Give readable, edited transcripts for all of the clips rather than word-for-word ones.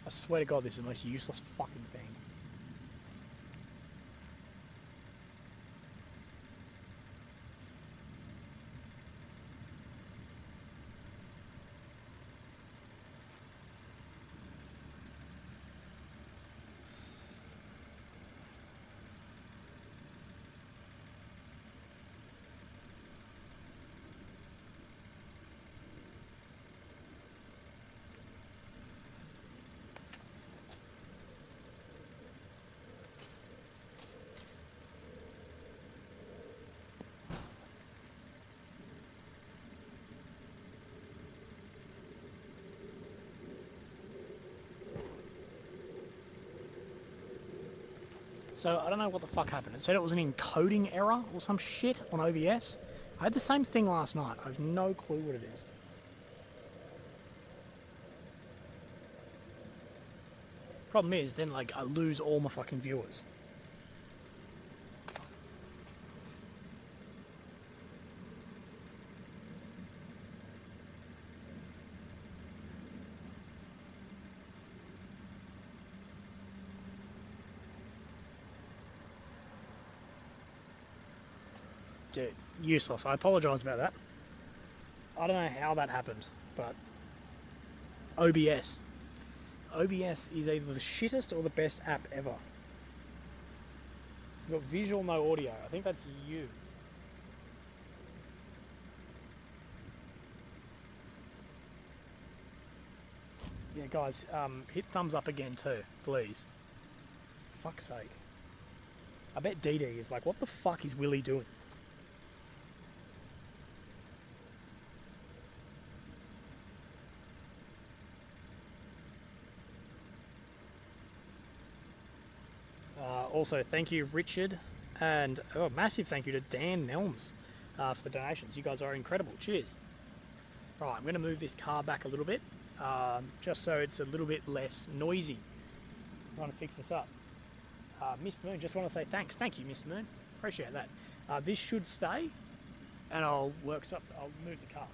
I swear to God, this is the most useless fucking thing. So I don't know what the fuck happened. It said it was an encoding error or some shit on OBS. I had the same thing last night. I have no clue what it is. Problem is, then like I lose all my fucking viewers. Dude, useless. I apologise about that. I don't know how that happened, but OBS. OBS is either the shittest or the best app ever. You've got visual, no audio. I think that's you. Yeah, guys, hit thumbs up again too, please. For fuck's sake. I bet DD is like, what the fuck is Willy doing? Also, thank you, Richard, and massive thank you to Dan Nelms for the donations. You guys are incredible. Cheers. Right, I'm going to move this car back a little bit, just so it's a little bit less noisy. I'm trying to fix this up. Mr. Moon, just want to say thanks. Thank you, Mr. Moon. Appreciate that. This should stay, and I'll move the car.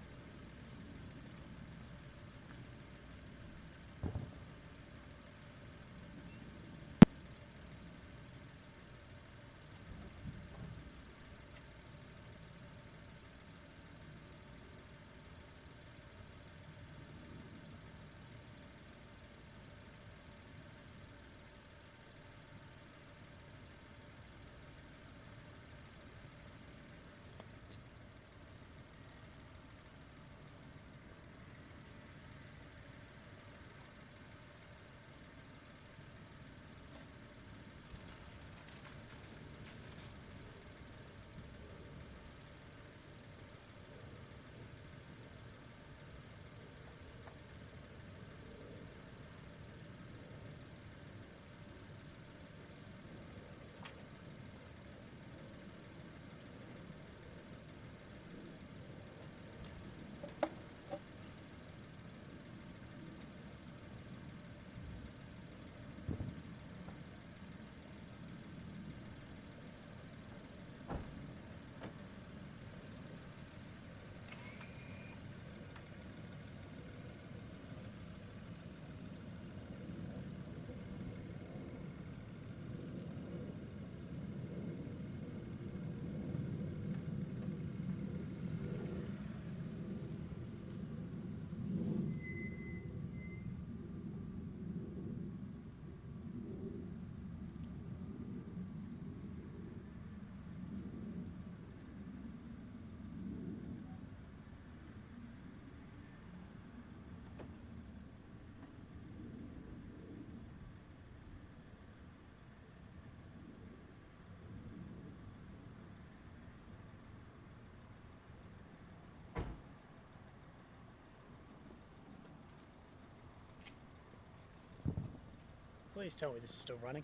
Please tell me this is still running.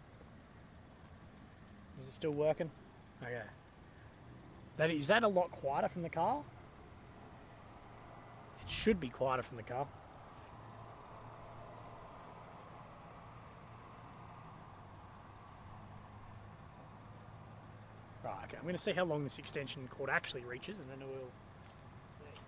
Is it still working? Okay. Is that a lot quieter from the car? It should be quieter from the car. Right, okay, I'm going to see how long this extension cord actually reaches, and then we'll see.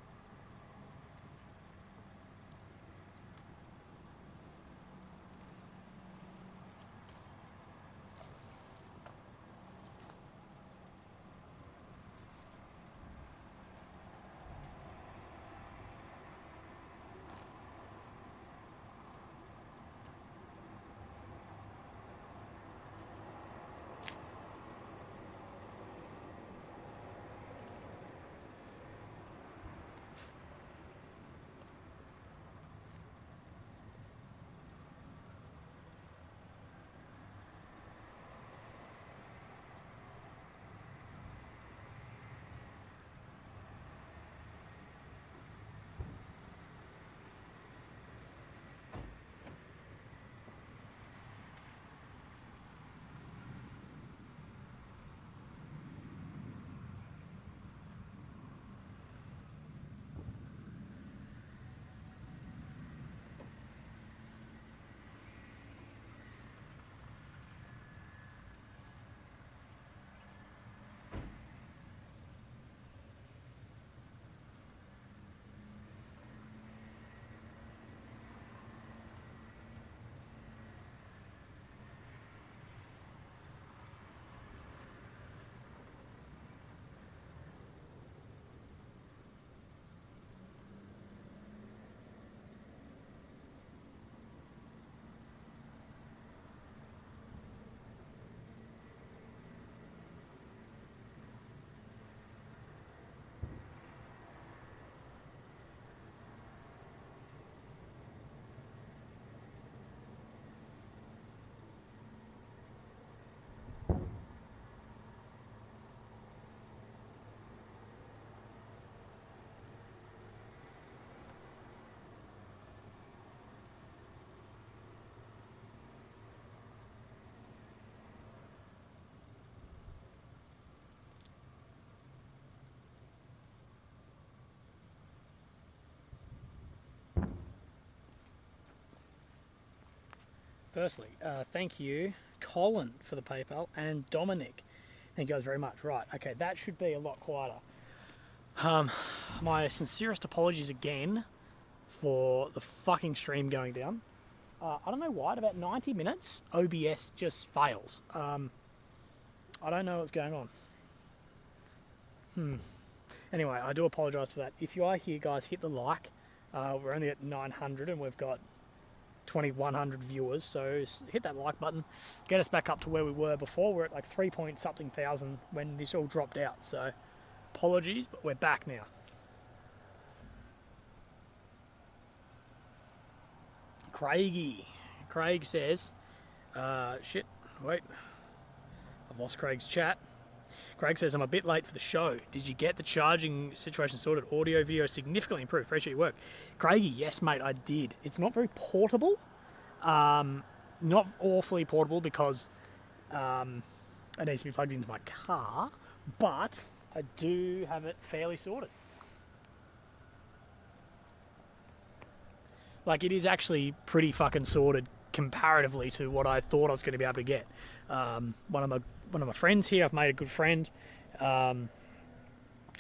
Firstly, thank you, Colin, for the PayPal, and Dominic. Thank you guys very much. Right, okay, that should be a lot quieter. My sincerest apologies again for the fucking stream going down. I don't know why, at about 90 minutes, OBS just fails. I don't know what's going on. Anyway, I do apologise for that. If you are here, guys, hit the like. We're only at 900 and we've got 2,100 viewers, so hit that like button. Get us back up to where we were before. We're at like 3 point something thousand when this all dropped out. So apologies, but we're back now. Craig says, shit, wait, I've lost Craig's chat. Craig says, I'm a bit late for the show. Did you get the charging situation sorted? Audio, video significantly improved. Appreciate your work. Craigie, yes, mate, I did. It's not very portable. Not awfully portable because it needs to be plugged into my car, but I do have it fairly sorted. Like, it is actually pretty fucking sorted comparatively to what I thought I was going to be able to get. One of my friends here, I've made a good friend,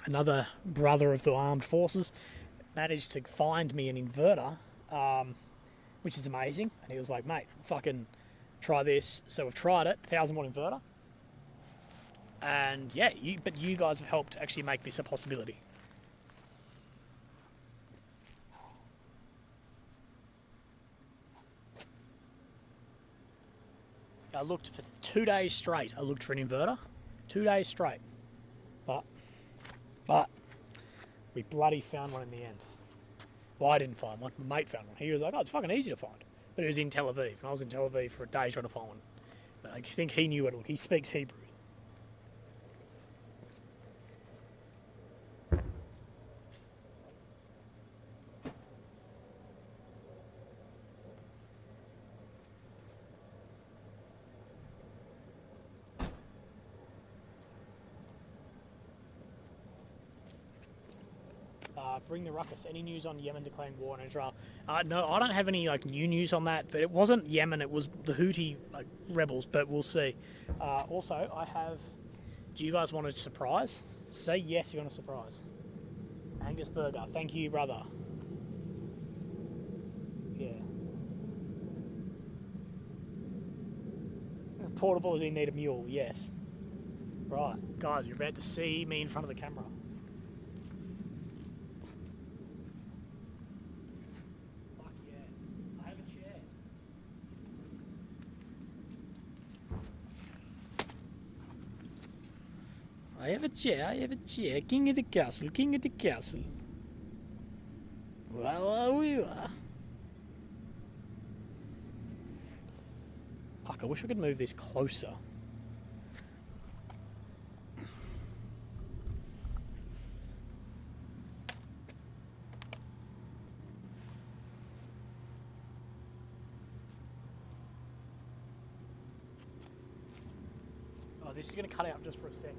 another brother of the armed forces, managed to find me an inverter, which is amazing. And he was like, mate, fucking try this. So we've tried it, 1,000 watt inverter. And yeah, but you guys have helped actually make this a possibility. I looked for 2 days straight. I looked for an inverter. 2 days straight. But we bloody found one in the end. Well, I didn't find one. My mate found one. He was like, oh, it's fucking easy to find. But it was in Tel Aviv. And I was in Tel Aviv for a day trying to find one. But I think he knew where to look. He speaks Hebrew. Bring the ruckus. Any news on Yemen declaring war on Israel? No, I don't have any like new news on that. But it wasn't Yemen; it was the Houthi rebels. But we'll see. Also, I have. Do you guys want a surprise? Say yes if you want a surprise. Angus Burger. Thank you, brother. Yeah. Portable is in need of mule. Yes. Right, guys, you're about to see me in front of the camera. I have a chair, king of the castle. Well, fuck, I wish I could move this closer. Oh, this is going to cut out just for a second.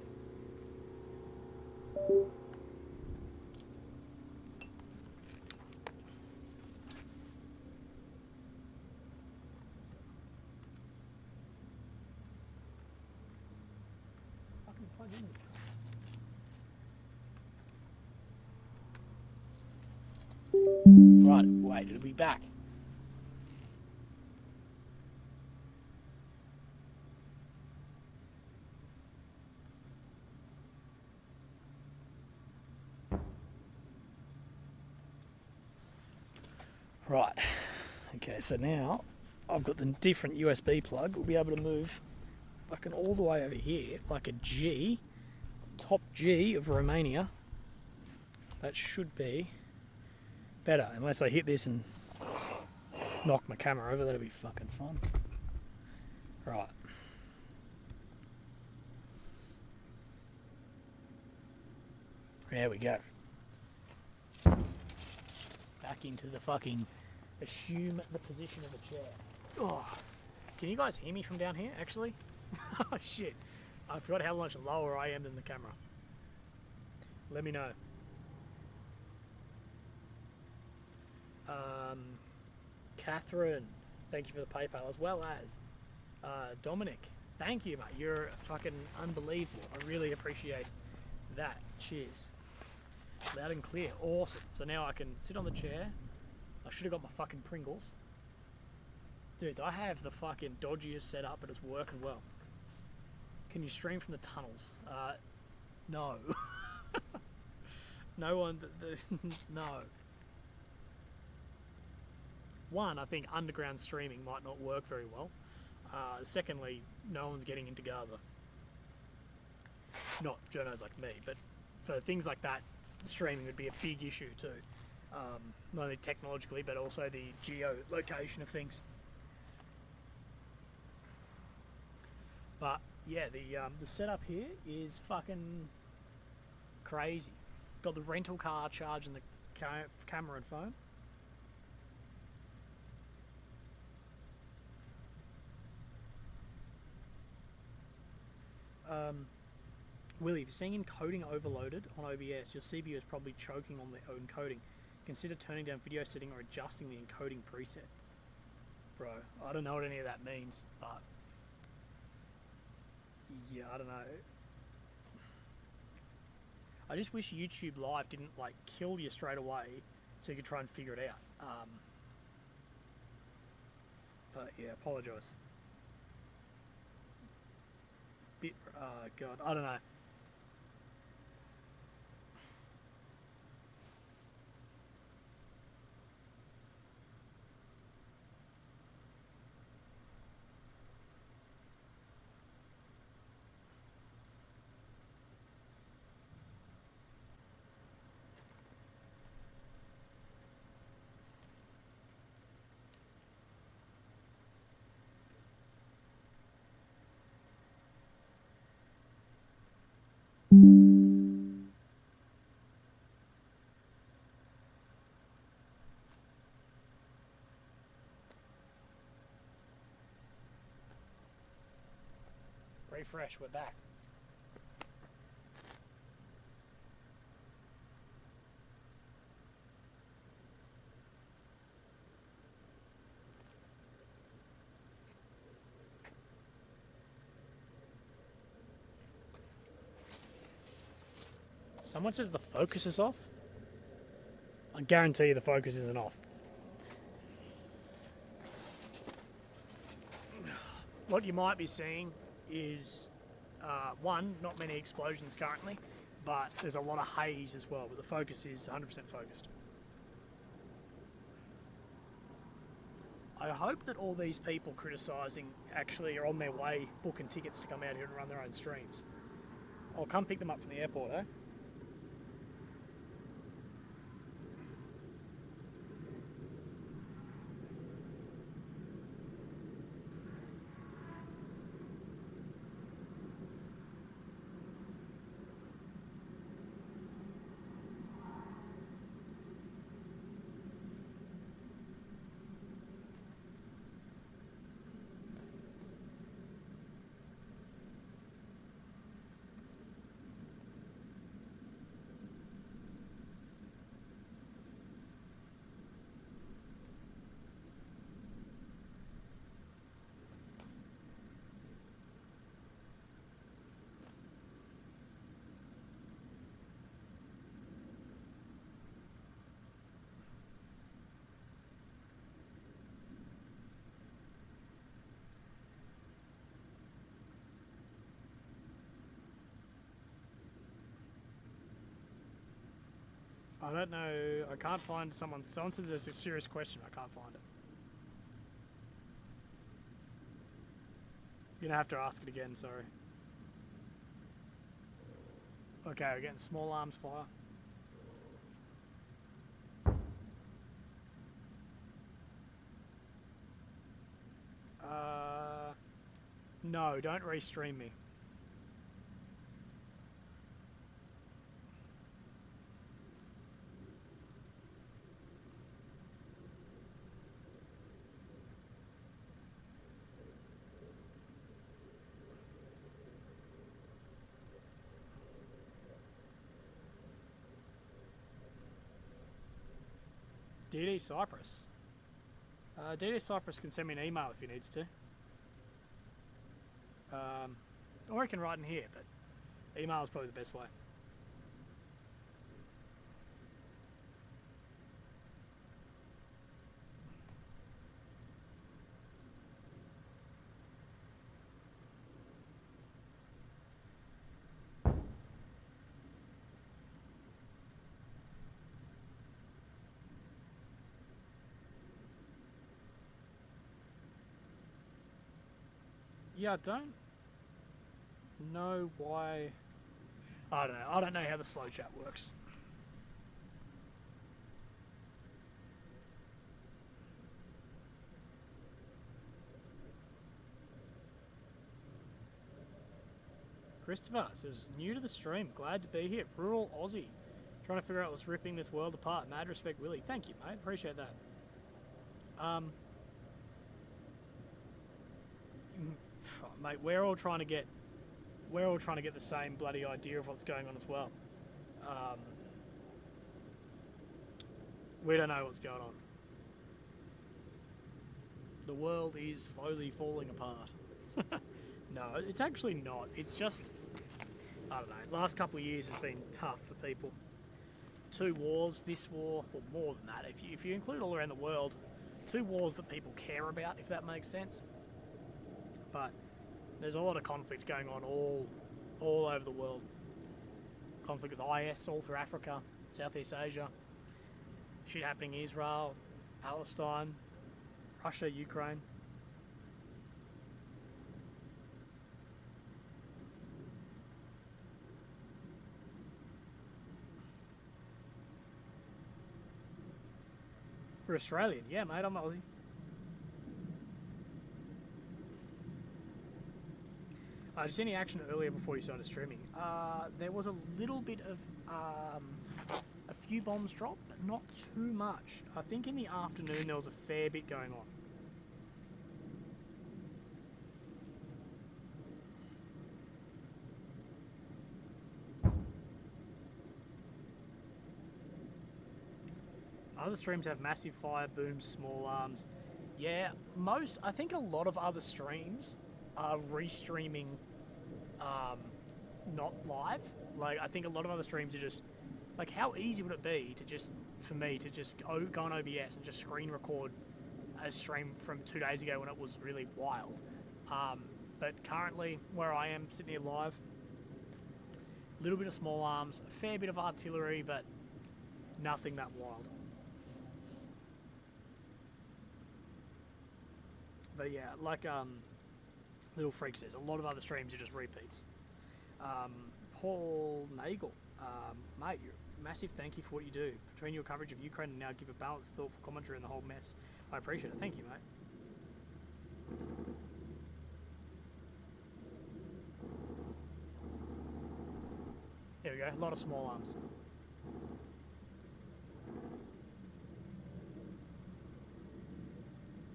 Right, wait, it'll be back. Right, okay, so now I've got the different USB plug. We'll be able to move fucking all the way over here, like a G, top G of Romania. That should be better, unless I hit this and knock my camera over. That'll be fucking fun. Right. There we go. Back into the fucking assume the position of the chair. Oh, can you guys hear me from down here, actually? Oh, shit. I forgot how much lower I am than the camera. Let me know. Catherine, Thank you for the PayPal, as well as Dominic. Thank you, mate. You're fucking unbelievable. I really appreciate that. Cheers. Loud and clear. Awesome. So now I can sit on the chair. I should have got my fucking Pringles. Dude, I have the fucking dodgiest setup, but it's working well. Can you stream from the tunnels? No. No one... no. One, I think underground streaming might not work very well. Secondly, no one's getting into Gaza. Not journos like me, but for things like that, streaming would be a big issue too. Not only technologically, but also the geolocation of things. But yeah, the setup here is fucking crazy. Got the rental car charging the camera and phone. Willie, if you're seeing encoding overloaded on OBS, your CPU is probably choking on the encoding. Consider turning down video setting or adjusting the encoding preset. Bro, I don't know what any of that means, but yeah, I don't know. I just wish YouTube Live didn't like kill you straight away so you could try and figure it out. But yeah, apologise. God, I don't know. Refresh, we're back. Someone says the focus is off. I guarantee you the focus isn't off. What you might be seeing is, one, not many explosions currently, but there's a lot of haze as well, but the focus is 100% focused. I hope that all these people criticising actually are on their way booking tickets to come out here and run their own streams. I'll come pick them up from the airport, eh? I don't know, I can't find someone says there's a serious question, I can't find it. You're gonna have to ask it again, sorry. Okay, we're getting small arms fire. No, don't restream me. DD Cyprus. DD Cyprus can send me an email if he needs to. Or he can write in here, but email is probably the best way. Yeah, I don't know why. I don't know. I don't know how the slow chat works. Christopher says, new to the stream, glad to be here. Rural Aussie. Trying to figure out what's ripping this world apart. Mad respect, Willy. Thank you, mate. Appreciate that. Mate, we're all trying to get the same bloody idea of what's going on as well. We don't know what's going on. The world is slowly falling apart. No, it's actually not. It's just, I don't know, last couple of years has been tough for people. 2 wars, this war, or more than that. If you include all around the world, 2 wars that people care about, if that makes sense. But there's a lot of conflict going on all over the world. Conflict with IS all through Africa, Southeast Asia. Shit happening in Israel, Palestine, Russia, Ukraine. You're Australian? Yeah, mate, I'm Aussie. Just any action earlier before you started streaming? There was a little bit of a few bombs dropped, but not too much. I think in the afternoon there was a fair bit going on. Other streams have massive fire booms, small arms. Yeah, I think a lot of other streams are restreaming not live. Like, I think a lot of other streams are just, like, how easy would it be to just, for me, to just go on OBS and just screen record a stream from 2 days ago when it was really wild. But currently, where I am, sitting here live, a little bit of small arms, a fair bit of artillery, but nothing that wild. But yeah, like Little Freak says, a lot of other streams are just repeats. Paul Nagel, mate, massive thank you for what you do. Between your coverage of Ukraine and now give a balanced, thoughtful commentary on the whole mess. I appreciate it. Thank you, mate. Here we go, a lot of small arms.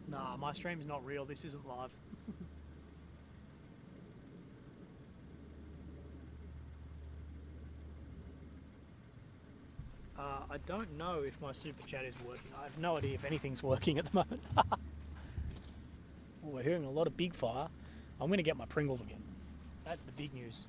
Nah, my stream's not real, this isn't live. I don't know if my super chat is working. I have no idea if anything's working at the moment. Oh, we're hearing a lot of big fire. I'm going to get my Pringles again. That's the big news.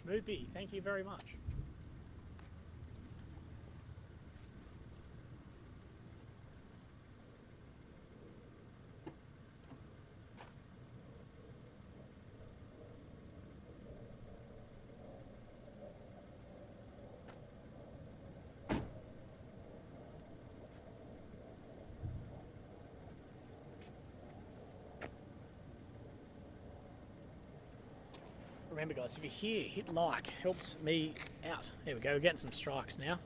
Schmoopy, thank you very much. Remember guys, if you're here, hit like, helps me out. There we go, we're getting some strikes now.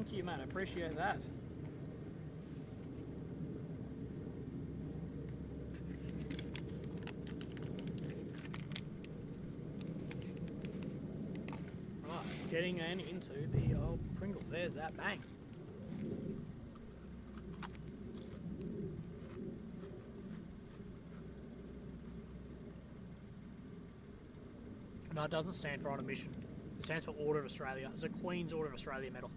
thank you, man. I appreciate that. Right, getting into the old Pringles. There's that bang. No, it doesn't stand for on a mission. It stands for Order of Australia. It's a Queen's Order of Australia medal.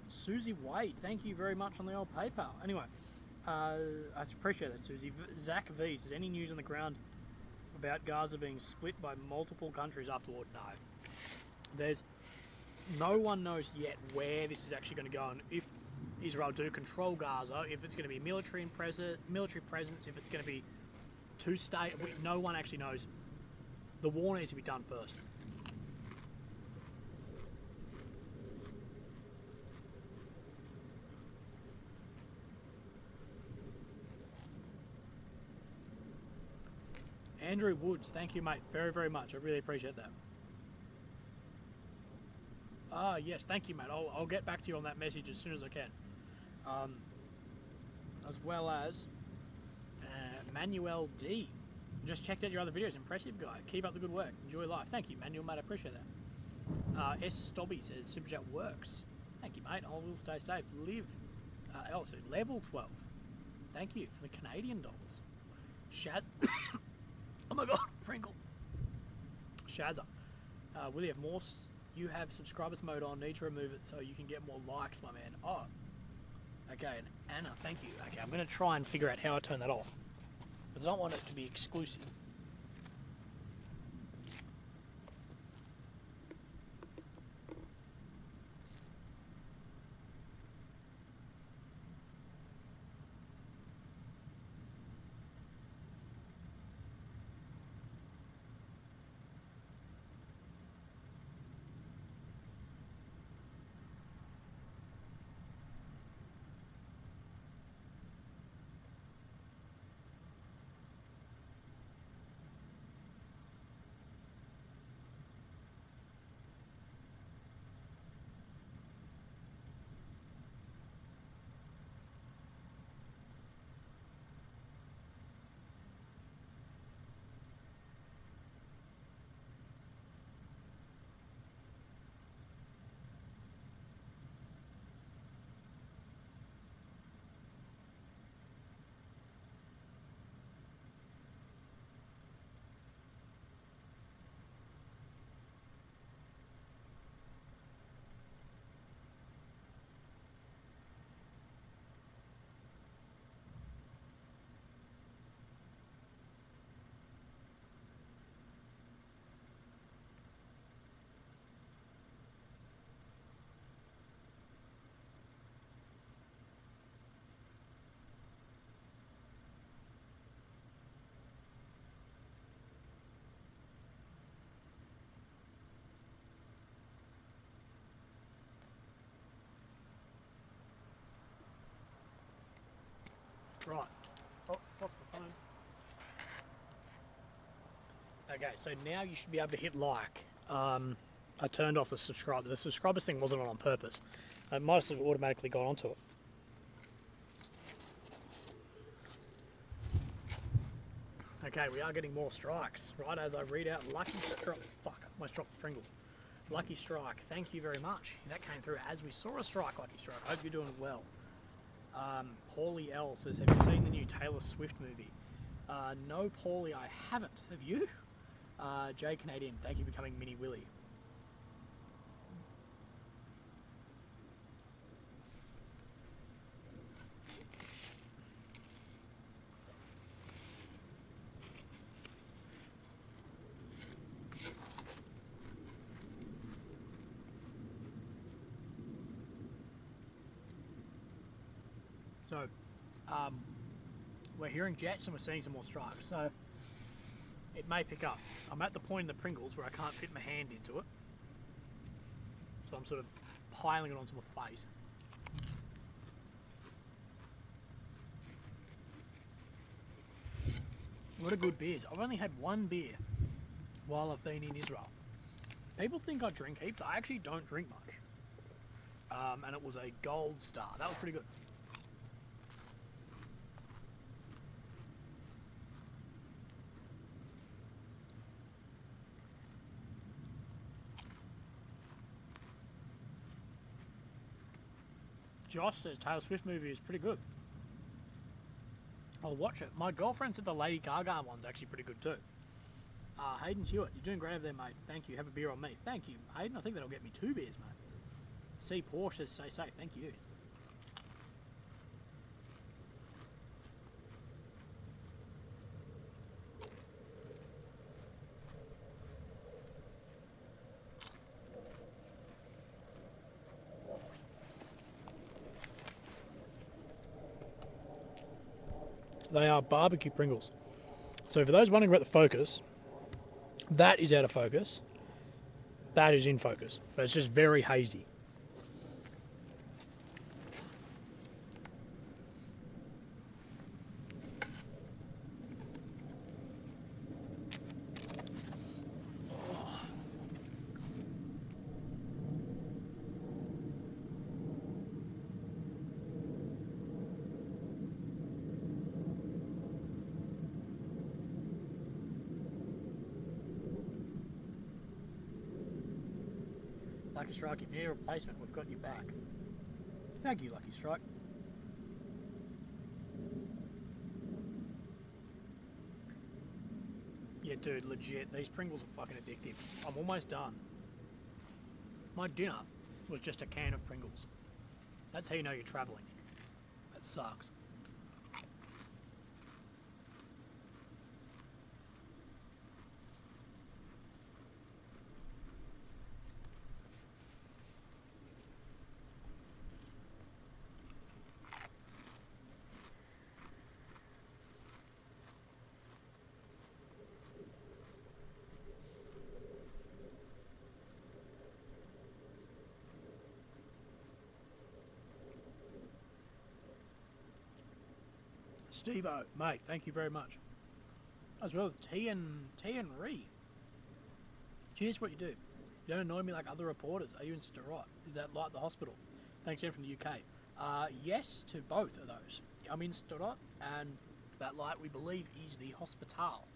Susie Wade, thank you very much on the old PayPal. Anyway, I appreciate that, Susie. Zach V says, any news on the ground about Gaza being split by multiple countries afterward? No. There's no one knows yet where this is actually going to go, and if Israel do control Gaza, if it's going to be military presence, if it's going to be two-state, no one actually knows. The war needs to be done first. Andrew Woods, thank you, mate, very, very much. I really appreciate that. Ah, yes, thank you, mate. I'll get back to you on that message as soon as I can. As well as Manuel D. Just checked out your other videos. Impressive guy. Keep up the good work. Enjoy life. Thank you, Manuel, mate. I appreciate that. S. Stobby says, Super Chat works. Thank you, mate. I will stay safe. Live. Also, level 12. Thank you for the Canadian dollars. Shaz. Oh my god, Pringle. Shazza. Willie F. Morse, you have subscribers mode on. Need to remove it so you can get more likes, my man. Oh. Okay, and Anna, thank you. Okay, I'm going to try and figure out how I turn that off. Because I don't want it to be exclusive. Right. Oh, lost my phone. Okay, so now you should be able to hit like. I turned off the subscribe. The subscribers thing wasn't on purpose. I might have automatically got onto it. Okay, we are getting more strikes, right, as I read out Lucky Strike. Fuck, I almost dropped the Pringles. Lucky Strike, thank you very much. That came through as we saw a strike, Lucky Strike. Hope you're doing well. Paulie L says, have you seen the new Taylor Swift movie? No, Paulie, I haven't. Have you? Jay Canadian, thank you for becoming Mini Willy. So, we're hearing jets and we're seeing some more strikes, so it may pick up. I'm at the point in the Pringles where I can't fit my hand into it, so I'm sort of piling it onto my face. What a good beers. I've only had one beer while I've been in Israel. People think I drink heaps. I actually don't drink much. And it was a gold star. That was pretty good. Josh says Taylor Swift movie is pretty good. I'll watch it. My girlfriend said the Lady Gaga one's actually pretty good too. Hayden Hewitt, you're doing great over there, mate. Thank you. Have a beer on me. Thank you, Hayden. I think that'll get me 2 beers, mate. See Porsche says stay safe. Thank you. They are barbecue Pringles. So for those wondering about the focus, that is out of focus. That is in focus. But it's just very hazy. Lucky Strike, if you need a replacement, we've got your back. Thank you, Lucky Strike. Yeah, dude, legit. These Pringles are fucking addictive. I'm almost done. My dinner was just a can of Pringles. That's how you know you're travelling. That sucks. Steve-O, mate, thank you very much. As well as T and Ree. Cheers for what you do. You don't annoy me like other reporters. Are you in Sderot? Is that like the hospital? Thanks again from the UK. Yes to both of those. I'm in Sderot, and that light we believe is the hospital.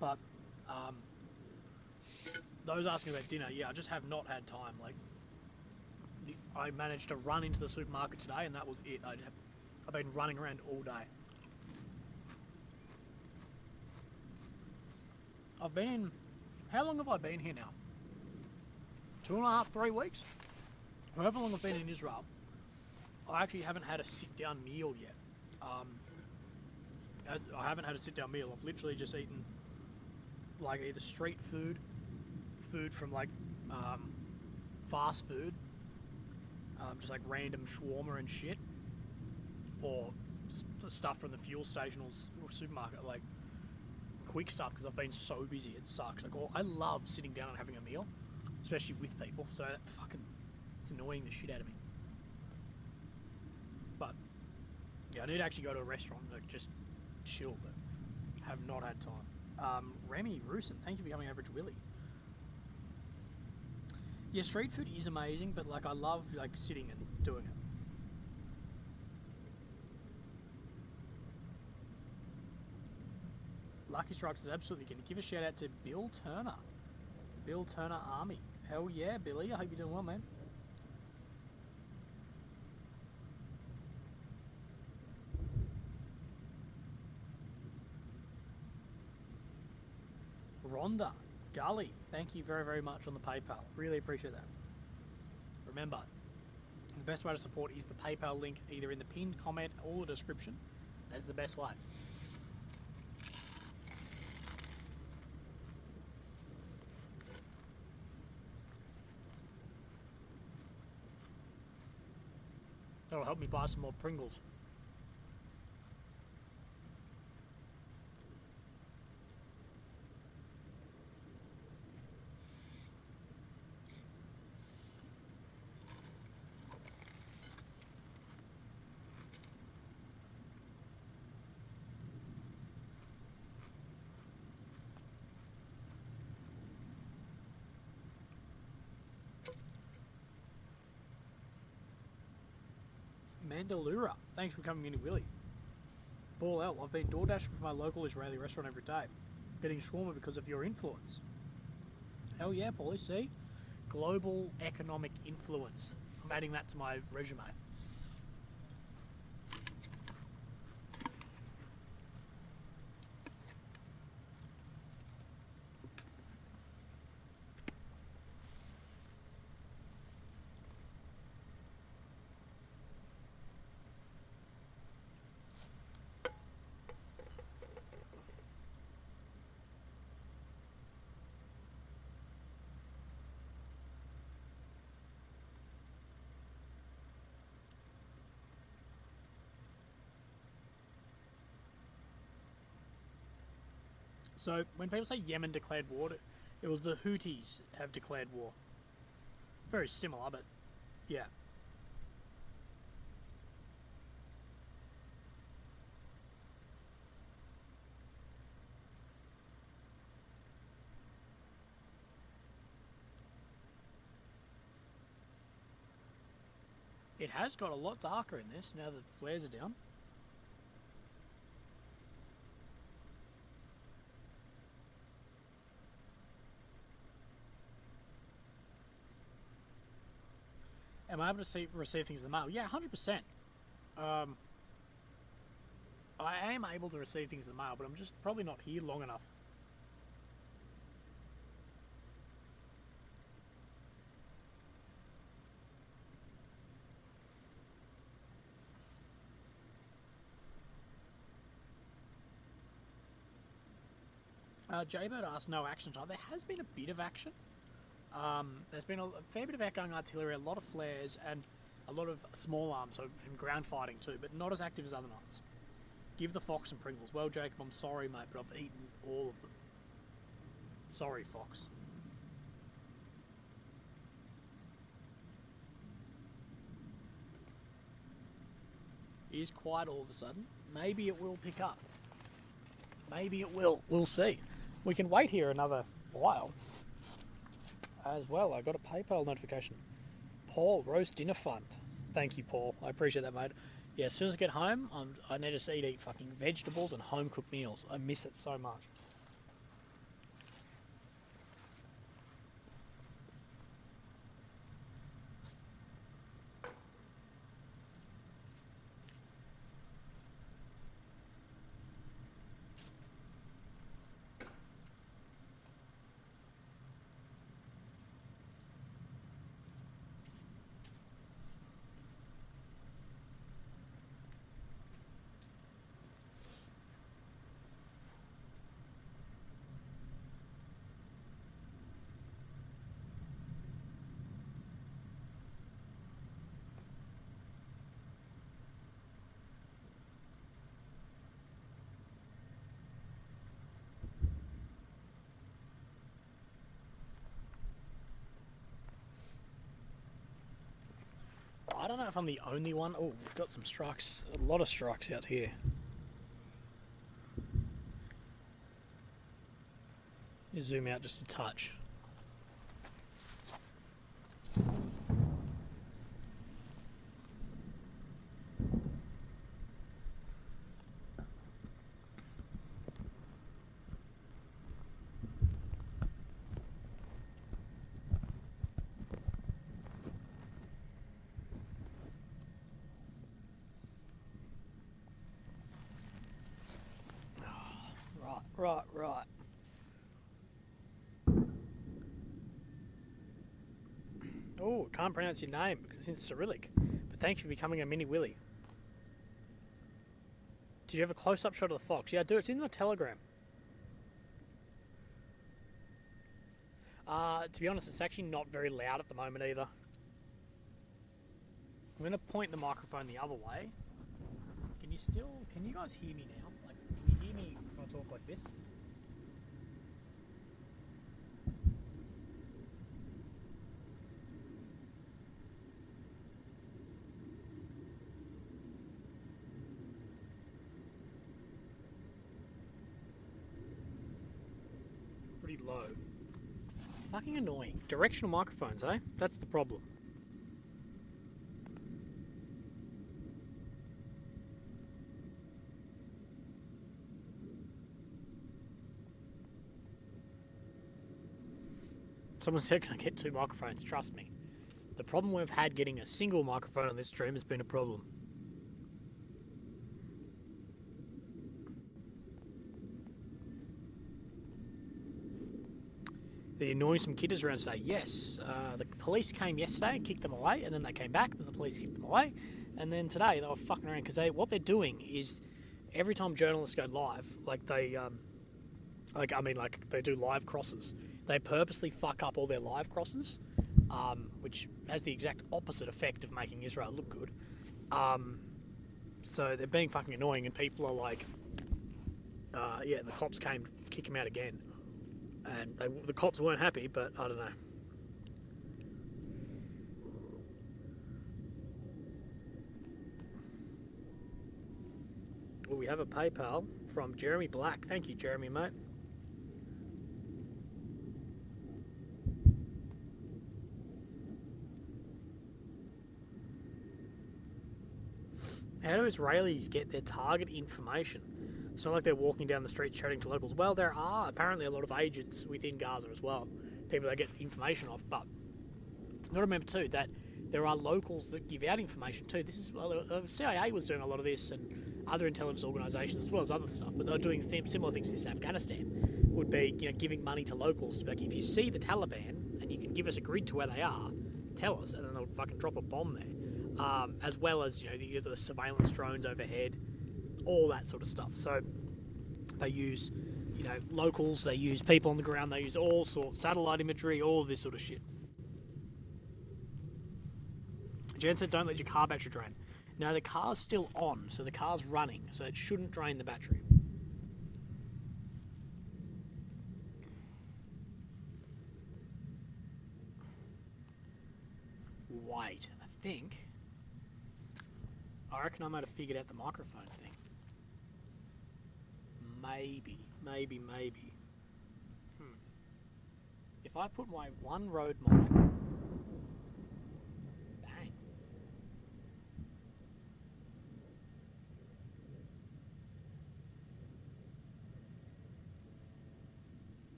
But those asking about dinner, yeah, I just have not had time. Like, I managed to run into the supermarket today, and that was it. I've been running around all day. I've been in... How long have I been here now? 2.5, 3 weeks? However long I've been in Israel, I actually haven't had a sit-down meal yet. I haven't had a sit-down meal. I've literally just eaten like either street food from like fast food, just like random shawarma and shit, or stuff from the fuel station or supermarket, like quick stuff, because I've been so busy. It sucks. Like, I love sitting down and having a meal, especially with people, so that it's annoying the shit out of me. But yeah, I need to actually go to a restaurant and like just chill, but have not had time. Remy Rusin, thank you for coming over to Willy. Yeah, street food is amazing, but like I love like sitting and doing it. Lucky Strikes is absolutely going to give a shout out to Bill Turner. Bill Turner Army. Hell yeah, Billy. I hope you're doing well, man. Rhonda Gully, thank you very, very much on the PayPal. Really appreciate that. Remember, the best way to support is the PayPal link either in the pinned comment or the description. That's the best way. That'll help me buy some more Pringles. Mandalura. Thanks for coming in, Willy. Paul L. I've been door dashing for my local Israeli restaurant every day. Getting shawarma because of your influence. Hell yeah, Paulie, see? Global economic influence. I'm adding that to my resume. So when people say Yemen declared war, it was the Houthis have declared war. Very similar, but yeah. It has got a lot darker in this now that the flares are down. Am I able to receive things in the mail? Yeah, 100%. I am able to receive things in the mail, but I'm just probably not here long enough. Jaybird asked, no action time. There has been a bit of action. There's been a fair bit of outgoing artillery, a lot of flares, and a lot of small arms, so from ground fighting too, but not as active as other nights. Give the Fox some Pringles. Well, Jacob, I'm sorry, mate, but I've eaten all of them. Sorry, Fox. It is quiet all of a sudden. Maybe it will pick up. Maybe it will. We'll see. We can wait here another while. As well, I got a PayPal notification. Paul, roast dinner fund. Thank you, Paul. I appreciate that, mate. Yeah, as soon as I get home, I need to eat fucking vegetables and home-cooked meals. I miss it so much. I don't know if I'm the only one. Oh, we've got some strikes. A lot of strikes out here. You zoom out just a touch. Right. Oh, can't pronounce your name because it's in Cyrillic. But thanks for becoming a mini Willy. Did you have a close-up shot of the fox? Yeah, I do. It's in my Telegram. To be honest, it's actually not very loud at the moment either. I'm going to point the microphone the other way. Can you guys hear me now? Like, can you hear me if I talk like this? Pretty low. Fucking annoying. Directional microphones, eh? That's the problem. Someone said, can I get 2 microphones? Trust me. The problem we've had getting a single microphone on this stream has been a problem. They're annoying some kiddos around today. Yes, the police came yesterday and kicked them away, and then they came back, then the police kicked them away, and then today they were fucking around because what they're doing is every time journalists go live, like they do live crosses, they purposely fuck up all their live crosses, which has the exact opposite effect of making Israel look good. So they're being fucking annoying, and people are like, and the cops came to kick him out again. And the cops weren't happy, but I don't know. Well, we have a PayPal from Jeremy Black. Thank you, Jeremy, mate. How do Israelis get their target information? It's not like they're walking down the street chatting to locals. Well, there are apparently a lot of agents within Gaza as well, people that get information off. But you've got to remember too that there are locals that give out information too. This is the CIA was doing a lot of this, and other intelligence organisations as well as other stuff. But they're doing similar things to this in Afghanistan. Would be giving money to locals to be like, if you see the Taliban and you can give us a grid to where they are, tell us, and then they'll fucking drop a bomb there. As well as the surveillance drones overhead. All that sort of stuff. So they use, locals, they use people on the ground, they use all sorts, satellite imagery, all of this sort of shit. Jen said, don't let your car battery drain. No, the car's still on, so the car's running, so it shouldn't drain the battery. Wait, I reckon I might have figured out the microphone thing. Maybe. If I put my one Rode mic, bang.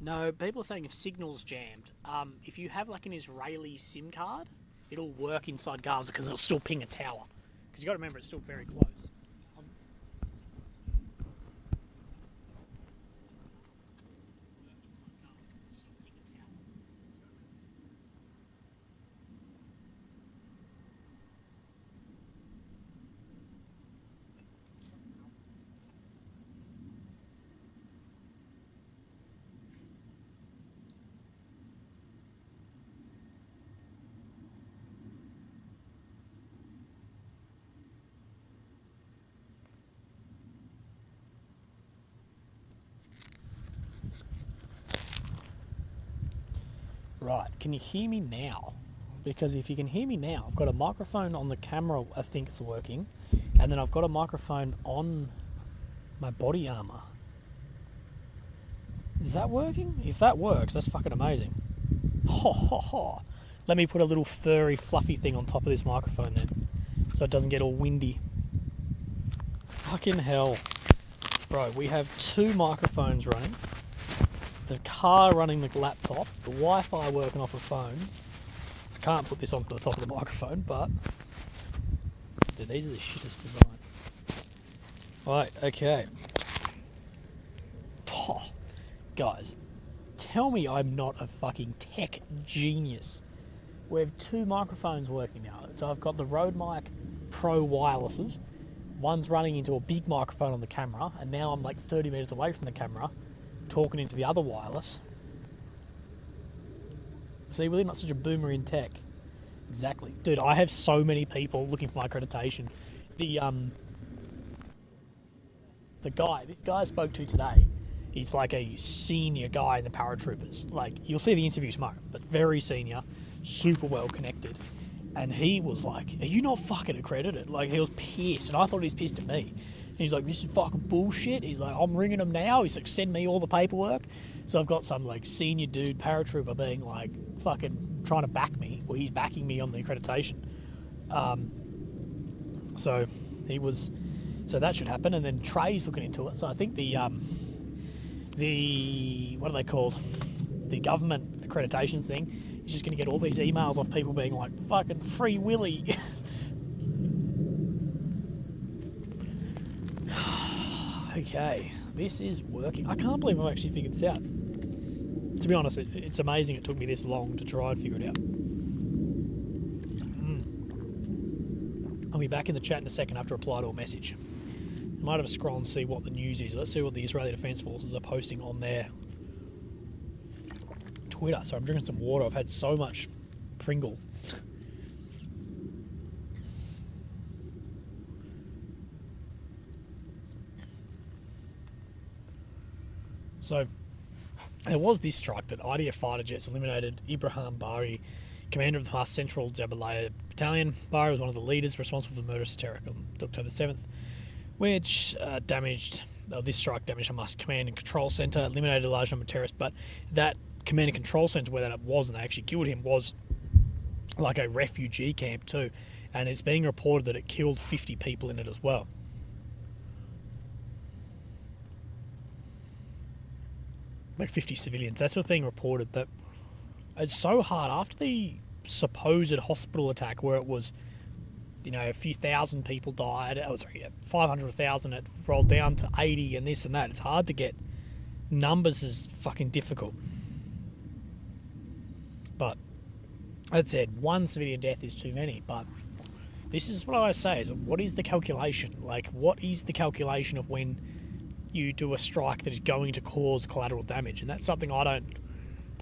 No, people are saying if signal's jammed, if you have like an Israeli SIM card, it'll work inside Gaza because it'll still ping a tower. Because you got to remember it's still very close. Right, can you hear me now? Because if you can hear me now, I've got a microphone on the camera, I think it's working, and then I've got a microphone on my body armour. Is that working? If that works, that's fucking amazing. Ho ho ho. Let me put a little furry fluffy thing on top of this microphone then, so it doesn't get all windy. Fucking hell. Bro, we have 2 microphones running. The car running the laptop, the Wi-Fi working off a phone. I can't put this onto the top of the microphone, but dude, these are the shittest design. Right, okay. Oh, guys, tell me I'm not a fucking tech genius. We have 2 microphones working now. So I've got the Rode Mic Pro wirelesses. One's running into a big microphone on the camera, and now I'm like 30 meters away from the camera, talking into the other wireless. See, we're not such a boomer in tech. Exactly. Dude, I have so many people looking for my accreditation. This guy I spoke to today, he's like a senior guy in the paratroopers. Like, you'll see the interview tomorrow, but very senior, super well connected. And he was like, are you not fucking accredited? Like, he was pissed, and I thought he was pissed at me. He's like, this is fucking bullshit. He's like, I'm ringing him now. He's like, send me all the paperwork. So I've got some like senior dude paratrooper being like fucking trying to back me. Well, he's backing me on the accreditation. So that should happen. And then Trey's looking into it. So I think the the, what are they called? The government accreditations thing is just going to get all these emails off people being like, fucking free Willy. Okay, this is working. I can't believe I've actually figured this out. To be honest, it's amazing it took me this long to try and figure it out. I'll be back in the chat in a second after reply to a message. I might have a scroll and see what the news is. Let's see what the Israeli Defence Forces are posting on their Twitter. So I'm drinking some water. I've had so much Pringle. So there was this strike that IDF fighter jets eliminated Ibrahim Bari, commander of the Hamas Central Jabalaya Battalion. Bari was one of the leaders responsible for the murderous attack on October 7th, which this strike damaged Hamas command and control centre, eliminated a large number of terrorists, but that command and control centre where that was and they actually killed him was like a refugee camp too, and it's being reported that it killed 50 people in it as well. Like 50 civilians. That's what's being reported, but it's so hard after the supposed hospital attack where it was, you know, a few thousand people died. 500 or 1,000. It rolled down to 80 and this and that. It's hard to get numbers. Is fucking difficult. But that said, one civilian death is too many. But this is what I always say: is what is the calculation? Like, what is the calculation of when you do a strike that is going to cause collateral damage? And that's something I don't,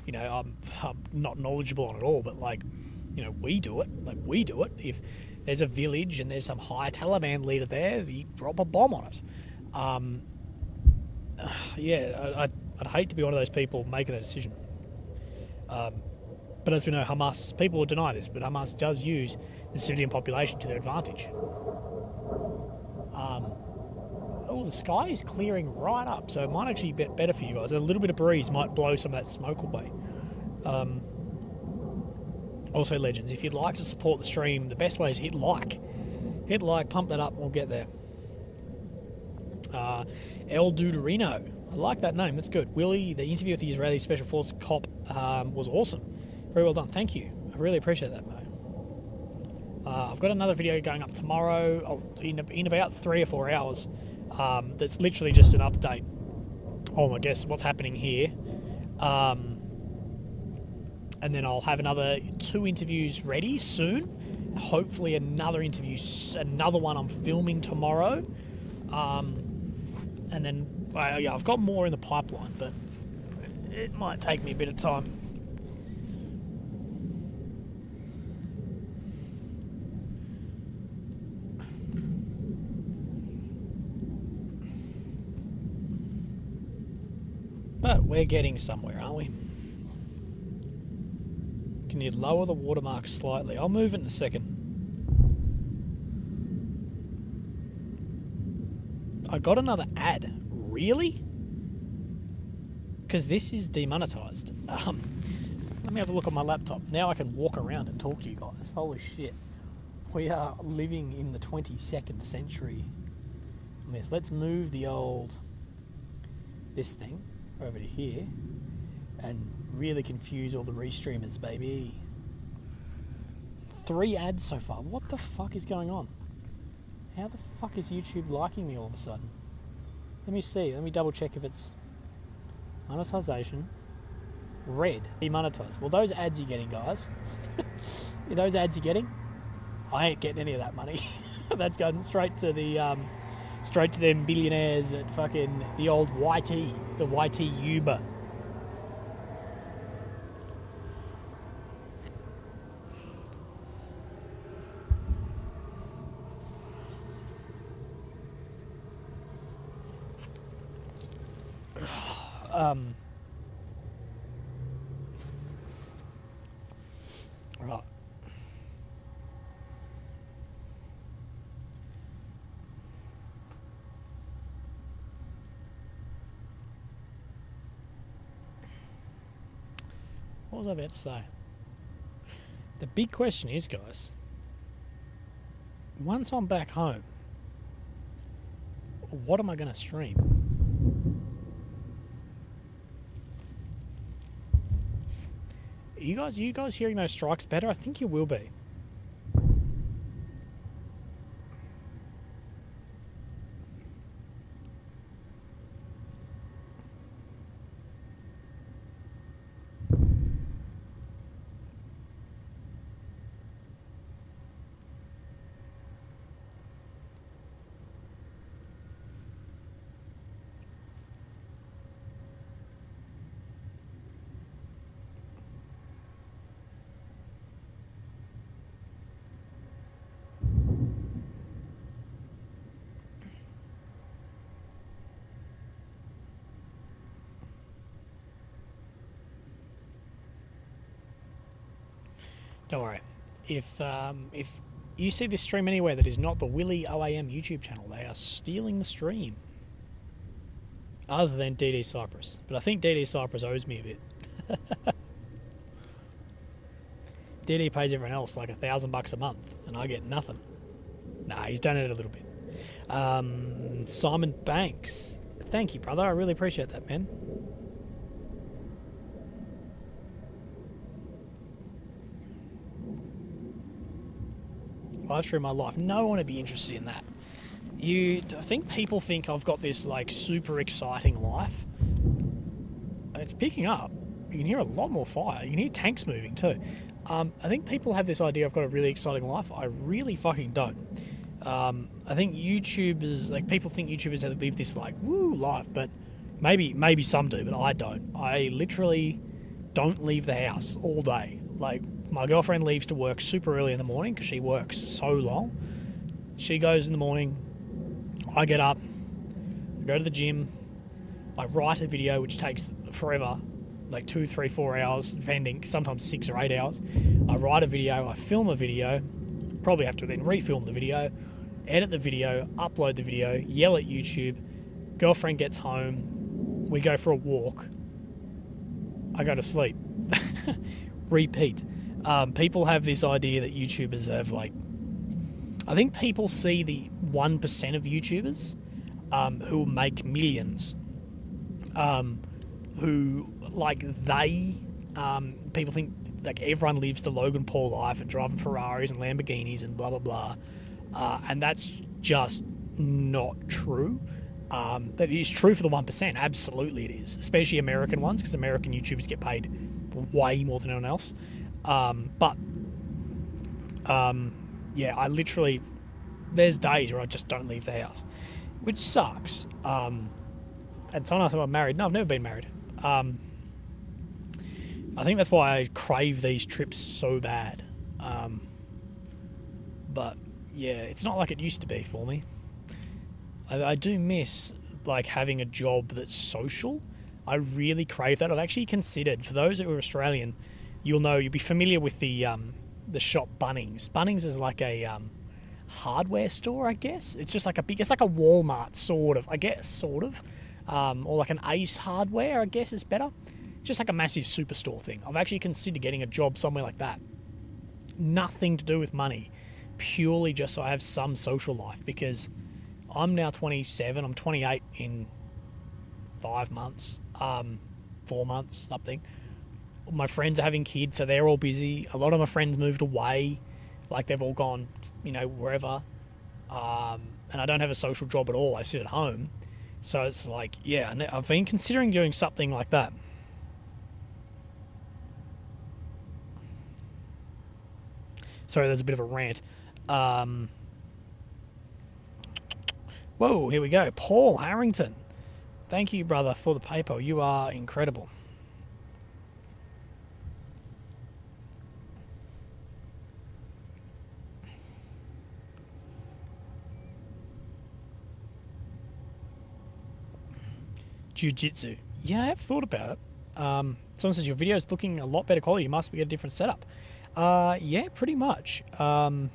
you know, I'm not knowledgeable on at all, but like, you know, we do it. Like, we do it. If there's a village and there's some high Taliban leader there, you drop a bomb on it. Yeah, I'd hate to be one of those people making that decision. But as we know, Hamas, people will deny this, but Hamas does use the civilian population to their advantage. Oh, the sky is clearing right up, so it might actually be better for you guys. A little bit of breeze might blow some of that smoke away. Also, legends, if you'd like to support the stream, the best way is hit like. Hit like, pump that up, and we'll get there. El Duderino, I like that name, that's good. Willy, the interview with the Israeli Special Forces cop was awesome. Very well done, thank you. I really appreciate that, mate. I've got another video going up tomorrow, in about 3 or 4 hours. That's literally just an update on, I guess, what's happening here. And then I'll have another 2 interviews ready soon. Hopefully another one I'm filming tomorrow. And then, yeah, I've got more in the pipeline, but it might take me a bit of time. But we're getting somewhere, aren't we? Can you lower the watermark slightly? I'll move it in a second. I got another ad. Really? Because this is demonetized. Let me have a look on my laptop. Now I can walk around and talk to you guys. Holy shit. We are living in the 22nd century. Let's move the old... this thing over to here and really confuse all the restreamers, baby. 3 ads so far. What the fuck is going on? How the fuck is YouTube liking me all of a sudden? Let me see. Let me double check if it's monetization. Red. Demonetized. Well, those ads you're getting, guys. Those ads you're getting, I ain't getting any of that money. That's going straight to the straight to them billionaires at fucking the old YT, the YT Uber. Right. What was I about to say? The big question is, guys, once I'm back home, what am I going to stream? you guys hearing those strikes better? I think you will be. Don't worry. If you see this stream anywhere that is not the Willy OAM YouTube channel, they are stealing the stream. Other than DD Cyprus. But I think DD Cyprus owes me a bit. DD pays everyone else like $1,000 a month, and I get nothing. Nah, he's donated a little bit. Simon Banks. Thank you, brother. I really appreciate that, man. Live stream my life. No one would be interested in that. I think people think I've got this like super exciting life. It's picking up. You can hear a lot more fire. You can hear tanks moving too. I think people have this idea I've got a really exciting life. I really fucking don't. I think YouTubers, like people think YouTubers have to live this like woo life, but maybe some do, but I don't. I literally don't leave the house all day. Like my girlfriend leaves to work super early in the morning because she works so long. She goes in the morning. I get up, I go to the gym, I write a video which takes forever, like 2, 3, 4 hours, depending, sometimes 6 or 8 hours. I write a video, I film a video, probably have to then refilm the video, edit the video, upload the video, yell at YouTube, girlfriend gets home, we go for a walk, I go to sleep. Repeat. People have this idea that YouTubers have like, I think people see the 1% of YouTubers who make millions, who like people think like everyone lives the Logan Paul life and driving Ferraris and Lamborghinis and blah blah blah, and that's just not true. That is true for the 1%. Absolutely, it is, especially American ones, because American YouTubers get paid way more than anyone else. Yeah, I literally, there's days where I just don't leave the house, which sucks. And someone asked if I'm married. No, I've never been married. I think that's why I crave these trips so bad. But yeah, it's not like it used to be for me. I do miss like having a job that's social. I really crave that. I've actually considered, for those who are Australian, you'll be familiar with the shop Bunnings. Bunnings is like a hardware store, I guess. It's just like it's like a Walmart sort of, or like an Ace Hardware, I guess is better. Just like a massive superstore thing. I've actually considered getting a job somewhere like that. Nothing to do with money, purely just so I have some social life, because I'm now 27, I'm 28 in 5 months, 4 months, something. My friends are having kids, so they're all busy. A lot of my friends moved away, like they've all gone, wherever. And I don't have a social job at all. I sit at home. So it's like, yeah, I've been considering doing something like that. Sorry, there's a bit of a rant. Whoa, here we go. Paul Harrington. Thank you, brother, for the PayPal. You are incredible. Jiu-Jitsu. Yeah, I have thought about it. Someone says your video is looking a lot better quality. You must be a different setup. Yeah, pretty much. I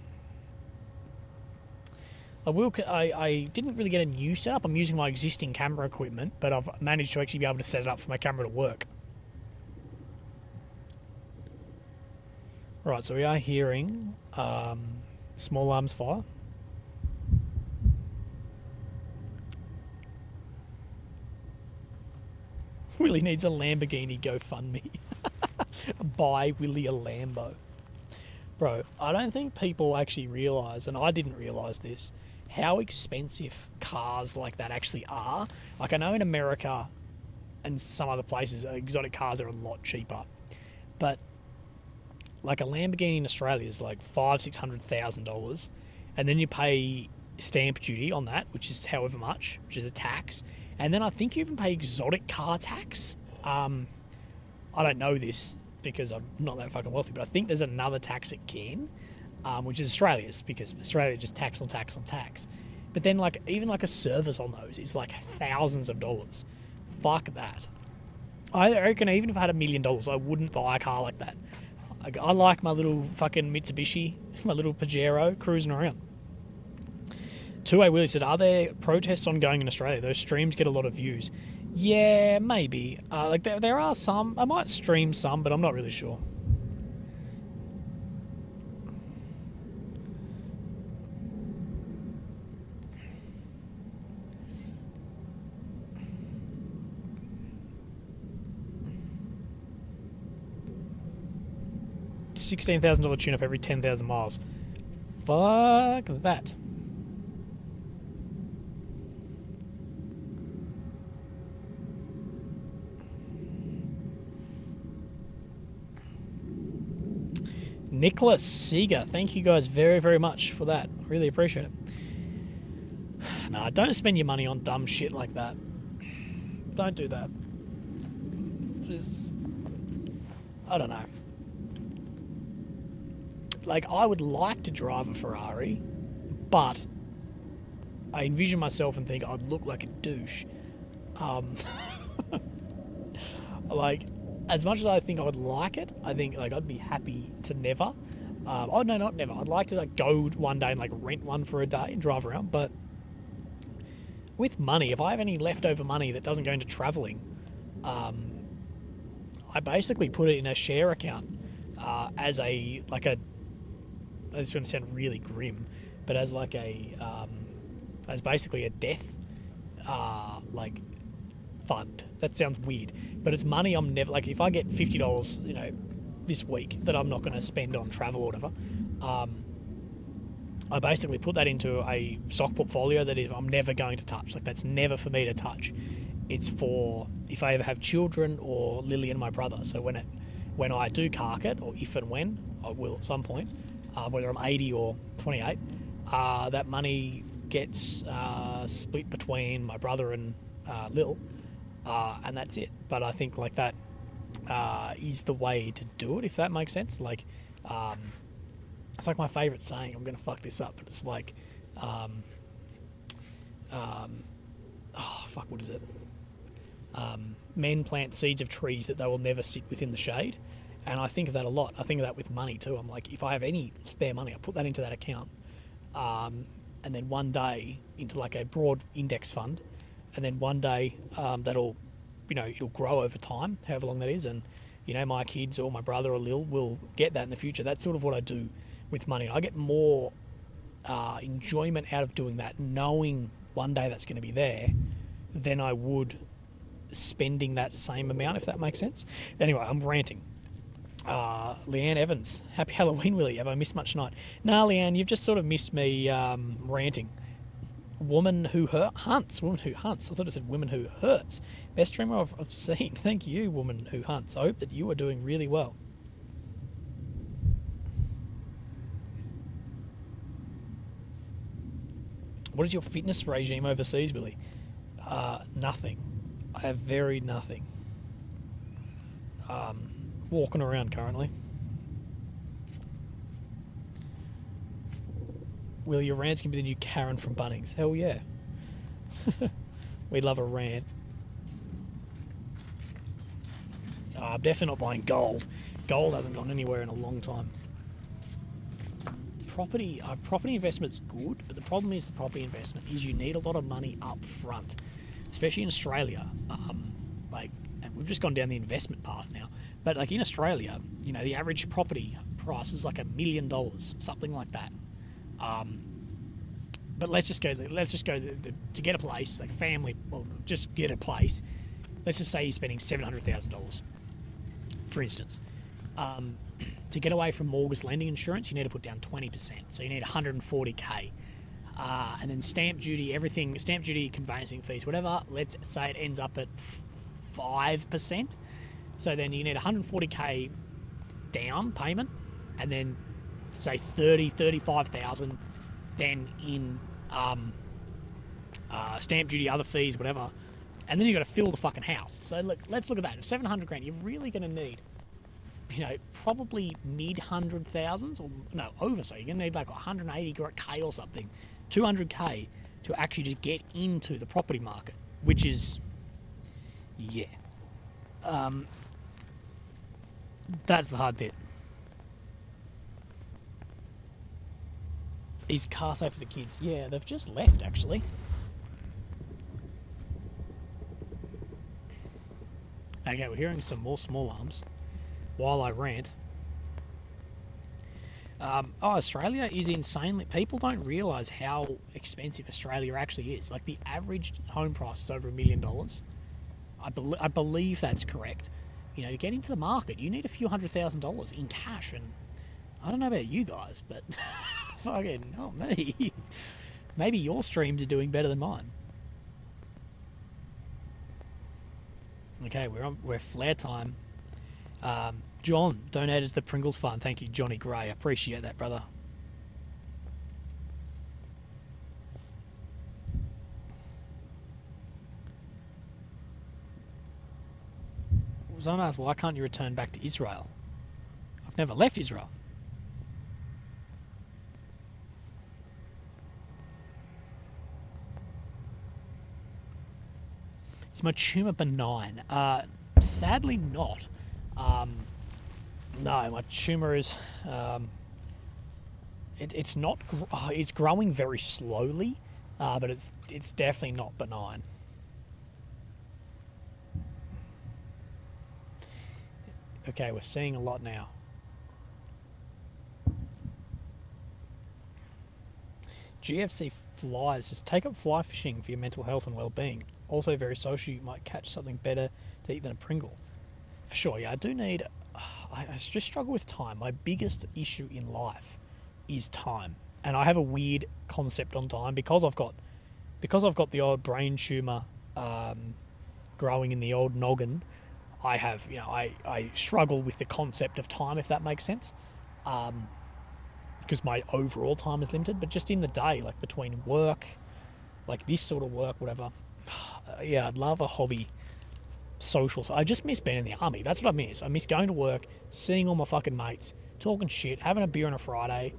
didn't really get a new setup. I'm using my existing camera equipment, but I've managed to actually be able to set it up for my camera to work. Right, so we are hearing small arms fire. Willie needs a Lamborghini GoFundMe. Buy Willy a Lambo. Bro, I don't think people actually realise, and I didn't realise this, how expensive cars like that actually are. Like, I know in America and some other places, exotic cars are a lot cheaper. But, like, a Lamborghini in Australia is like $500,000-$600,000. And then you pay stamp duty on that, which is however much, which is a tax. And then I think you even pay exotic car tax. I don't know this because I'm not that fucking wealthy, but I think there's another tax again, which is Australia's, because Australia just tax on tax on tax. But then, like, even like a service on those is like thousands of dollars. Fuck that. I reckon even if I had $1 million, I wouldn't buy a car like that. I like my little fucking Mitsubishi, my little Pajero cruising around. 2A Willie said, are there protests ongoing in Australia? Those streams get a lot of views. Yeah, maybe. Like there are some. I might stream some, but I'm not really sure. $16,000 tune-up every 10,000 miles. Fuck that. Nicholas Seeger, thank you guys very, very much for that. Really appreciate it. Nah, don't spend your money on dumb shit like that. Don't do that. Just, I don't know. Like, I would like to drive a Ferrari, but I envision myself and think I'd look like a douche. Like, as much as I think I would like it, I think, like, I'd be happy to never. Oh, no, not never. I'd like to, like, go one day and, like, rent one for a day and drive around. But with money, if I have any leftover money that doesn't go into travelling, I basically put it in a share account as a, like a, it's going to sound really grim, but as like a, as basically a death, like, fund. That sounds weird, but it's money I'm never, like, if I get $50, you know, this week that I'm not going to spend on travel or whatever, I basically put that into a stock portfolio that I'm never going to touch. Like, that's never for me to touch. It's for if I ever have children or Lily and my brother. So when I do cark it, or if and when I will at some point, whether I'm 80 or 28, that money gets split between my brother and Lil. And that's it. But I think, like, that is the way to do it, if that makes sense. Like, it's like my favourite saying. I'm going to fuck this up, but it's like, oh fuck, what is it? Men plant seeds of trees that they will never sit within the shade. And I think of that a lot. I think of that with money too. I'm like, if I have any spare money, I put that into that account, and then one day into like a broad index fund. And then one day that'll, you know, it'll grow over time, however long that is. And, you know, my kids or my brother or Lil will get that in the future. That's sort of what I do with money. I get more enjoyment out of doing that, knowing one day that's going to be there, than I would spending that same amount, if that makes sense. Anyway, I'm ranting. Leanne Evans, happy Halloween, Willie. Have I missed much tonight? Nah, Leanne, you've just sort of missed me ranting. Woman who hunts. Woman who hunts. I thought it said women who hurts. Best streamer I've seen. Thank you, woman who hunts. I hope that you are doing really well. What is your fitness regime overseas, Willie? Nothing. I have very nothing. Walking around currently. Will your rants can be the new Karen from Bunnings? Hell yeah. We love a rant. I'm definitely not buying gold. Gold hasn't gone anywhere in a long time. Property investment's good, but the problem is the property investment is you need a lot of money up front, especially in Australia. Like, and we've just gone down the investment path now, but like in Australia, you know, the average property price is like $1 million, something like that. But let's just go to get a place, like a family, well, just get a place. Let's just say you're spending $700,000, for instance. to get away from mortgage lending insurance, you need to put down 20%. So you need 140k. And then stamp duty, everything, stamp duty, conveyancing fees, whatever, let's say it ends up at 5%. So then you need 140k down payment, and then say 35,000 then in stamp duty, other fees, whatever. And then you've got to fill the fucking house. So look, let's look at that. If 700 grand, you're really going to need, probably mid 100,000s, or no, over. So you're going to need like 180k or something, 200k to actually just get into the property market, which is, yeah. That's the hard bit. Is car safe for the kids? Yeah, they've just left actually. Okay, we're hearing some more small arms while I rant. Australia is insanely... People don't realise how expensive Australia actually is. Like, the average home price is over $1 million. I believe that's correct. To get into the market, you need a few $100,000 in cash. And I don't know about you guys, but fucking, oh, maybe your streams are doing better than mine. Okay, we're flare time. John donated to the Pringles Fund. Thank you, Johnny Gray. Appreciate that, brother. Someone asked, why can't you return back to Israel? I've never left Israel. Is my tumour benign? Sadly not. No, my tumour is... it's not... it's growing very slowly, but it's definitely not benign. Okay, we're seeing a lot now. GFC flies. Just take up fly fishing for your mental health and well-being. Also very social. You might catch something better to eat than a Pringle. For sure, yeah. I do need... I just struggle with time. My biggest issue in life is time. And I have a weird concept on time because I've got the old brain tumour growing in the old noggin. I have, I struggle with the concept of time, if that makes sense, because my overall time is limited. But just in the day, like between work, like this sort of work, whatever, yeah, I'd love a hobby, social. So I just miss being in the army. That's what I miss. I miss going to work, seeing all my fucking mates, talking shit, having a beer on a Friday.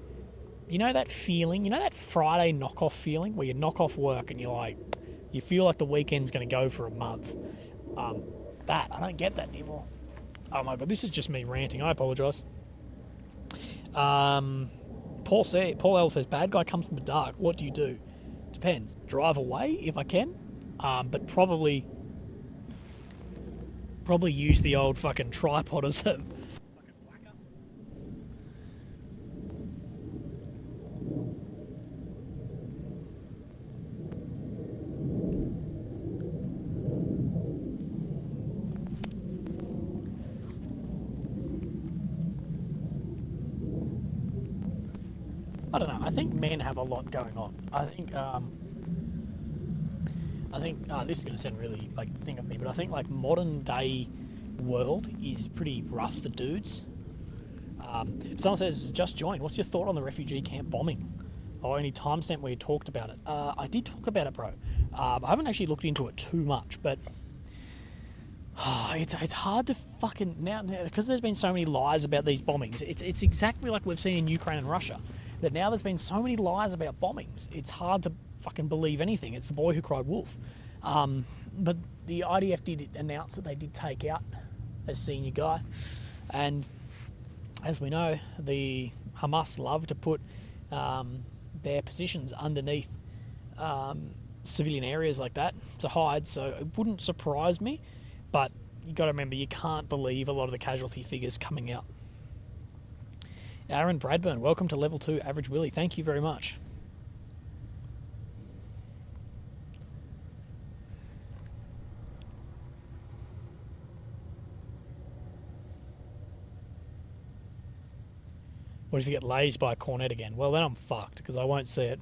You know that feeling? You know that Friday knock-off feeling where you knock off work and you feel like the weekend's going to go for a month? I don't get that anymore. Oh my god, this is just me ranting. I apologise. Paul L says, bad guy comes from the dark. What do you do? Depends. Drive away if I can, but probably use the old fucking tripod as a fucking whacker. I don't know. I think men have a lot going on. I think this is going to sound really thing of me, but I think modern day world is pretty rough for dudes. Someone says, just joined. What's your thought on the refugee camp bombing? Or any timestamp where you talked about it? I did talk about it, bro. I haven't actually looked into it too much, but it's hard to fucking now because there's been so many lies about these bombings. It's exactly like we've seen in Ukraine and Russia. That now there's been so many lies about bombings, it's hard to fucking believe anything. It's the boy who cried wolf. But the IDF did announce that they did take out a senior guy. And as we know, the Hamas love to put their positions underneath civilian areas like that to hide. So it wouldn't surprise me. But you got to remember, you can't believe a lot of the casualty figures coming out. Aaron Bradburn, welcome to Level 2 Average Willy. Thank you very much. What if you get lased by a cornet again? Well, then I'm fucked because I won't see it.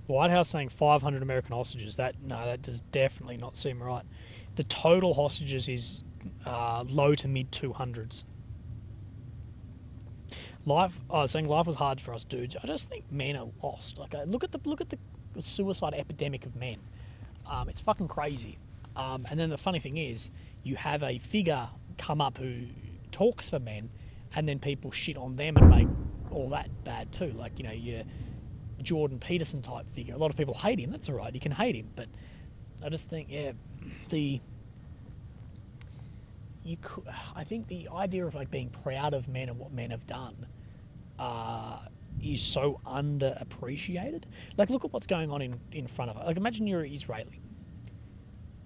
White House saying 500 American hostages. That does definitely not seem right. The total hostages is low to mid 200s. Saying life was hard for us dudes. I just think men are lost. Like, look at the suicide epidemic of men. It's fucking crazy. And then the funny thing is, you have a figure come up who talks for men, and then people shit on them and make all that bad too. Like, your Jordan Peterson type figure. A lot of people hate him. That's all right. You can hate him, but I just think, I think the idea of like being proud of men and what men have done is so underappreciated. Like, look at what's going on in front of us. Like, imagine you're Israeli.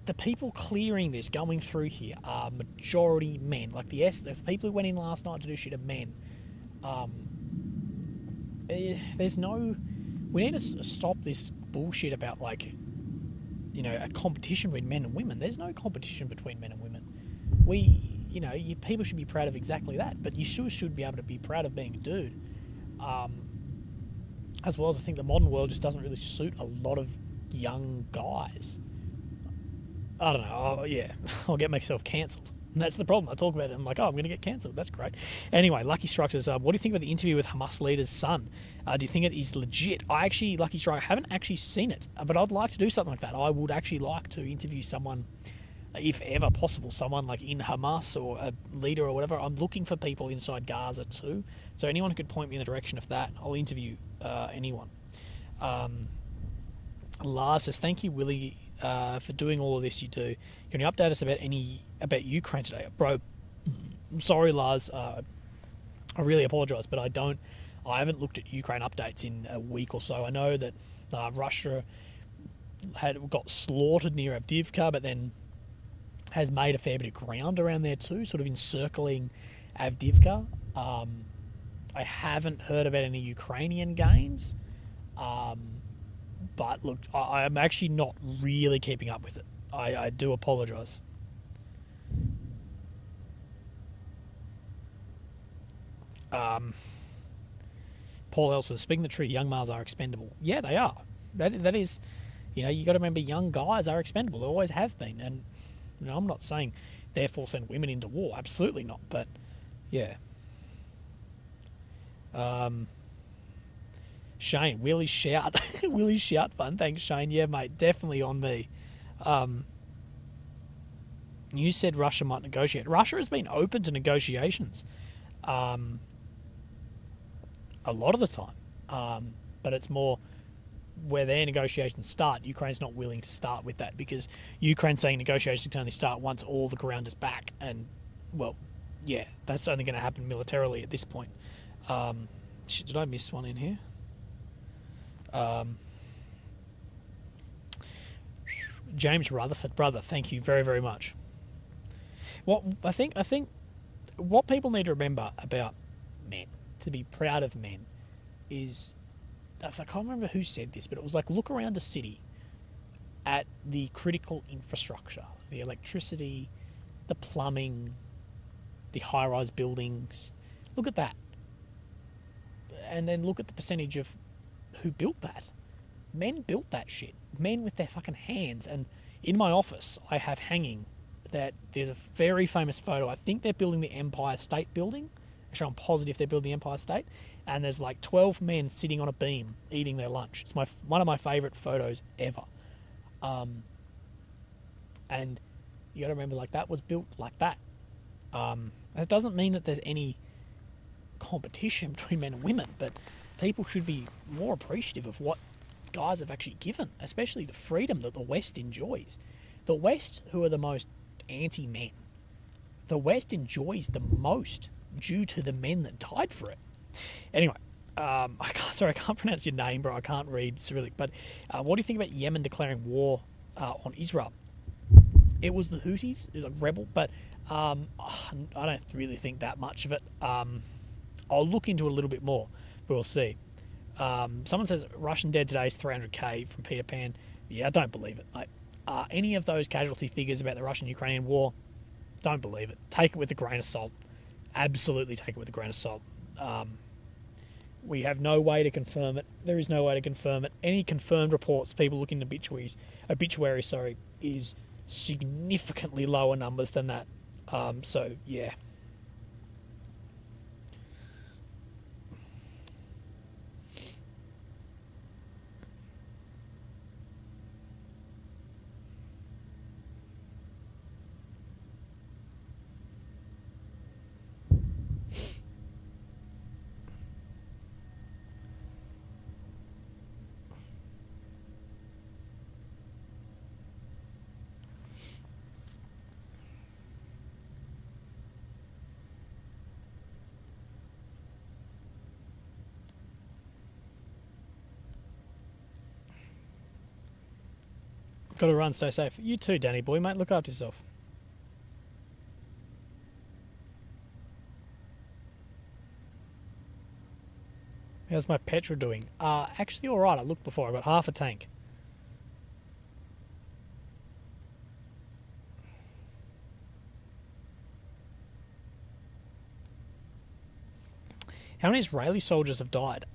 The people clearing this, going through here, are majority men. Like, the people who went in last night to do shit are men. There's no... We need to stop this bullshit about, like, a competition between men and women. There's no competition between men and women. People should be proud of exactly that, but you still should be able to be proud of being a dude. As well as I think the modern world just doesn't really suit a lot of young guys. I don't know. I'll get myself cancelled. And that's the problem. I talk about it and I'm like, I'm going to get cancelled. That's great. Anyway, Lucky Strike says, what do you think about the interview with Hamas leader's son? Do you think it is legit? Lucky Strike, I haven't actually seen it, but I'd like to do something like that. I would actually like to interview someone, if ever possible, someone like in Hamas or a leader or whatever. I'm looking for people inside Gaza too. So anyone who could point me in the direction of that, I'll interview anyone. Lars says, thank you, Willy, for doing all of this you do. Can you update us about Ukraine today? Bro, I'm sorry, Lars. I really apologise, but I haven't looked at Ukraine updates in a week or so. I know that Russia got slaughtered near Avdiivka, but then has made a fair bit of ground around there too, sort of encircling Avdiivka. I haven't heard about any Ukrainian gains. But look, I'm actually not really keeping up with it. I do apologise. Paul Elson, speaking the truth, young males are expendable. Yeah, they are. That is, you got to remember, young guys are expendable. They always have been. And I'm not saying therefore send women into war. Absolutely not. But yeah. Shane, Willie shout. Willie shout fun. Thanks, Shane. Yeah, mate, definitely on me. You said Russia might negotiate. Russia has been open to negotiations a lot of the time. But it's more where their negotiations start. Ukraine's not willing to start with that because Ukraine's saying negotiations can only start once all the ground is back. And, well, yeah, that's only going to happen militarily at this point. Shit, did I miss one in here? James Rutherford, brother, thank you very, very much. What I think what people need to remember about men, to be proud of men, is, I can't remember who said this, but it was like, look around a city at the critical infrastructure, the electricity, the plumbing, the high-rise buildings. Look at that. And then look at the percentage of who built that. Men built that shit. Men with their fucking hands. And in my office, I have hanging that there's a very famous photo. I think they're building the Empire State Building. Actually, I'm positive they're building the Empire State. And there's like 12 men sitting on a beam eating their lunch. It's one of my favourite photos ever. And you got to remember, like, that was built like that. That doesn't mean that there's any competition between men and women, but people should be more appreciative of what guys have actually given, especially the freedom that the West enjoys. The West, who are the most anti-men, the West enjoys the most due to the men that died for it. Anyway, I can't pronounce your name, bro. I can't read Cyrillic. But what do you think about Yemen declaring war on Israel? It was the Houthis, it was a rebel, but I don't really think that much of it. I'll look into it a little bit more, but we'll see. Someone says Russian dead today is 300k from Peter Pan. Yeah, I don't believe it, mate. Any of those casualty figures about the Russian-Ukrainian war, don't believe it. Take it with a grain of salt. Absolutely take it with a grain of salt. We have no way to confirm it. There is no way to confirm it. Any confirmed reports, people looking at obituaries, is significantly lower numbers than that. So, yeah. Got to run, stay safe. You too, Danny boy, mate. Look after yourself. How's my petrol doing? Actually, all right. I looked before. I got half a tank. How many Israeli soldiers have died?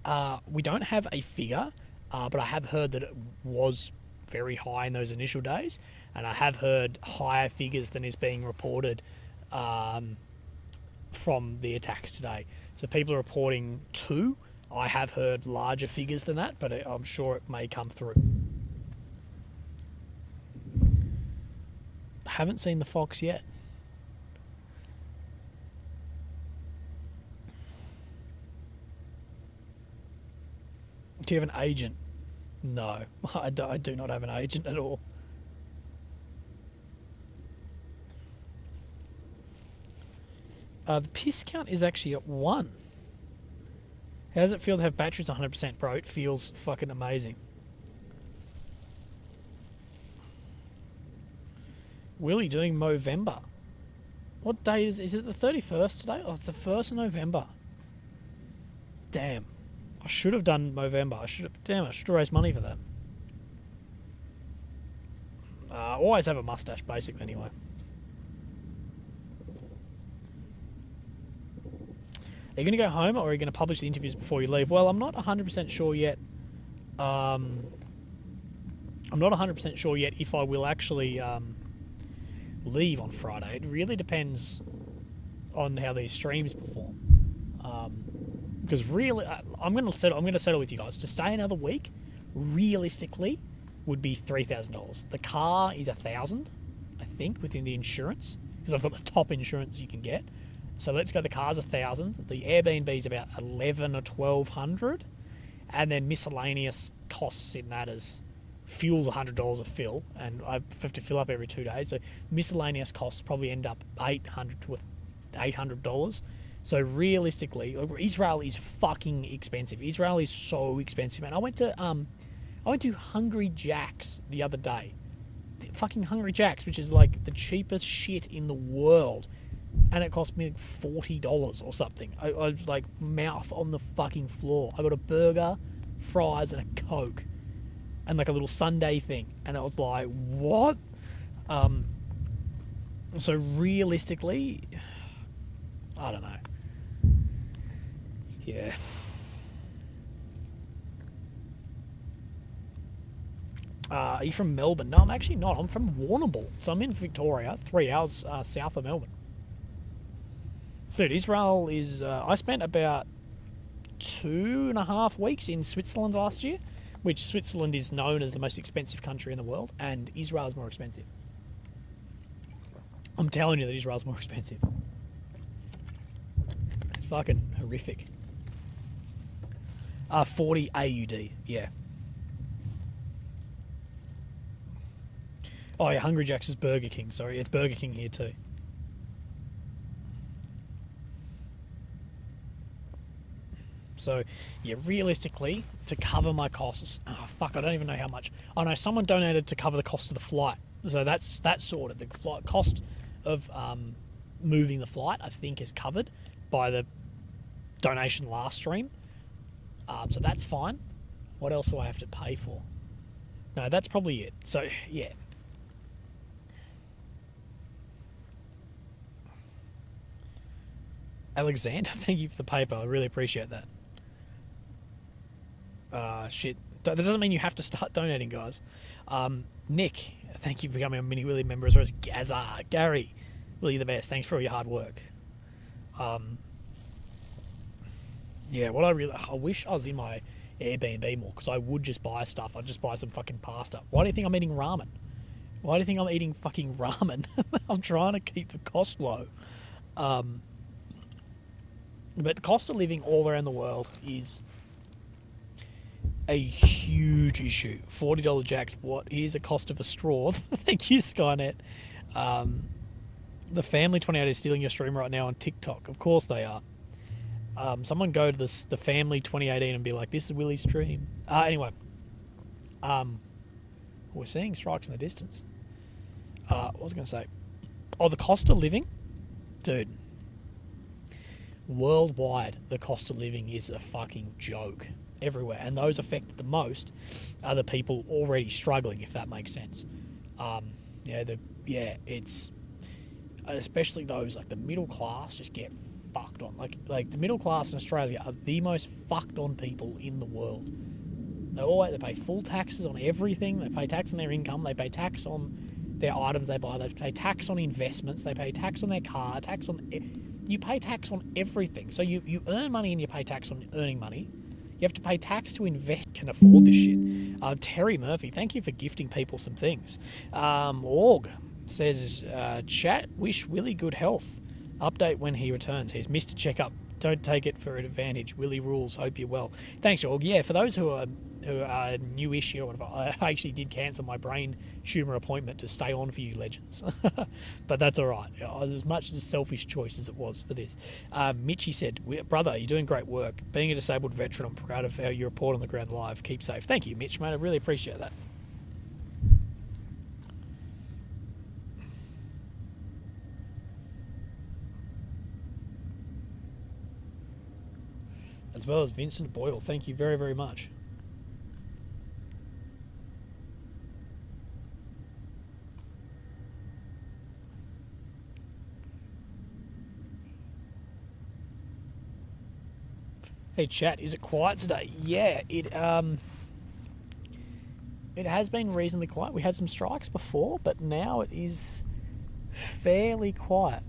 We don't have a figure, but I have heard that it was very high in those initial days, and I have heard higher figures than is being reported from the attacks today. So people are reporting 2. I have heard larger figures than that, but I'm sure it may come through. Haven't seen the Fox yet. Do you have an agent? No, I do not have an agent at all. The piss count is actually at 1. How does it feel to have batteries 100%, bro? It feels fucking amazing. Willy doing Movember. What day is it? The 31st today? Oh, it's the 1st of November. Damn. I should have done Movember. I should have raised money for that. Always have a mustache, basically, anyway. Are you going to go home, or are you going to publish the interviews before you leave? Well, I'm not 100% sure yet. I'm not 100% sure yet if I will actually leave on Friday. It really depends on how these streams perform. Because really, I'm going to settle with you guys. To stay another week, realistically, would be $3,000. The car is $1,000, I think, within the insurance, because I've got the top insurance you can get. So let's go. The car's $1,000. The Airbnb is about $1,100 or $1,200, and then miscellaneous costs in that is fuel's $100 a fill, and I have to fill up every 2 days. So miscellaneous costs probably end up $800 to $800. So realistically, Israel is fucking expensive. Israel is so expensive, and I went to Hungry Jack's the other day. Fucking Hungry Jack's, which is like the cheapest shit in the world, and it cost me like $40 or something. I was like mouth on the fucking floor. I got a burger, fries, and a Coke, and like a little sundae thing, and I was like, what? So realistically, I don't know. Yeah. Are you from Melbourne? No, I'm actually not. I'm from Warrnambool. So I'm in Victoria, 3 hours south of Melbourne. Dude, Israel is... I spent about 2.5 weeks in Switzerland last year, which Switzerland is known as the most expensive country in the world, and Israel is more expensive. I'm telling you that Israel's more expensive. It's fucking horrific. 40 AUD, yeah. Oh yeah, Hungry Jack's is Burger King. Sorry, it's Burger King here too. So, yeah, realistically, to cover my costs, oh fuck, I don't even know how much. I know someone donated to cover the cost of the flight, so that's sorted. The flight cost of moving the flight, I think, is covered by the donation last stream. So that's fine. What else do I have to pay for? No, that's probably it. So, yeah. Alexander, thank you for the paper. I really appreciate that. Shit. That doesn't mean you have to start donating, guys. Nick, thank you for becoming a Mini Willy member, as well as Gaza. Gary, really the best. Thanks for all your hard work. Yeah, I wish I was in my Airbnb more, because I would just buy stuff. I'd just buy some fucking pasta. Why do you think I'm eating ramen? Why do you think I'm eating fucking ramen? I'm trying to keep the cost low. But the cost of living all around the world is a huge issue. $40 jacks. What is the cost of a straw? Thank you, Skynet. The Family 28 is stealing your stream right now on TikTok. Of course they are. Someone go to the Family 2018 and be like, "This is Willy's stream." Anyway, we're seeing strikes in the distance. What was I going to say? Oh, the cost of living, dude. Worldwide, the cost of living is a fucking joke everywhere, and those affected the most are the people already struggling, if that makes sense. It's especially those like the middle class just get fucked on. Like the middle class in Australia are the most fucked on people in the world. They pay full taxes on everything. They pay tax on their income. They pay tax on their items they buy. They pay tax on investments. They pay tax on their car. You pay tax on everything. So you earn money and you pay tax on earning money. You have to pay tax to invest. Can afford this shit. Terry Murphy, thank you for gifting people some things. Org says, chat, wish Willy good health. Update when he returns. He's missed a checkup. Don't take it for an advantage. Willy rules. Hope you're well. Thanks, Org. Yeah, for those who are newish or whatever, I actually did cancel my brain tumour appointment to stay on for you legends. But that's all right. As much as a selfish choice as it was for this. Mitchie said, "Brother, you're doing great work. Being a disabled veteran, I'm proud of how you report on the ground live. Keep safe." Thank you, Mitch, mate. I really appreciate that. As well as Vincent Boyle. Thank you very, very much. Hey chat, is it quiet today? Yeah, it has been reasonably quiet. We had some strikes before, but now it is fairly quiet.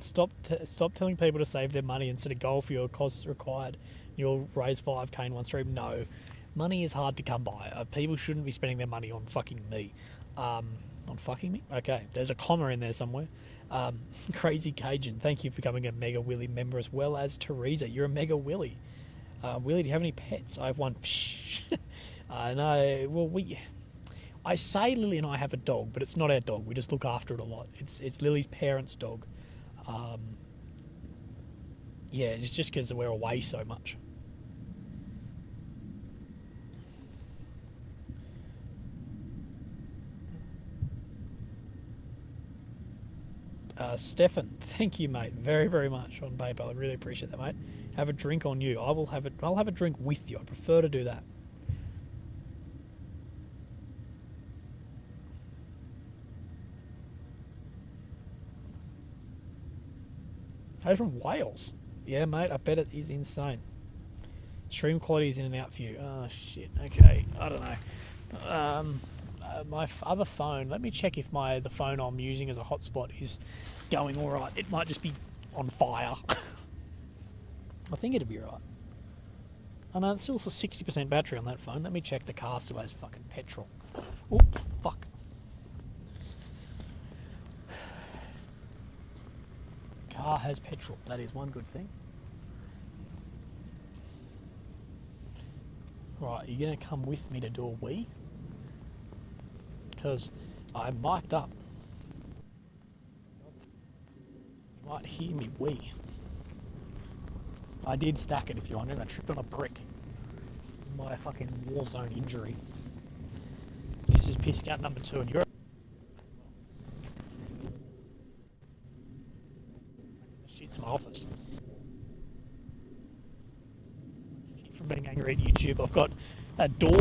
Stop telling people to save their money and set a goal for your costs required. You'll raise 5k in one stream. No, money is hard to come by. People shouldn't be spending their money on fucking me. On fucking me? Okay, there's a comma in there somewhere. Crazy Cajun, thank you for becoming a Mega Willy member, as well as Teresa. You're a Mega Willy. Willy, do you have any pets? I have one. No, well, I say Lily and I have a dog, but it's not our dog. We just look after it a lot. It's Lily's parents' dog. Yeah, it's just because we're away so much. Stefan, thank you, mate, very, very much on PayPal. I really appreciate that, mate. Have a drink on you. I'll have a drink with you. I prefer to do that. Hey, from Wales. Yeah, mate, I bet it is insane. Stream quality is in and out for you. Oh, shit. Okay, I don't know. My other phone, let me check if the phone I'm using as a hotspot is going all right. It might just be on fire. I think it'll be right. Oh no, there's still a 60% battery on that phone. Let me check the car still has fucking petrol. Oh, fuck. Car has petrol. That is one good thing. Right, you're going to come with me to do a wee? Because I'm mic'd up. You might hear me wee. I did stack it, if you're wondering. I tripped on a brick. My fucking war zone injury. This is piss scout number 2 and you're... Shit's in my office. From being angry at YouTube, I've got a door.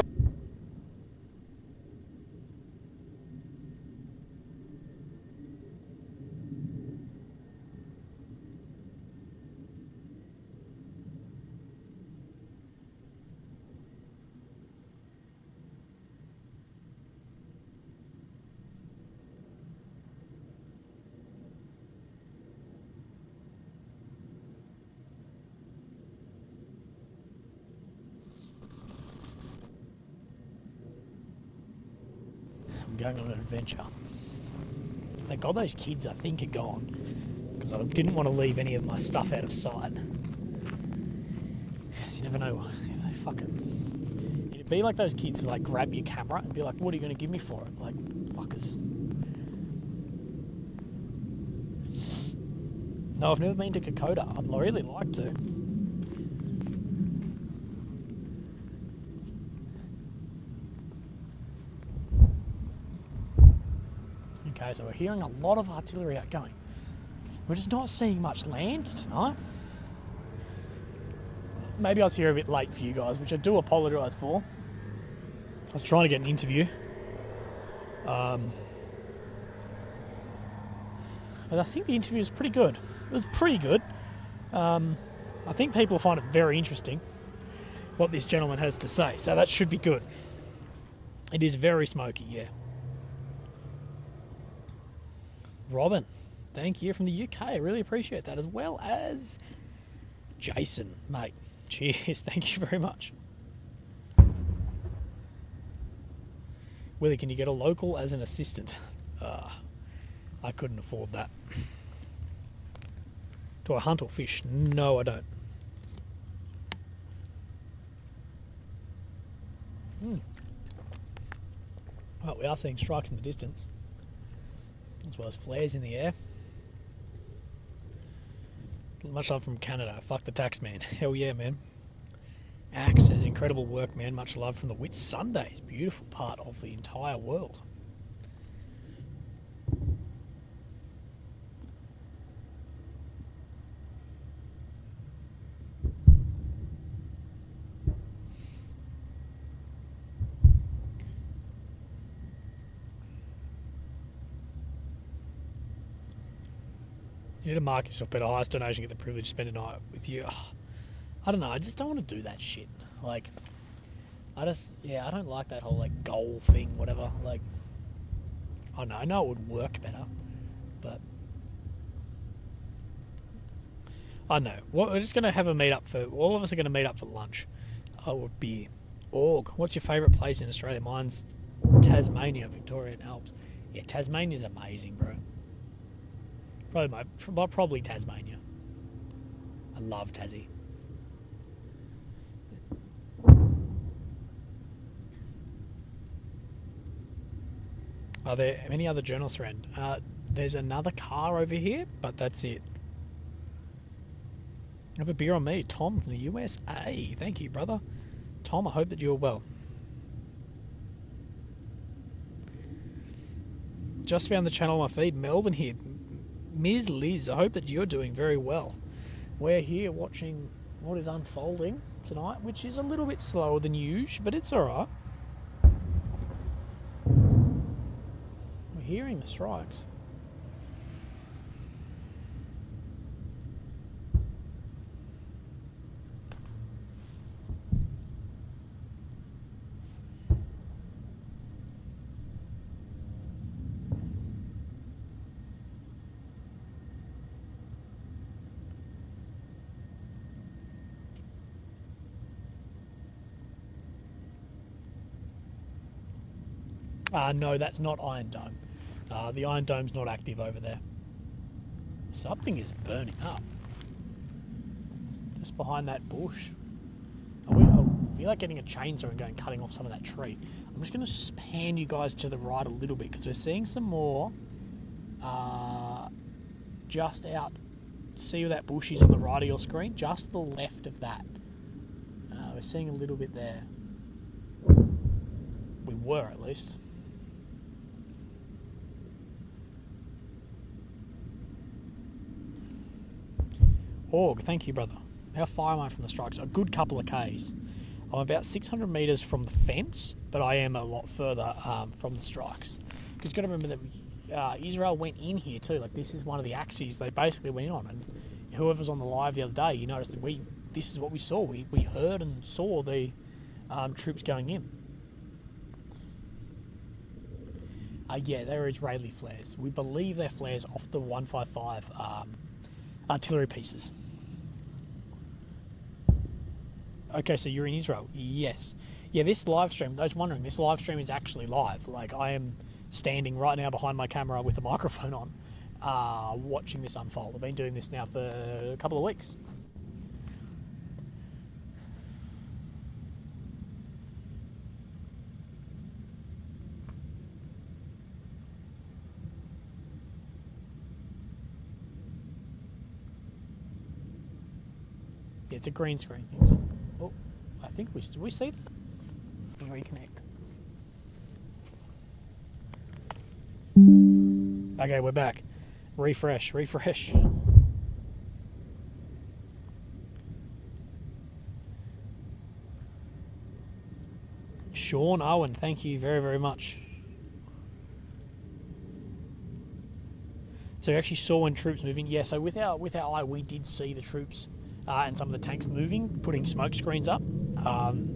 Going on an adventure. Thank God those kids, I think, are gone, because I didn't want to leave any of my stuff out of sight. Because you never know if they fucking... It'd be like those kids that like grab your camera and be like, "What are you going to give me for it?" Like, fuckers. No, I've never been to Kokoda. I'd really like to. Okay, so we're hearing a lot of artillery outgoing. We're just not seeing much land tonight. Maybe I was here a bit late for you guys, which I do apologise for. I was trying to get an interview. But I think the interview was pretty good. It was pretty good. I think people find it very interesting what this gentleman has to say, so that should be good. It is very smoky, yeah. Robin, thank you from the UK. I really appreciate that, as well as Jason, mate. Cheers, thank you very much. Willie, can you get a local as an assistant? I couldn't afford that. Do I hunt or fish? No, I don't. Well, we are seeing strikes in the distance, as well as flares in the air. Much love from Canada. Fuck the tax man. Hell yeah, man. Axe says incredible work, man. Much love from the Whit Sundays. Beautiful part of the entire world. You need to mark yourself better. Highest donation, get the privilege to spend a night with you. I don't know. I just don't want to do that shit. Like, I don't like that whole like goal thing, whatever. Like, I know it would work better, but I don't know. We're just gonna have a meet up for all of us are gonna meet up for lunch. Oh, beer. Org. What's your favourite place in Australia? Mine's Tasmania, Victorian Alps. Yeah, Tasmania's amazing, bro. Probably Tasmania. I love Tassie. Are there any other journalists around? There's another car over here, but that's it. Have a beer on me, Tom from the USA. Thank you, brother. Tom, I hope that you're well. Just found the channel on my feed. Melbourne here. Ms. Liz, I hope that you're doing very well. We're here watching what is unfolding tonight, which is a little bit slower than usual, but it's alright. We're hearing the strikes. No, that's not Iron Dome. The Iron Dome's not active over there. Something is burning up. Just behind that bush. Oh, I feel like getting a chainsaw and going cutting off some of that tree. I'm just going to pan you guys to the right a little bit because we're seeing some more just out. See where that bush is on the right of your screen? Just the left of that. We're seeing a little bit there. We were, at least. Org, thank you, brother. How far am I from the strikes? A good couple of Ks. I'm about 600 metres from the fence, but I am a lot further from the strikes. Because you've got to remember that Israel went in here too. Like, this is one of the axes they basically went in on. And whoever was on the live the other day, you noticed that this is what we saw. We heard and saw the troops going in. Yeah, they're Israeli flares. We believe they're flares off the 155 artillery pieces. Okay, so you're in Israel. Yes. Yeah, this live stream, those wondering, this live stream is actually live. Like, I am standing right now behind my camera with a microphone on, watching this unfold. I've been doing this now for a couple of weeks. Yeah, it's a green screen. Oh, I think did we see that? Reconnect. Okay, we're back. Refresh. Sean Owen, thank you very, very much. So you actually saw when troops moving. Yeah, so with our eye, we did see the troops and some of the tanks moving, putting smoke screens up. And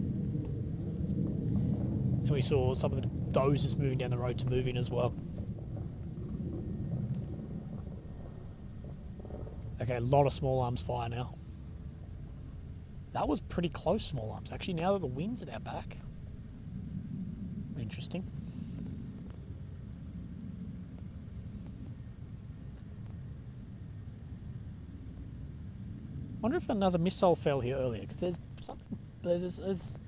we saw some of the dozers moving down the road to move in as well. Okay, a lot of small arms fire now. That was pretty close small arms. Actually, now that the wind's at our back. Interesting. Wonder if another missile fell here earlier, because there's something, there's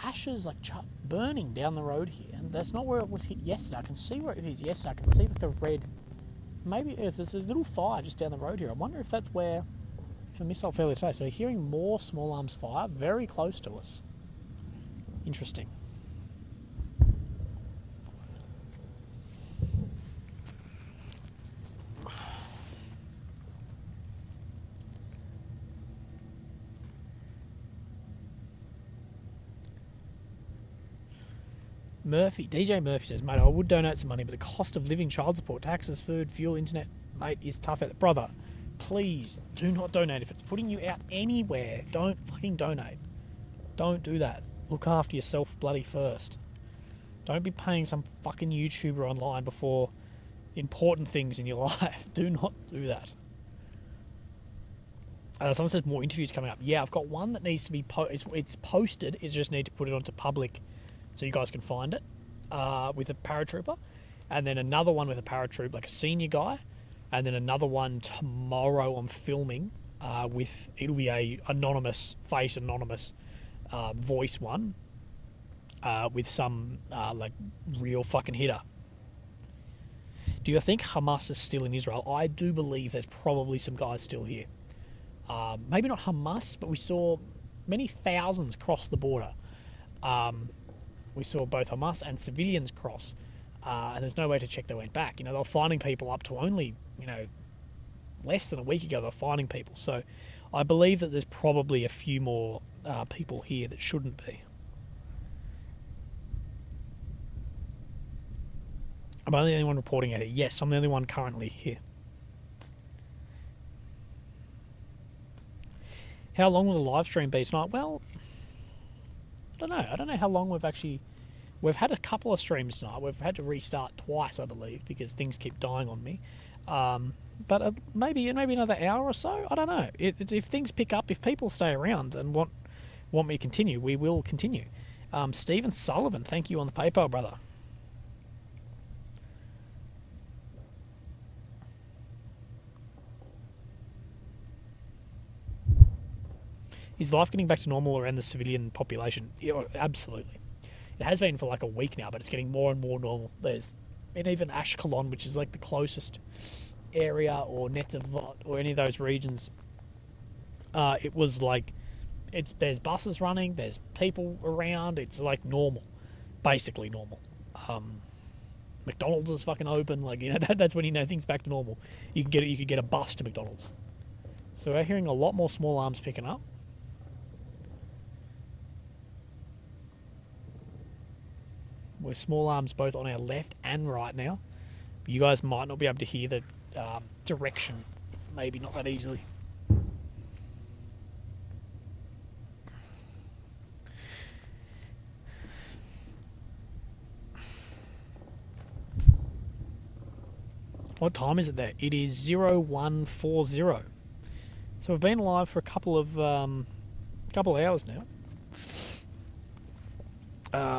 ashes like burning down the road here, and that's not where it was hit yesterday. I can see where it is yesterday. I can see that the red, maybe there's a little fire just down the road here. I wonder if that's where, if a missile fell here today. So hearing more small arms fire very close to us. Interesting. DJ Murphy says, mate, I would donate some money, but the cost of living, child support, taxes, food, fuel, internet, mate, is tough. Brother, please do not donate. If it's putting you out anywhere, don't fucking donate. Don't do that. Look after yourself bloody first. Don't be paying some fucking YouTuber online before important things in your life. Do not do that. Someone says more interviews coming up. Yeah, I've got one that needs to be it's posted. It's just need to put it onto public so you guys can find it, with a paratrooper, and then another one with a paratroop, like a senior guy, and then another one tomorrow I'm filming with, it'll be a anonymous voice one, with some like real fucking hitter. Do you think Hamas is still in Israel? I do believe there's probably some guys still here. Maybe not Hamas, but we saw many thousands cross the border. We saw both Hamas and civilians cross, and there's no way to check they went back. You know, they were finding people up to only, less than a week ago. They were finding people. So I believe that there's probably a few more people here that shouldn't be. Am I the only one reporting at it? Yes, I'm the only one currently here. How long will the live stream be tonight? Well, I don't know. I don't know how long we've had a couple of streams tonight. We've had to restart twice, I believe, because things keep dying on me. But maybe another hour or so. I don't know. If things pick up, if people stay around and want me to continue, we will continue. Stephen Sullivan, thank you on the PayPal, brother. Is life getting back to normal around the civilian population? Yeah, absolutely. It has been for like a week now, but it's getting more and more normal. And even Ashkelon, which is like the closest area, or Netivot, or any of those regions, it was like, there's buses running, there's people around, it's like normal, basically normal. McDonald's is fucking open, like, you know, that's when you know things back to normal. You could get a bus to McDonald's. So we're hearing a lot more small arms picking up. We're small arms both on our left and right now. You guys might not be able to hear the direction, maybe not that easily. What time is it there? It is 0140. So we've been live for a couple of hours now.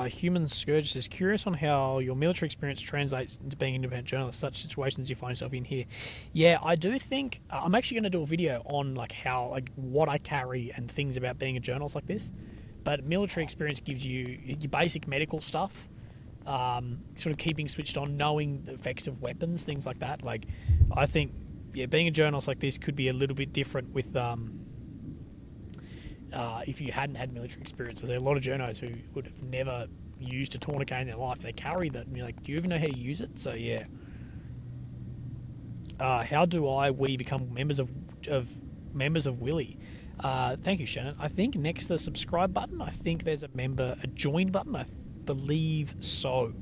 Human Scourge says, curious on how your military experience translates into being an independent journalist, such situations you find yourself in here. Yeah, I do think I'm actually going to do a video on like how, like, what I carry and things about being a journalist like this. But military experience gives you your basic medical stuff, sort of keeping switched on, knowing the effects of weapons, things like that. Like, I think, yeah, being a journalist like this could be a little bit different with if you hadn't had military experience. There's a lot of journos who would have never used a tourniquet in their life. They carry that, and you're like, do you even know how to use it? So yeah. How do we become members of Willy? Thank you, Shannon. I think next to the subscribe button, I think there's a join button. I believe so.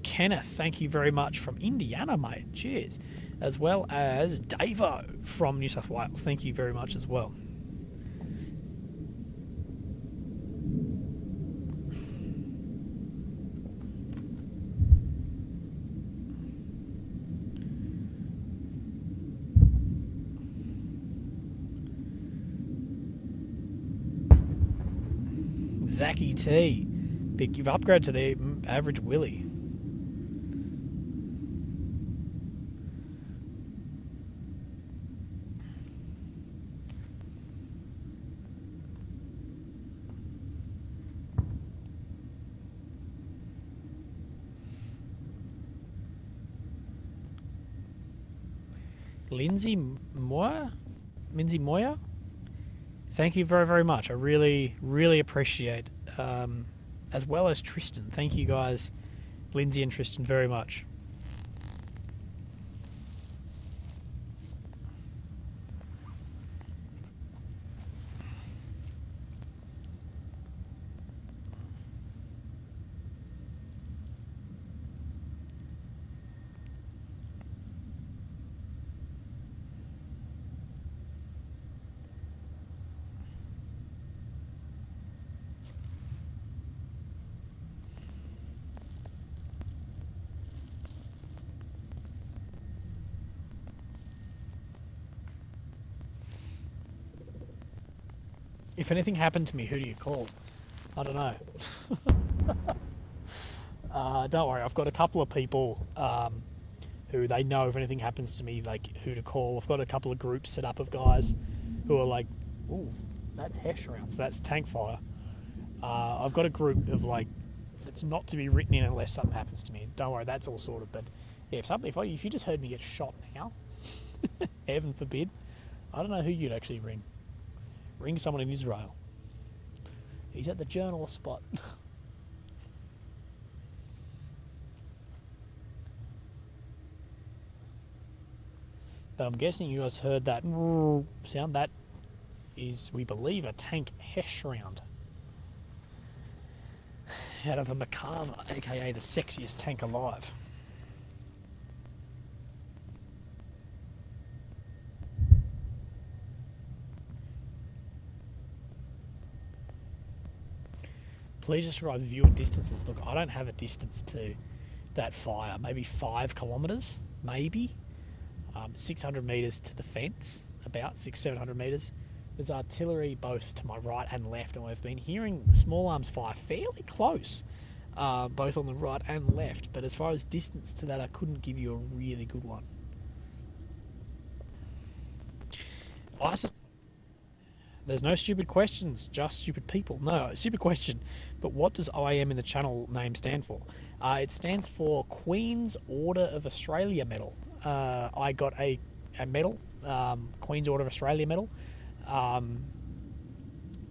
Kenneth, thank you very much from Indiana, mate. Cheers. As well as Davo from New South Wales. Thank you very much as well. Zachy T, you've upgraded to the average Willy. Lindsay Moya? Thank you very, very much. I really, really appreciate it. As well as Tristan. Thank you guys, Lindsay and Tristan, very much. If anything happened to me, who do you call? I don't know. Don't worry, I've got a couple of people who they know if anything happens to me, like who to call. I've got a couple of groups set up of guys who are like, ooh, that's Hesh rounds, that's tank fire. I've got a group of like, it's not to be written in unless something happens to me. Don't worry, that's all sorted. But yeah, if you just heard me get shot now, heaven forbid, I don't know who you'd actually ring. Ring someone in Israel. He's at the journalist spot. But I'm guessing you guys heard that sound. That is, we believe, a tank Hesh round. Out of a Makava, aka the sexiest tank alive. Please describe the view and distances. Look, I don't have a distance to that fire. Maybe 5 kilometres, maybe. 600 metres to the fence, about 700 metres. There's artillery both to my right and left, and we've been hearing small arms fire fairly close, both on the right and left. But as far as distance to that, I couldn't give you a really good one. There's no stupid questions, just stupid people. No, stupid question. But what does OAM in the channel name stand for? It stands for Queen's Order of Australia Medal. I got a medal, Queen's Order of Australia Medal,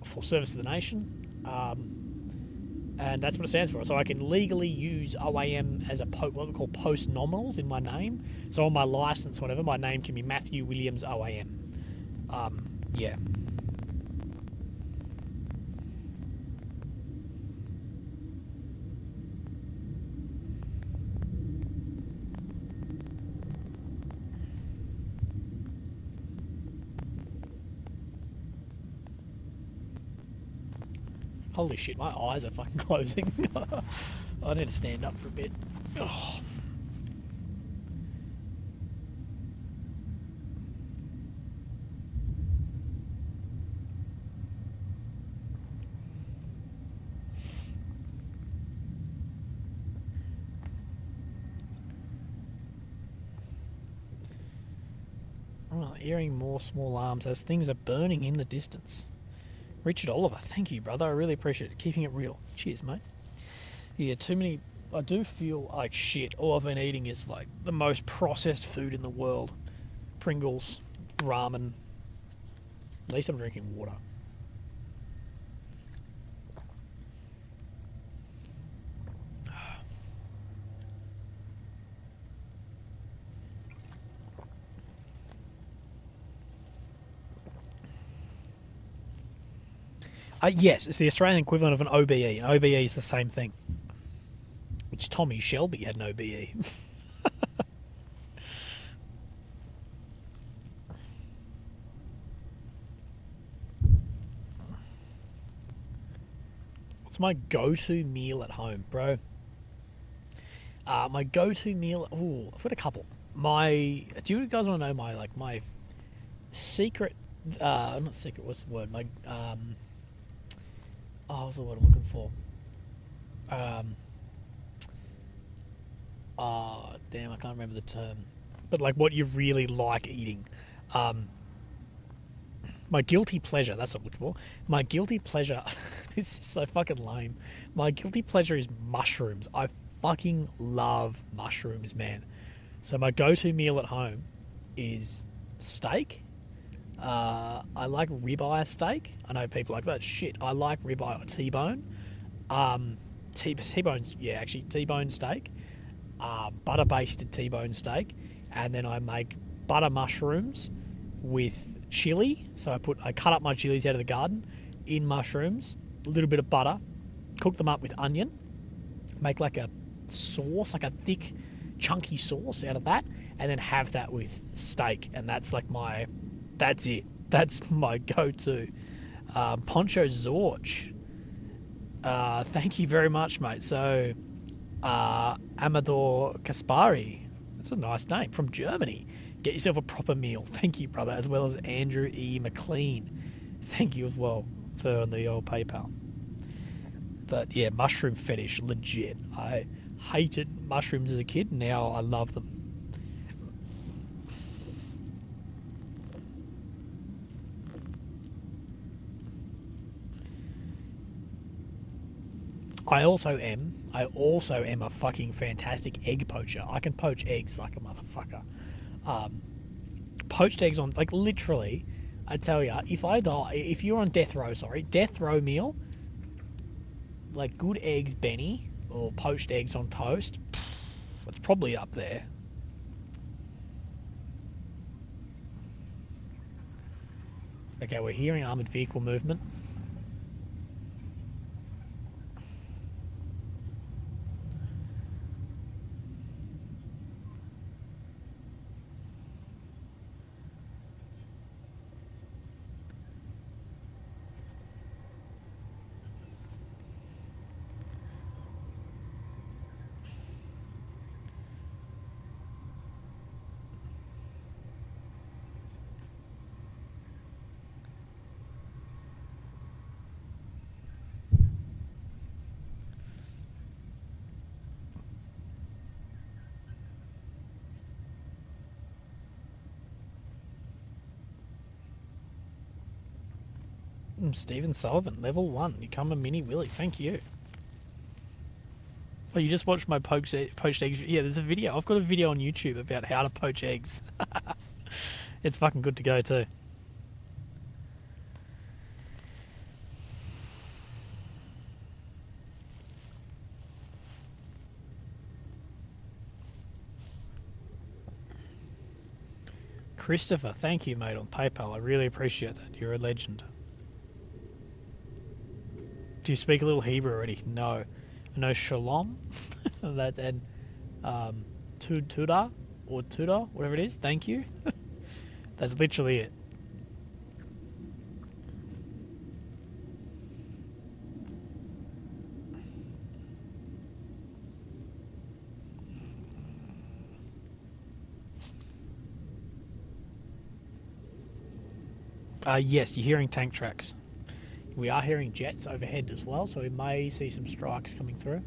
for service to the nation. And that's what it stands for. So I can legally use OAM as what we call post nominals in my name. So on my license, whatever, my name can be Matthew Williams OAM. Yeah. Holy shit, my eyes are fucking closing. I need to stand up for a bit. Oh. Oh, hearing more small arms as things are burning in the distance. Richard Oliver, thank you, brother. I really appreciate it. Keeping it real. Cheers, mate. Yeah, too many. I do feel like shit. All I've been eating is like the most processed food in the world. Pringles, ramen. At least I'm drinking water. Yes, it's the Australian equivalent of an OBE. An OBE is the same thing. Which Tommy Shelby had an OBE. What's my go-to meal at home, bro? My go-to meal... Ooh, I've got a couple. Do you guys want to know my secret... not secret, what's the word? What's the word I'm looking for? Damn, I can't remember the term. But like what you really like eating. My guilty pleasure, that's what I'm looking for. My guilty pleasure, this is so fucking lame. My guilty pleasure is mushrooms. I fucking love mushrooms, man. So my go-to meal at home is steak. I like ribeye steak. I know people like that shit. I like ribeye or T-bone. T-bone's, yeah, actually T-bone steak. Butter basted T-bone steak, and then I make butter mushrooms with chili. So I cut up my chilies out of the garden in mushrooms, a little bit of butter, cook them up with onion, make like a sauce, like a thick chunky sauce out of that, and then have that with steak. And that's it. That's my go-to. Poncho Zorch, thank you very much, mate. So Amador Kaspari, that's a nice name, from Germany. Get yourself a proper meal. Thank you, brother. As well as Andrew E. McLean, thank you as well for the old PayPal. But yeah, mushroom fetish, legit. I hated mushrooms as a kid. Now I love them. I also am a fucking fantastic egg poacher. I can poach eggs like a motherfucker. Poached eggs on, like, literally, I tell ya, if you're on death row meal, like good eggs Benny or poached eggs on toast, it's probably up there. Okay, we're hearing armoured vehicle movement. Stephen Sullivan, level 1. Become a mini Willy. Thank you. Oh, you just watched my poached eggs. Yeah, there's a video. I've got a video on YouTube about how to poach eggs. It's fucking good to go too. Christopher, thank you, mate, on PayPal. I really appreciate that. You're a legend. Do you speak a little Hebrew already? No. I know shalom. That and tuda or tuda, whatever it is. Thank you. That's literally it. Yes, you're hearing tank tracks. We are hearing jets overhead as well, so we may see some strikes coming through.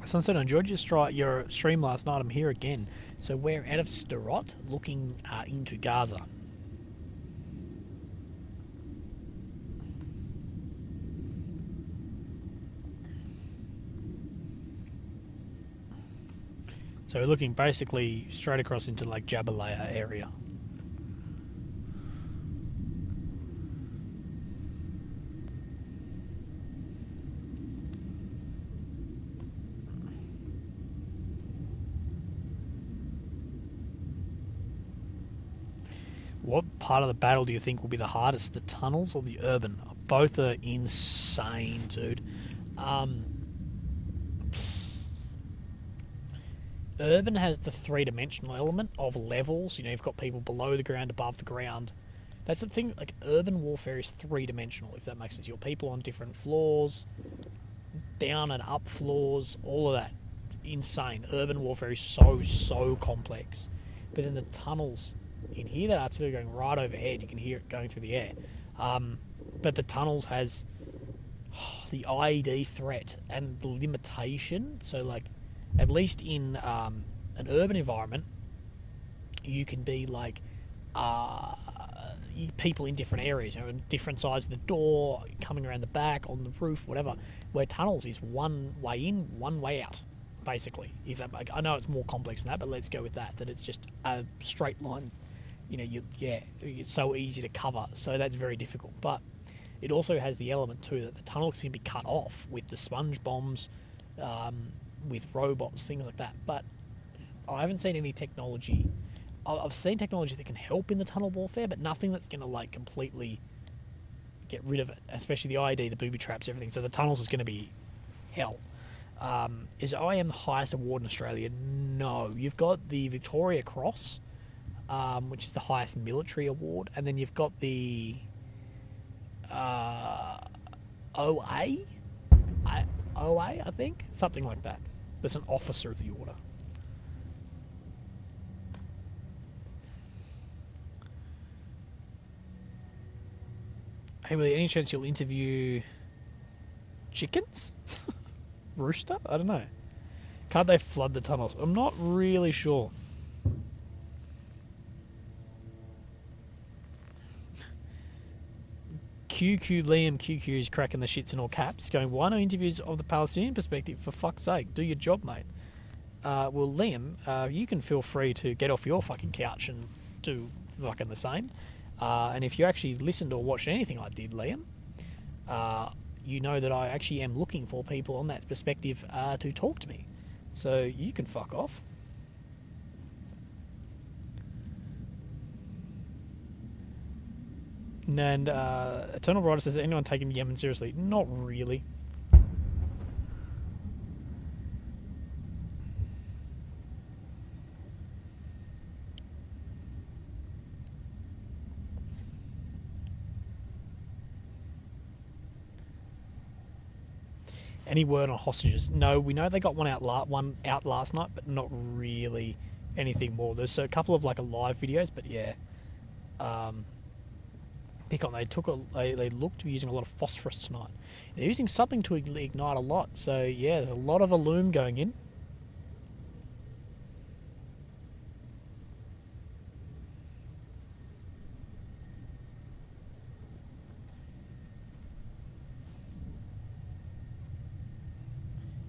Sunset, I enjoyed your stream last night. I'm here again. So we're out of Sderot, looking into Gaza. So we're looking basically straight across into like Jabalaya area. What part of the battle do you think will be the hardest? The tunnels or the urban? Both are insane, dude. Urban has the three-dimensional element of levels. You know, you've got people below the ground, above the ground. That's the thing, like, urban warfare is three-dimensional, if that makes sense. You're people on different floors, down and up floors, all of that. Insane. Urban warfare is so complex. But in the tunnels in here, that artillery going right overhead, you can hear it going through the air. But the tunnels has the IED threat and the limitation. So, like, at least in an urban environment, you can be like people in different areas, you know, on different sides of the door, coming around the back, on the roof, whatever. Where tunnels is one way in, one way out, basically. If that, I know it's more complex than that, but let's go with that. That it's just a straight line. You know, it's so easy to cover, so that's very difficult. But it also has the element too that the tunnels can be cut off with the sponge bombs. With robots, things like that. But I haven't seen any technology. I've seen technology that can help in the tunnel warfare, but nothing that's going to like completely get rid of it, especially the IED, the booby traps, everything. So the tunnels is going to be hell. Is OAM the highest award in Australia? No. You've got the Victoria Cross, which is the highest military award, and then you've got the OA, I think, something like that. There's an officer of the order. Hey, Willie, any chance you'll interview chickens? Rooster? I don't know. Can't they flood the tunnels? I'm not really sure. Liam QQ is cracking the shits in all caps, going, why no interviews of the Palestinian perspective? For fuck's sake, do your job, mate. Well, Liam, you can feel free to get off your fucking couch and do fucking the same. And if you actually listened or watched anything I did, Liam, you know that I actually am looking for people on that perspective to talk to me. So you can fuck off. And Eternal Rider says, anyone taking Yemen seriously? Not really. Any word on hostages? No, we know they got one out last night, but not really anything more. There's a couple of like live videos, but yeah. They look to be using a lot of phosphorus tonight. They're using something to ignite a lot. So yeah, there's a lot of aluminum going in.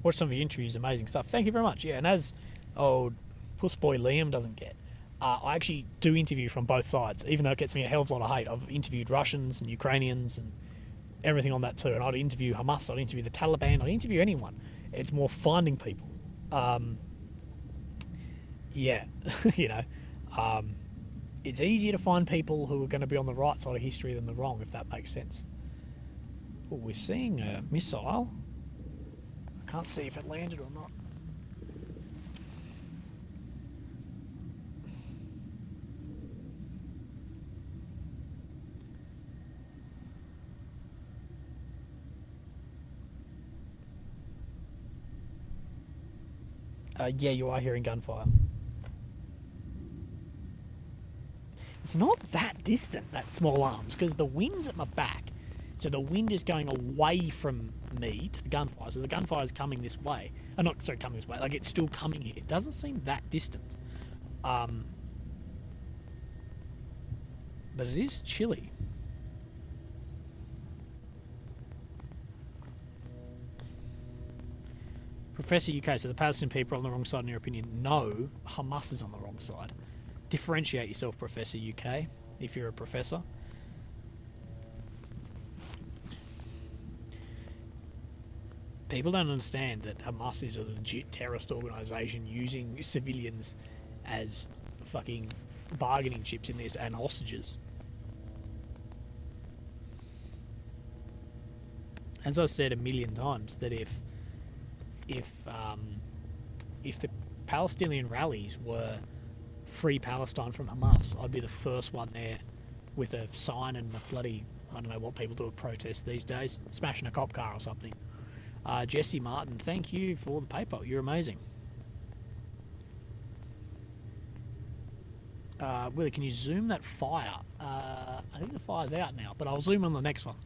Watch some of your interviews, amazing stuff. Thank you very much. Yeah, and as old puss boy Liam doesn't get, I actually do interview from both sides, even though it gets me a hell of a lot of hate. I've interviewed Russians and Ukrainians and everything on that too, and I'd interview Hamas, I'd interview the Taliban, I'd interview anyone. It's more finding people. Yeah, you know, it's easier to find people who are going to be on the right side of history than the wrong, if that makes sense. Oh, we're seeing a missile. I can't see if it landed or not. Yeah, you are hearing gunfire. It's not that distant, that small arms, because the wind's at my back. So the wind is going away from me to the gunfire. So the gunfire is coming this way. Not sorry, coming this way. Like, it's still coming here. It doesn't seem that distant. But it is chilly. Professor UK, so the Palestinian people are on the wrong side in your opinion? No, Hamas is on the wrong side. Differentiate yourself, Professor UK, if you're a professor. People don't understand that Hamas is a legit terrorist organisation using civilians as fucking bargaining chips in this and hostages. As I've said a million times, that if the Palestinian rallies were free Palestine from Hamas, I'd be the first one there with a sign and a bloody, I don't know what people do at protests these days, smashing a cop car or something. Jesse Martin, thank you for the PayPal. You're amazing. Willie, can you zoom that fire? I think the fire's out now, but I'll zoom on the next one.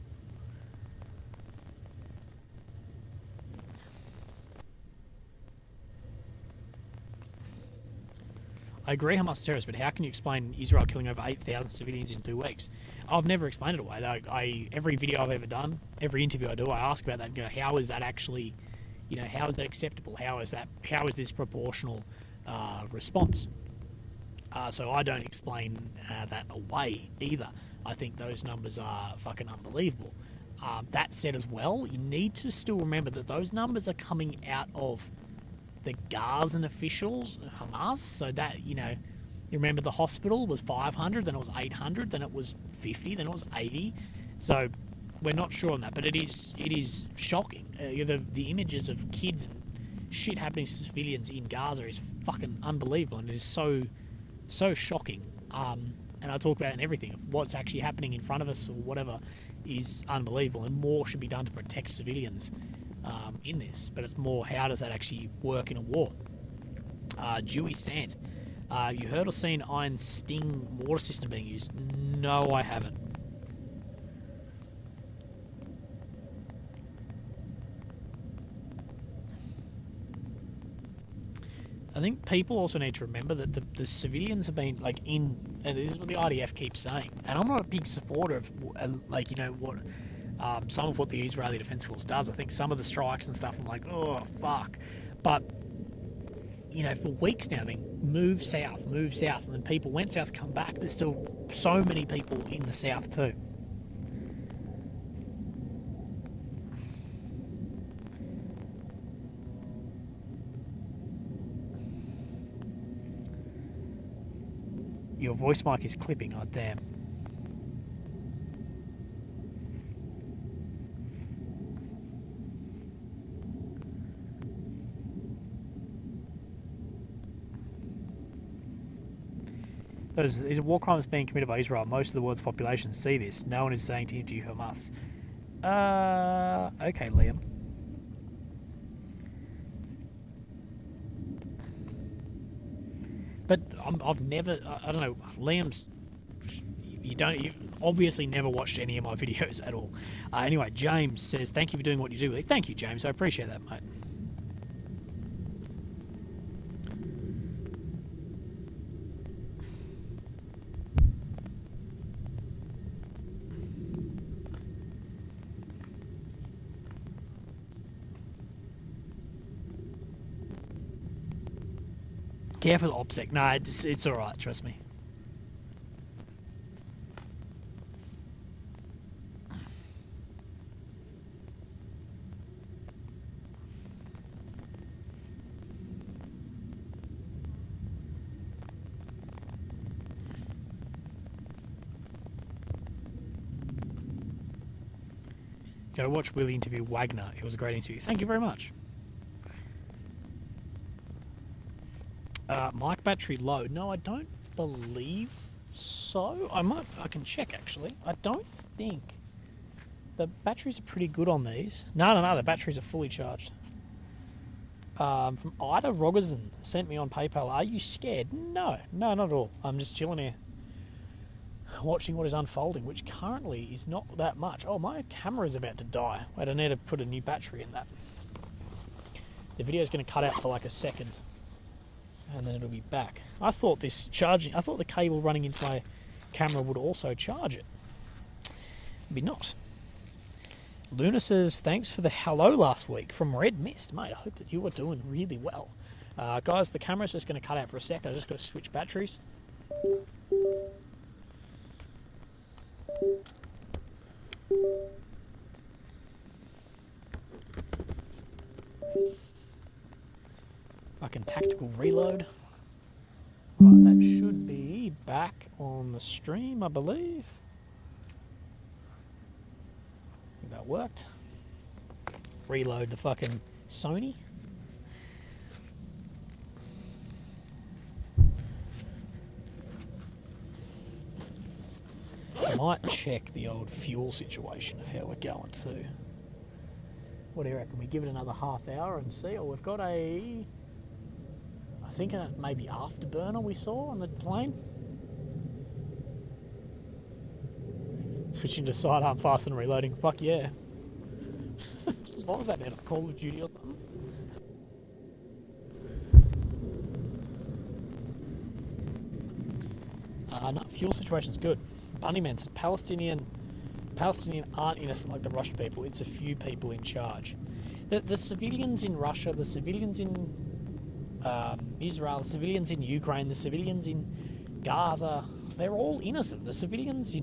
I agree Hamas is terrorist, but how can you explain Israel killing over 8,000 civilians in 2 weeks? I've never explained it away. Every video I've ever done, every interview I do, I ask about that and go, how is that actually, you know, how is that acceptable? How is this proportional response? So I don't explain that away either. I think those numbers are fucking unbelievable. That said as well, you need to still remember that those numbers are coming out of the Gazan officials, Hamas, so that, you know, you remember the hospital was 500, then it was 800, then it was 50, then it was 80. So we're not sure on that, but it is shocking. The images of kids and shit happening to civilians in Gaza is fucking unbelievable, and it is so shocking. And I talk about it in everything of what's actually happening in front of us or whatever is unbelievable, and more should be done to protect civilians in this, but it's more, how does that actually work in a war? Dewey Sant, you heard or seen Iron Sting water system being used? No, I haven't. I think people also need to remember that the civilians have been, like, and this is what the IDF keeps saying, and I'm not a big supporter of, like, you know, what some of what the Israeli Defence Force does. I think some of the strikes and stuff, I'm like, oh, fuck. But, you know, for weeks now, I mean, move south, and then people went south, come back. There's still so many people in the south too. Your voice mic is clipping, oh damn. These war crimes being committed by Israel. Most of the world's population see this. No one is saying to interview Hamas. Okay, Liam. But I've never, I don't know, Liam's, you obviously never watched any of my videos at all. Anyway, James says, thank you for doing what you do. Thank you, James. I appreciate that, mate. Careful with OPSEC. No, it's alright, trust me. Go watch Willy interview Wagner. It was a great interview. Thank you very much. Mic battery low. No, I don't believe so. I can check actually. I don't think the batteries are pretty good on these. No, the batteries are fully charged. From Ida Rogerson sent me on PayPal. Are you scared? No, not at all. I'm just chilling here, watching what is unfolding, which currently is not that much. Oh, my camera is about to die. Wait, I need to put a new battery in that. The video is going to cut out for like a second, and then it'll be back. I thought the cable running into my camera would also charge it. Maybe not. Luna says, thanks for the hello last week from Red Mist. Mate, I hope that you are doing really well. Guys, the camera's just going to cut out for a second. I just got to switch batteries. Fucking tactical reload. Right, that should be back on the stream, I believe. I think that worked. Reload the fucking Sony. I might check the old fuel situation of how we're going too. What do you reckon? We give it another half hour and see? Oh, we've got I think a maybe afterburner we saw on the plane. Switching to sidearm fast and reloading. Fuck yeah. What was that out of Call of Duty or something? No, fuel situation's good. Bunnyman said Palestinian aren't innocent like the Russian people. It's a few people in charge. The civilians in Russia, the civilians in Israel, the civilians in Ukraine, the civilians in Gaza, they're all innocent. The civilians,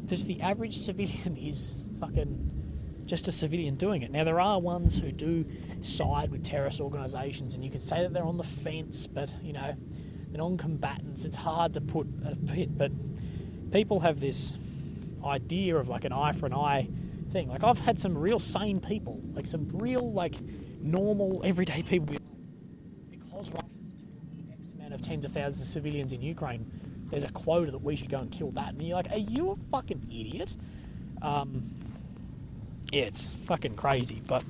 just the average civilian is fucking just a civilian doing it. Now, there are ones who do side with terrorist organisations, and you could say that they're on the fence, but, they're non-combatants. It's hard to put a pit, but people have this idea of like an eye for an eye thing. Like, I've had some real sane people, like some real, like, normal, everyday people be like, because Russians killed X amount of tens of thousands of civilians in Ukraine, there's a quota that we should go and kill that. And you're like, are you a fucking idiot? Yeah, it's fucking crazy. But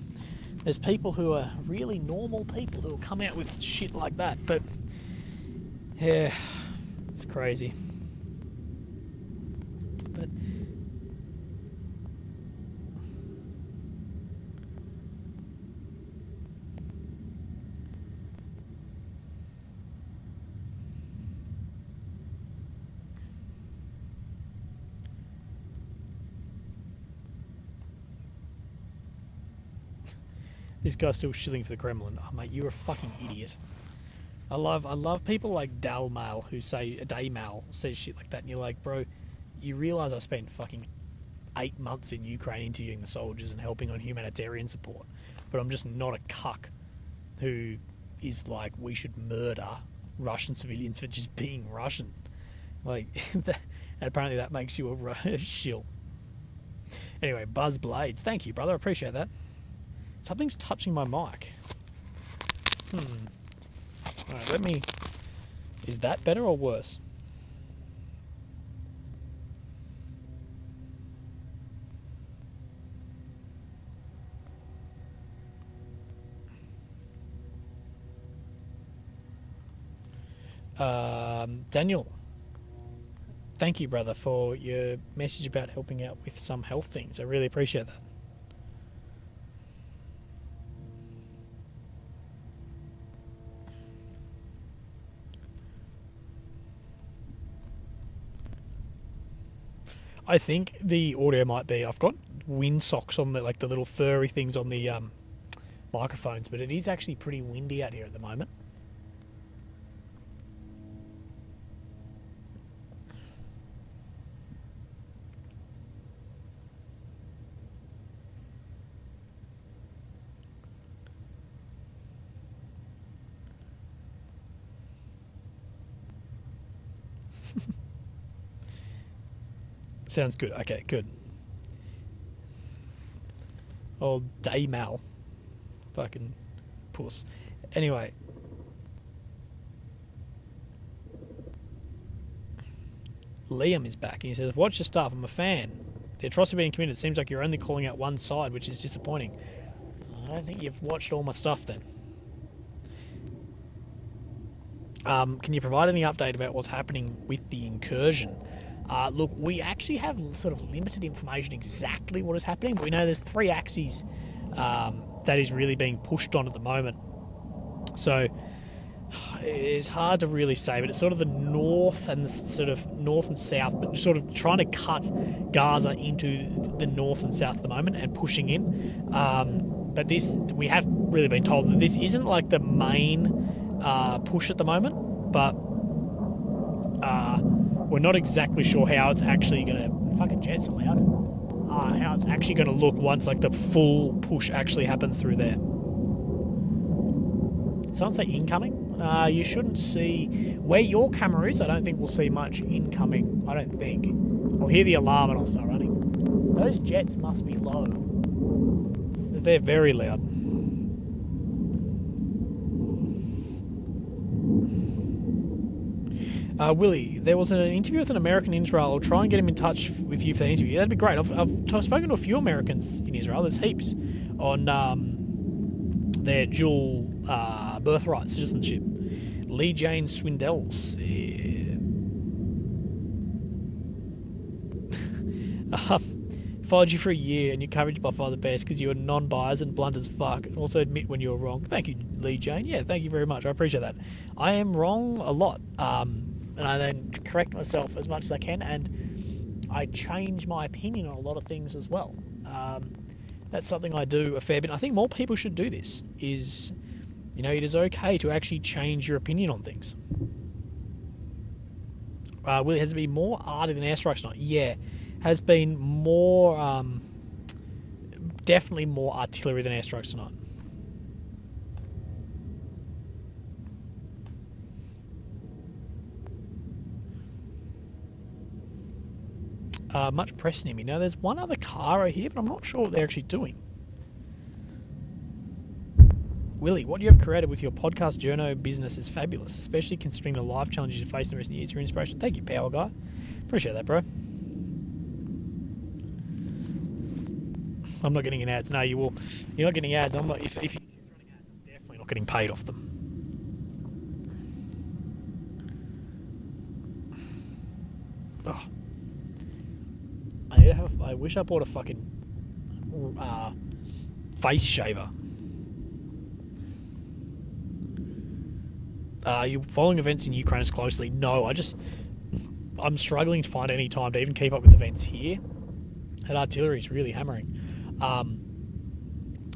there's people who are really normal people who will come out with shit like that. But yeah, it's crazy. But this guy's still shilling for the Kremlin. Oh, mate, you're a fucking idiot. I love people like Dalmal who say, Daymal says shit like that, and you're like, bro, you realise I spent fucking 8 months in Ukraine interviewing the soldiers and helping on humanitarian support, but I'm just not a cuck who is like, we should murder Russian civilians for just being Russian. Like, apparently that makes you a shill. Anyway, Buzz Blades, thank you, brother, I appreciate that. Something's touching my mic. Alright, is that better or worse? Daniel, thank you, brother, for your message about helping out with some health things. I really appreciate that. I think the audio might be, I've got wind socks on the little furry things on the microphones, but it is actually pretty windy out here at the moment. Sounds good. Okay, good. Old Daymal. Fucking puss. Anyway. Liam is back and he says, watch your stuff, I'm a fan. The atrocity being committed, it seems like you're only calling out one side, which is disappointing. I don't think you've watched all my stuff then. Can you provide any update about what's happening with the incursion? Look, we actually have sort of limited information exactly what is happening, but we know there's 3 axes that is really being pushed on at the moment. So it's hard to really say, but it's sort of the north and the sort of north and south, but sort of trying to cut Gaza into the north and south at the moment and pushing in. But this, we have really been told that this isn't like the main push at the moment, but we're not exactly sure how it's actually going to... Fucking jets are loud. How it's actually going to look once like the full push actually happens through there. Did someone say incoming? You shouldn't see... Where your camera is, I don't think we'll see much incoming. I don't think. I'll hear the alarm and I'll start running. Those jets must be low. Because they're very loud. Willy, there was an interview with an American in Israel. I'll try and get him in touch with you for that interview. That'd be great. I've spoken to a few Americans in Israel. There's heaps on their dual birthright citizenship. Lee Jane Swindells. Followed you for a year and your coverage by far the best because you were non-biased and blunt as fuck, and also admit when you were wrong. Thank you, Lee Jane. Yeah, thank you very much. I appreciate that. I am wrong a lot, and I then correct myself as much as I can, and I change my opinion on a lot of things as well. That's something I do a fair bit. I think more people should do this. Is, you know, it is okay to actually change your opinion on things. Willie, has it been more arty than airstrikes tonight? Yeah, has been more, definitely more artillery than airstrikes tonight. Much press near me. Now, there's one other car over here, but I'm not sure what they're actually doing. Willie, what you have created with your podcast journo business is fabulous, especially considering the life challenges you face in recent years. Your inspiration. Thank you, Power Guy. Appreciate that, bro. I'm not getting any ads. No, you will. You're not getting ads. I'm not. If you're running ads, I'm definitely not getting paid off them. Oh. I wish I bought a fucking face shaver. Are you following events in Ukraine as closely? No, I'm struggling to find any time to even keep up with events here. And artillery is really hammering.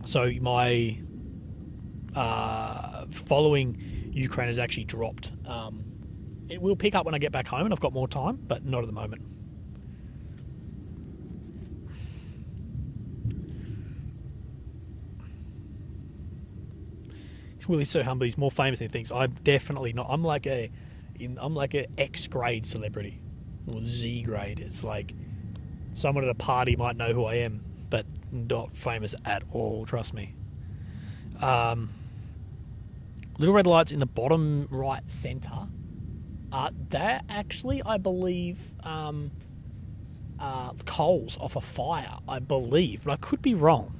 So my following Ukraine has actually dropped. It will pick up when I get back home and I've got more time, but not at the moment. Willie's so humble. He's more famous than he thinks. I'm definitely not. I'm like a X grade celebrity or Z grade. It's like someone at a party might know who I am, but not famous at all. Trust me. Little red lights in the bottom right center. They're actually, I believe, coals off a fire. I believe, but I could be wrong.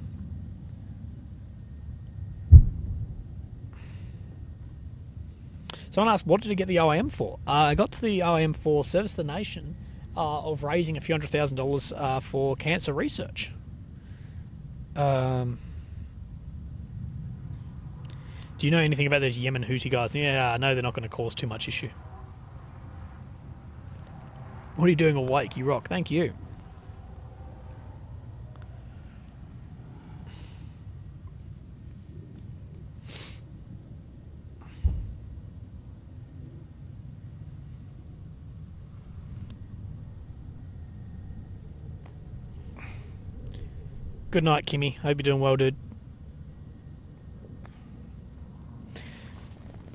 Someone asked, what did I get the OAM for? I got to the OAM for Service to the Nation of raising a few $100,000 for cancer research. Do you know anything about those Yemen Houthi guys? Yeah, I know they're not going to cause too much issue. What are you doing awake? You rock. Thank you. Good night, Kimmy. Hope you're doing well, dude.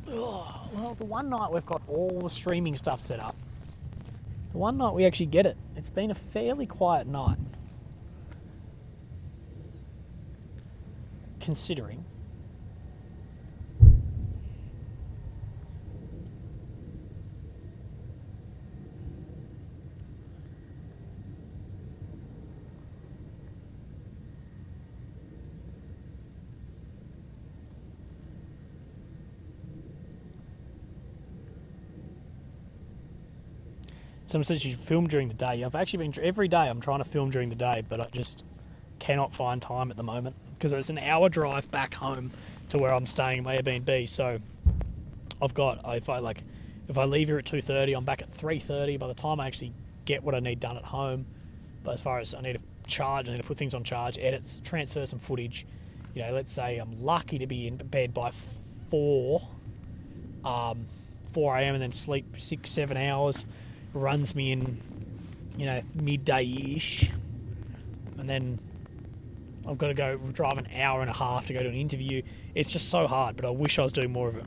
Oh, well, the one night we've got all the streaming stuff set up, The one night we actually get it. It's been a fairly quiet night. Considering. Someone says you should film during the day. I've actually been, every day I'm trying to film during the day, but I just cannot find time at the moment because it's an hour drive back home to where I'm staying in my Airbnb. So I've got, if I leave here at 2:30, I'm back at 3:30 by the time I actually get what I need done at home. But as far as I need to charge, I need to put things on charge, edit, transfer some footage. You know, let's say I'm lucky to be in bed by 4 a.m. and then sleep 6-7 hours. Runs me in, you know, midday-ish, and then I've got to go drive an hour and a half to go to an interview. It's just so hard, but I wish I was doing more of it.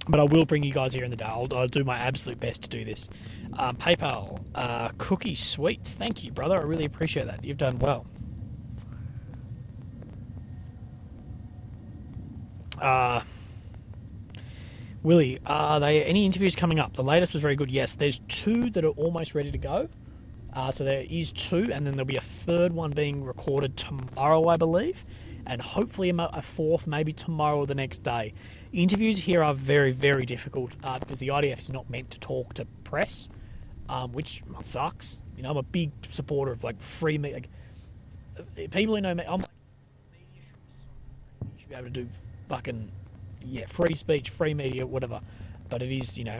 But I will bring you guys here in the day. I'll do my absolute best to do this. PayPal, cookie sweets. Thank you, brother. I really appreciate that. You've done well. Willy, are there any interviews coming up? The latest was very good. Yes, there's 2 that are almost ready to go. So there is 2, and then there'll be a 3rd one being recorded tomorrow, I believe, and hopefully a 4th maybe tomorrow or the next day. Interviews here are very, very difficult because the IDF is not meant to talk to press, which sucks. You know, I'm a big supporter of like free media. Like, people who know me, I'm like, media should be able to do fucking. Yeah, free speech, free media, whatever. But it is, you know,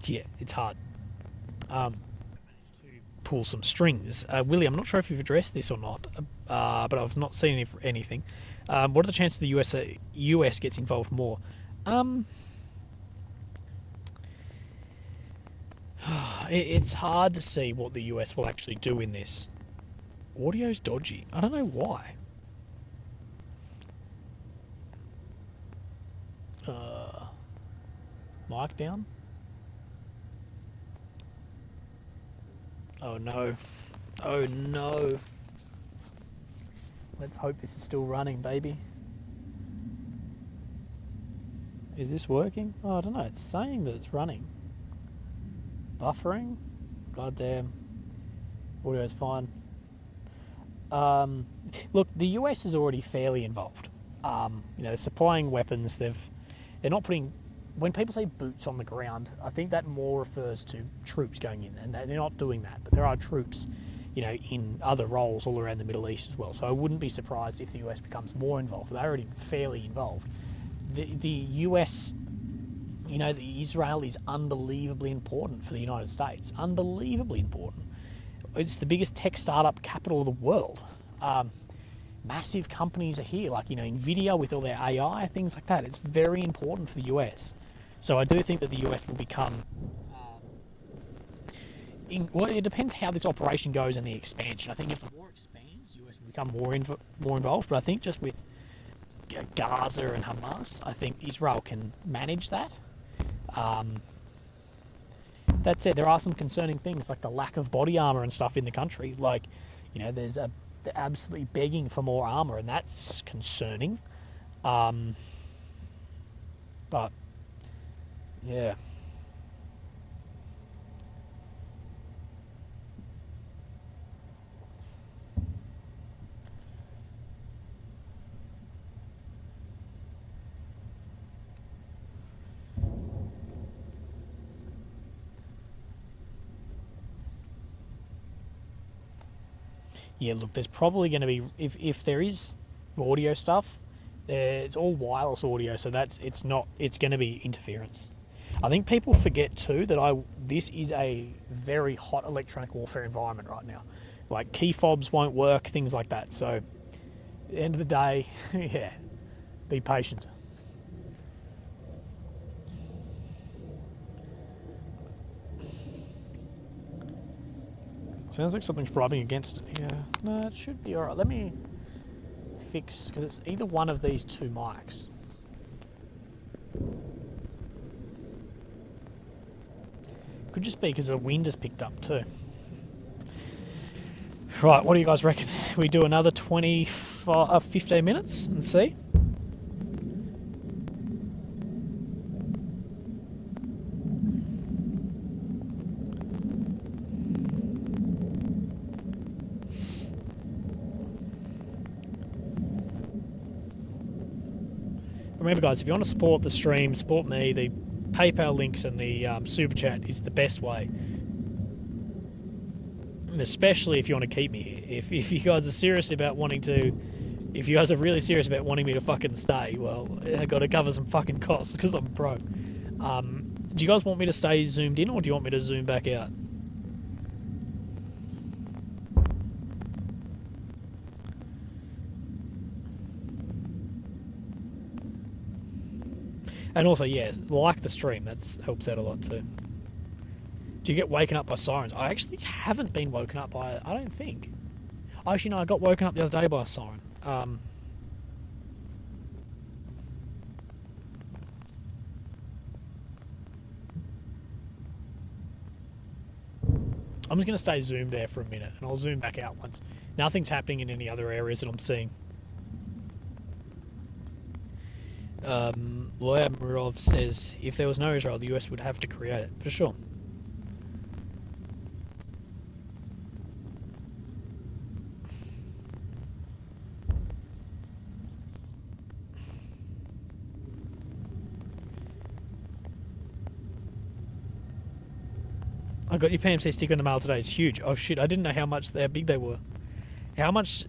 yeah, it's hard. To pull some strings. Willy, I'm not sure if you've addressed this or not, but I've not seen anything. What are the chances the US gets involved more? It's hard to see what the US will actually do in this. Audio's dodgy. I don't know why. Mic down? Oh no. Oh no. Let's hope this is still running, baby. Is this working? Oh, I don't know. It's saying that it's running. Buffering? Goddamn. Audio's fine. Look, the US is already fairly involved. You know, they're supplying weapons. They're not putting. When people say boots on the ground, I think that more refers to troops going in, and they're not doing that. But there are troops, you know, in other roles all around the Middle East as well. So I wouldn't be surprised if the US becomes more involved. They're already fairly involved. The US, you know, Israel is unbelievably important for the United States. Unbelievably important. It's the biggest tech startup capital of the world. Massive companies are here, like, you know, NVIDIA with all their AI, things like that. It's very important for the US. So I do think that the US will become... well, it depends how this operation goes and the expansion. I think if the war expands, the US will become more involved. But I think just with Gaza and Hamas, I think Israel can manage that. That said, there are some concerning things like the lack of body armor and stuff in the country. Like, you know, they're absolutely begging for more armor, and that's concerning. But yeah. Yeah, look, there's probably going to be, if there is audio stuff, it's all wireless audio, so it's going to be interference. I think people forget too that this is a very hot electronic warfare environment right now. Like key fobs won't work, things like that. So at the end of the day, yeah, be patient. Sounds like something's rubbing against it. Yeah, no, it should be alright. Let me fix, because it's either one of these two mics. Could just be because the wind has picked up too. Right, what do you guys reckon? We do another 15 minutes and see? Remember guys, if you want to support the stream, support me, the PayPal links and the Super Chat is the best way. Especially if you want to keep me here. If you guys are serious about wanting to, if you guys are really serious about wanting me to fucking stay, well, I got to cover some fucking costs because I'm broke. Do you guys want me to stay zoomed in or do you want me to zoom back out? And also, yeah, like the stream, that helps out a lot too. Do you get woken up by sirens? I actually haven't been woken up by, I don't think. Actually, no, I got woken up the other day by a siren. I'm just going to stay zoomed there for a minute, and I'll zoom back out once. Nothing's happening in any other areas that I'm seeing. Loyamirov says, if there was no Israel, the US would have to create it, for sure. I got your PMC sticker in the mail today. It's huge. Oh shit, I didn't know how big they were. How much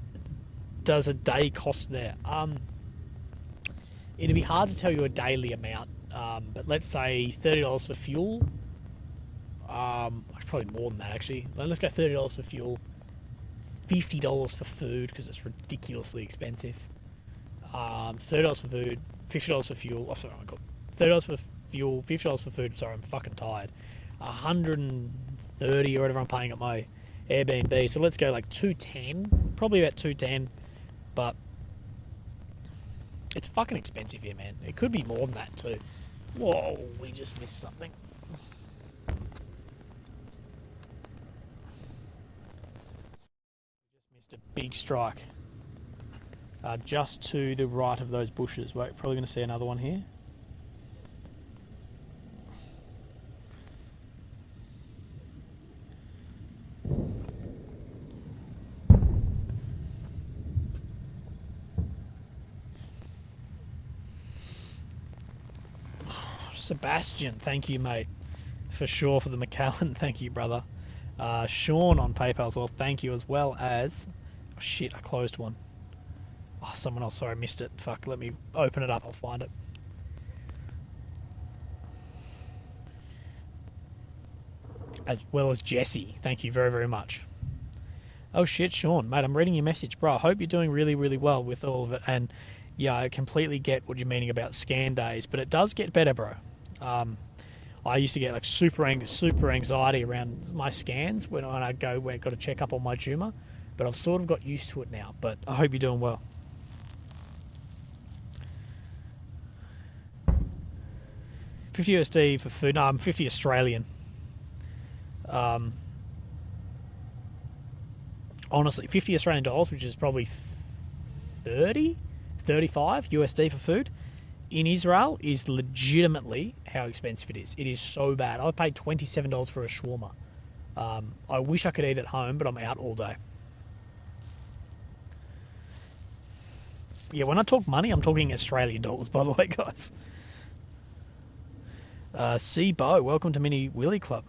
does a day cost there? It'd be hard to tell you a daily amount, but let's say $30 for fuel. Probably more than that actually. Let's go $30 for fuel, $50 for food because it's ridiculously expensive. $30 for food, $50 for fuel. Oh, sorry, I got $30 for fuel, $50 for food. Sorry, I'm fucking tired. 130 or whatever I'm paying at my Airbnb. So let's go like 210, probably about 210, but it's fucking expensive here, man. It could be more than that too. Whoa, we just missed something. Just missed a big strike. Just to the right of those bushes. Wait, probably going to see another one here. Sebastian, thank you, mate, for sure, for the McAllen. Thank you, brother. Sean on PayPal as well. Thank you, as well as... Oh, shit, I closed one. Oh, someone else. Sorry, I missed it. Fuck, let me open it up. I'll find it. As well as Jesse. Thank you very, very much. Oh, shit, Sean. Mate, I'm reading your message. Bro, I hope you're doing really, really well with all of it. And, yeah, I completely get what you're meaning about scan days. But it does get better, bro. I used to get like super anxiety around my scans when I got to check up on my tumour, but I've sort of got used to it now. But I hope you're doing well. $50 USD for food. No, I'm 50 Australian. Honestly, 50 Australian dollars, which is probably 35 USD for food in Israel, is legitimately how expensive it is. It is so bad. I paid $27 for a shawarma. I wish I could eat at home, but I'm out all day. Yeah, when I talk money, I'm talking Australian dollars, by the way, guys. C. Bo, welcome to Mini Willy Club.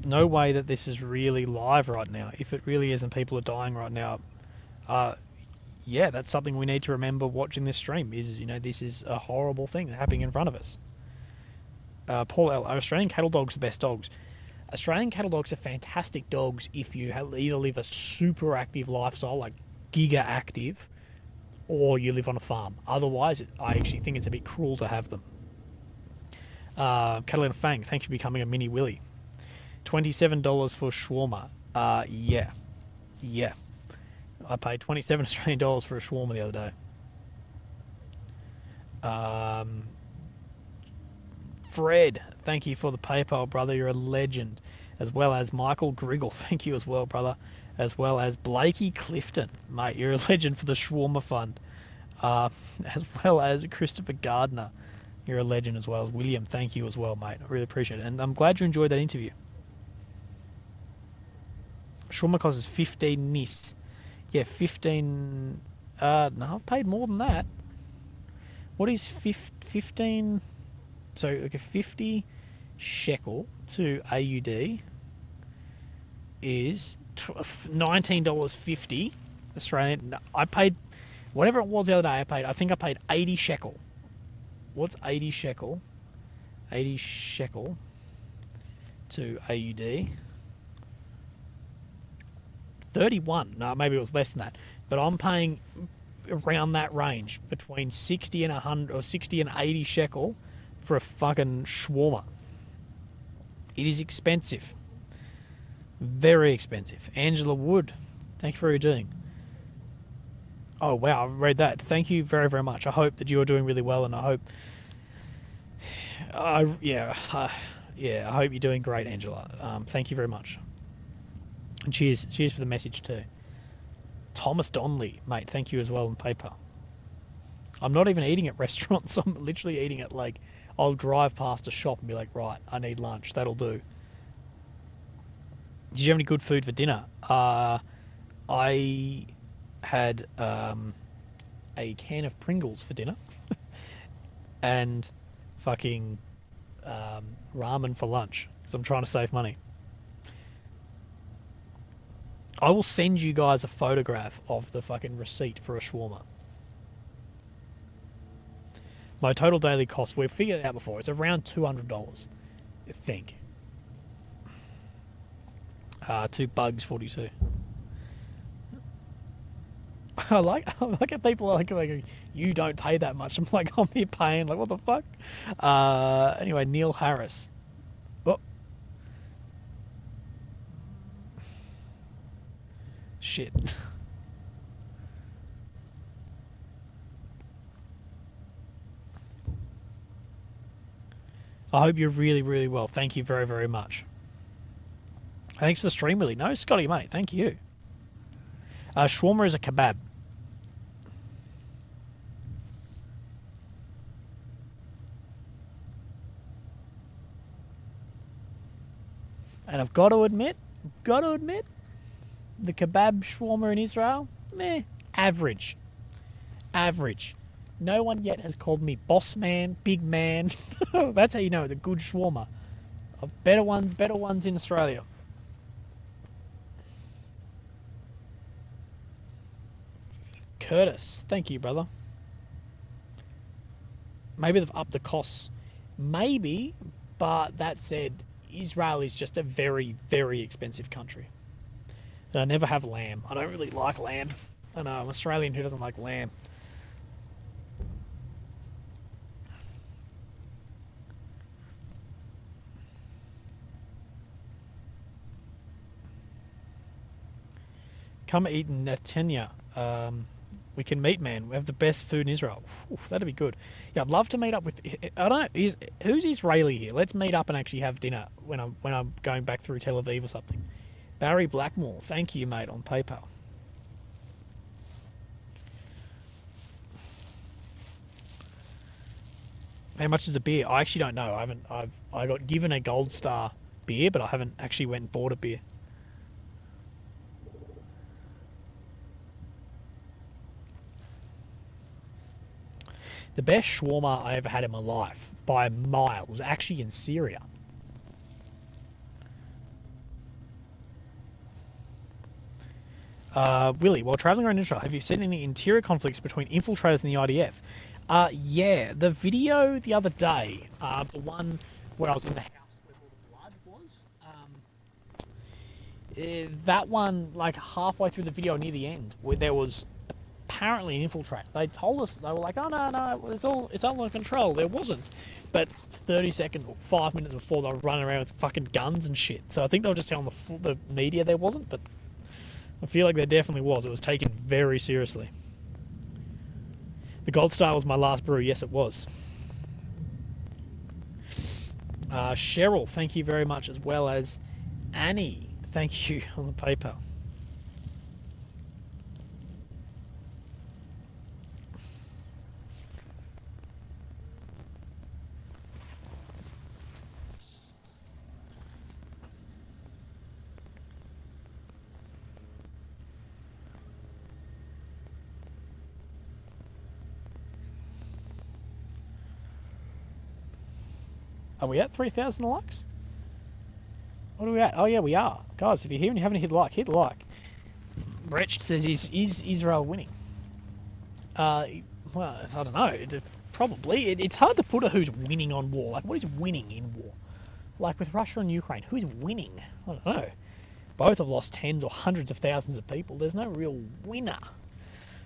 No way that this is really live right now. If it really isn't, people are dying right now. Yeah, that's something we need to remember watching this stream. This is a horrible thing happening in front of us. Paul L. Are Australian cattle dogs the best dogs? Australian cattle dogs are fantastic dogs if you either live a super active lifestyle, like giga active, or you live on a farm. Otherwise, I actually think it's a bit cruel to have them. Catalina Fang, thanks for becoming a Mini Willy. $27 for shawarma. Yeah. I paid 27 Australian dollars for a shawarma the other day. Fred, thank you for the PayPal, brother. You're a legend. As well as Michael Griggle, thank you as well, brother. As well as Blakey Clifton, mate. You're a legend for the Shawarma Fund. As well as Christopher Gardner. You're a legend as well. William, thank you as well, mate. I really appreciate it. And I'm glad you enjoyed that interview. Shawarma cost is 15 nis. Yeah, 15... no, I've paid more than that. What is 15... So, like a 50 shekel to AUD is $19.50 Australian. No, I paid... Whatever it was the other day, I think I paid 80 shekel. What's 80 shekel? 80 shekel to AUD. 31. No, maybe it was less than that. But I'm paying around that range, between 60 and 100 or 60 and 80 shekel for a fucking shawarma. It is expensive. Very expensive. Angela Wood, thank you for your doing. Oh wow, I read that. Thank you very, very much. I hope that you are doing really well, and I hope I hope you're doing great, Angela. Thank you very much. And cheers for the message too. Thomas Donnelly, mate, thank you as well on paper. I'm not even eating at restaurants. I'm literally eating at, like, I'll drive past a shop and be like, right, I need lunch. That'll do. Did you have any good food for dinner? I had a can of Pringles for dinner and fucking ramen for lunch because I'm trying to save money. I will send you guys a photograph of the fucking receipt for a shawarma. My total daily cost, we've figured it out before, it's around $200, I think. $2.42. I like how people are like, you don't pay that much. I'm like, I'm here paying, like, what the fuck? Anyway, Neil Harris. Oh. Shit. I hope you're really, really well. Thank you very, very much. Thanks for the stream, Willie. No, Scotty, mate. Thank you. Shawarma is a kebab. And I've got to admit, the kebab shawarma in Israel, average. Average. No one yet has called me boss man, big man. That's how you know the good shawarma. Better ones in Australia. Curtis, thank you, brother. Maybe they've upped the costs. Maybe, but that said, Israel is just a very, very expensive country. And I never have lamb. I don't really like lamb. I know, I'm an Australian who doesn't like lamb. Come eat in Netanya. We can meet, man. We have the best food in Israel. Oof, that'd be good. Yeah, I'd love to meet up with. I don't know. Who's Israeli here? Let's meet up and actually have dinner when I'm going back through Tel Aviv or something. Barry Blackmore, thank you, mate, on PayPal. How much is a beer? I actually don't know. I got given a Gold Star beer, but I haven't actually went and bought a beer. The best shawarma I ever had in my life, by a mile, was actually in Syria. Willie, while travelling around Israel, have you seen any interior conflicts between infiltrators and the IDF? Yeah, the video the other day, the one where I was in the house where all the blood was, that one, like halfway through the video near the end, where there was apparently an infiltrator. They told us, they were like, oh no, it's under control. There wasn't. But 30 seconds or 5 minutes before, they were running around with fucking guns and shit. So I think they were just telling the media there wasn't, but I feel like there definitely was. It was taken very seriously. The Gold Star was my last brew. Yes, it was. Cheryl, thank you very much, as well as Annie. Thank you on the PayPal. Are we at 3,000 likes? What are we at? Oh yeah, we are. Guys, if you're here and you haven't hit like. Brecht says, is Israel winning? Well, I don't know. Probably. It's hard to put who's winning on war. Like, what is winning in war? Like with Russia and Ukraine, who's winning? I don't know. Both have lost tens or hundreds of thousands of people. There's no real winner.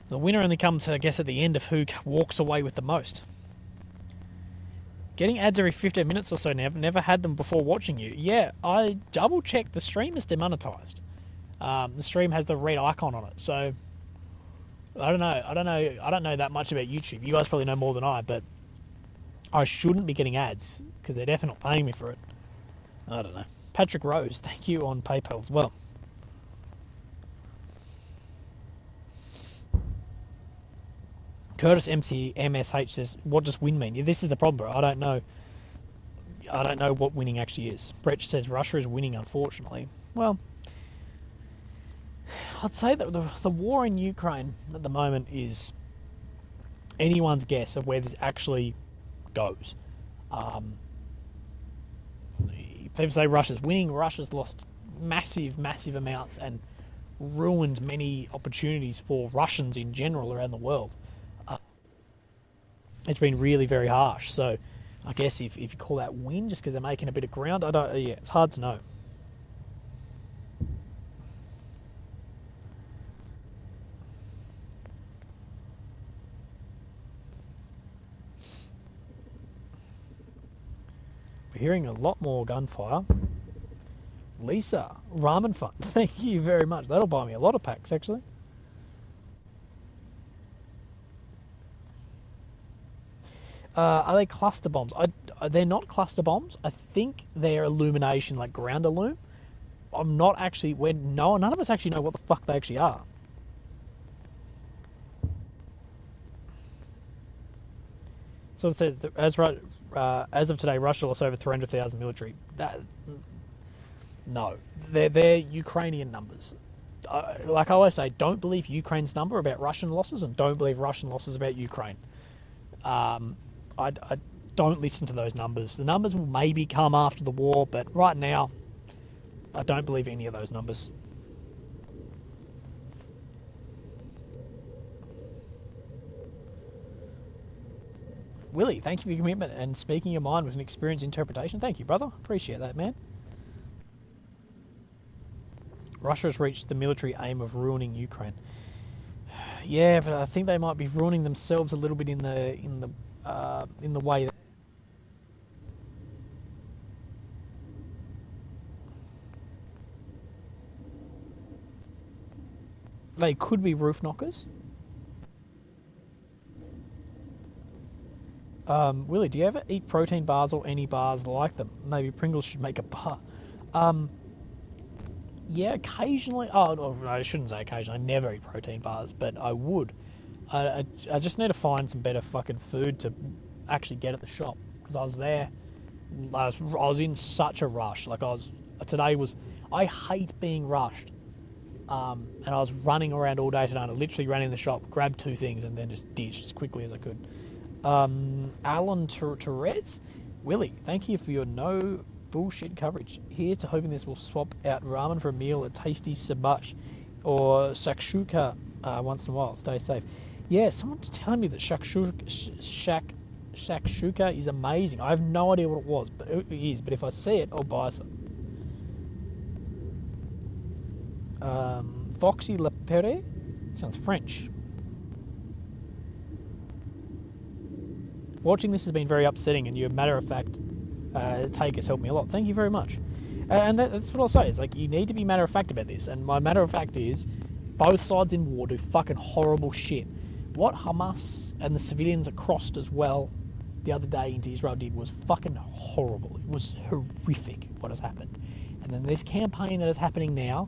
The winner only comes, I guess, at the end of who walks away with the most. Getting ads every 15 minutes or so now. Never had them before watching you. Yeah, I double checked. The stream is demonetized. The stream has the red icon on it. So I don't know. I don't know that much about YouTube. You guys probably know more than I, but I shouldn't be getting ads because they're definitely paying me for it. I don't know. Patrick Rose, thank you on PayPal as well. Curtis MSH says, what does win mean? Yeah, this is the problem, bro. I don't know. I don't know what winning actually is. Brett says Russia is winning, unfortunately. Well, I'd say that the war in Ukraine at the moment is anyone's guess of where this actually goes. People say Russia's winning. Russia's lost massive amounts and ruined many opportunities for Russians in general around the world. It's been really very harsh. So I guess if you call that win just because they're making a bit of ground, yeah, it's hard to know. We're hearing a lot more gunfire. Lisa, ramen fun. Thank you very much. That'll buy me a lot of packs, actually. Are they cluster bombs? They're not cluster bombs. I think they're illumination, like ground illume. I'm not actually... none of us actually know what the fuck they actually are. So it says, that as of today, Russia lost over 300,000 military. No. They're Ukrainian numbers. Like I always say, don't believe Ukraine's number about Russian losses and don't believe Russian losses about Ukraine. I don't listen to those numbers. The numbers will maybe come after the war, but right now, I don't believe any of those numbers. Willie, thank you for your commitment and speaking your mind with an experienced interpretation. Thank you, brother. Appreciate that, man. Russia has reached the military aim of ruining Ukraine. Yeah, but I think they might be ruining themselves a little bit in the way that they could be roof knockers. Willie, do you ever eat protein bars or any bars like them? Maybe Pringles should make a bar. Yeah, occasionally. Oh, no, I shouldn't say occasionally. I never eat protein bars, but I would. I just need to find some better fucking food to actually get at the shop because I was there. I was in such a rush. Like I hate being rushed. And I was running around all day today. And I literally ran in the shop, grabbed two things, and then just ditched as quickly as I could. Alan Tourette's, Willie, thank you for your no bullshit coverage. Here's to hoping this will swap out ramen for a meal at tasty sabash or shakshuka once in a while. Stay safe. Yeah, someone's telling me that shakshuka is amazing. I have no idea what it was, but it is. But if I see it, I'll buy some. Foxy La Pere sounds French. Watching this has been very upsetting, and your matter of fact take has helped me a lot. Thank you very much. And that's what I'll say, is like, you need to be matter of fact about this. And my matter of fact is, both sides in war do fucking horrible shit. what Hamas and the civilians across as well the other day into Israel did was fucking horrible. It was horrific what has happened. And then this campaign that is happening now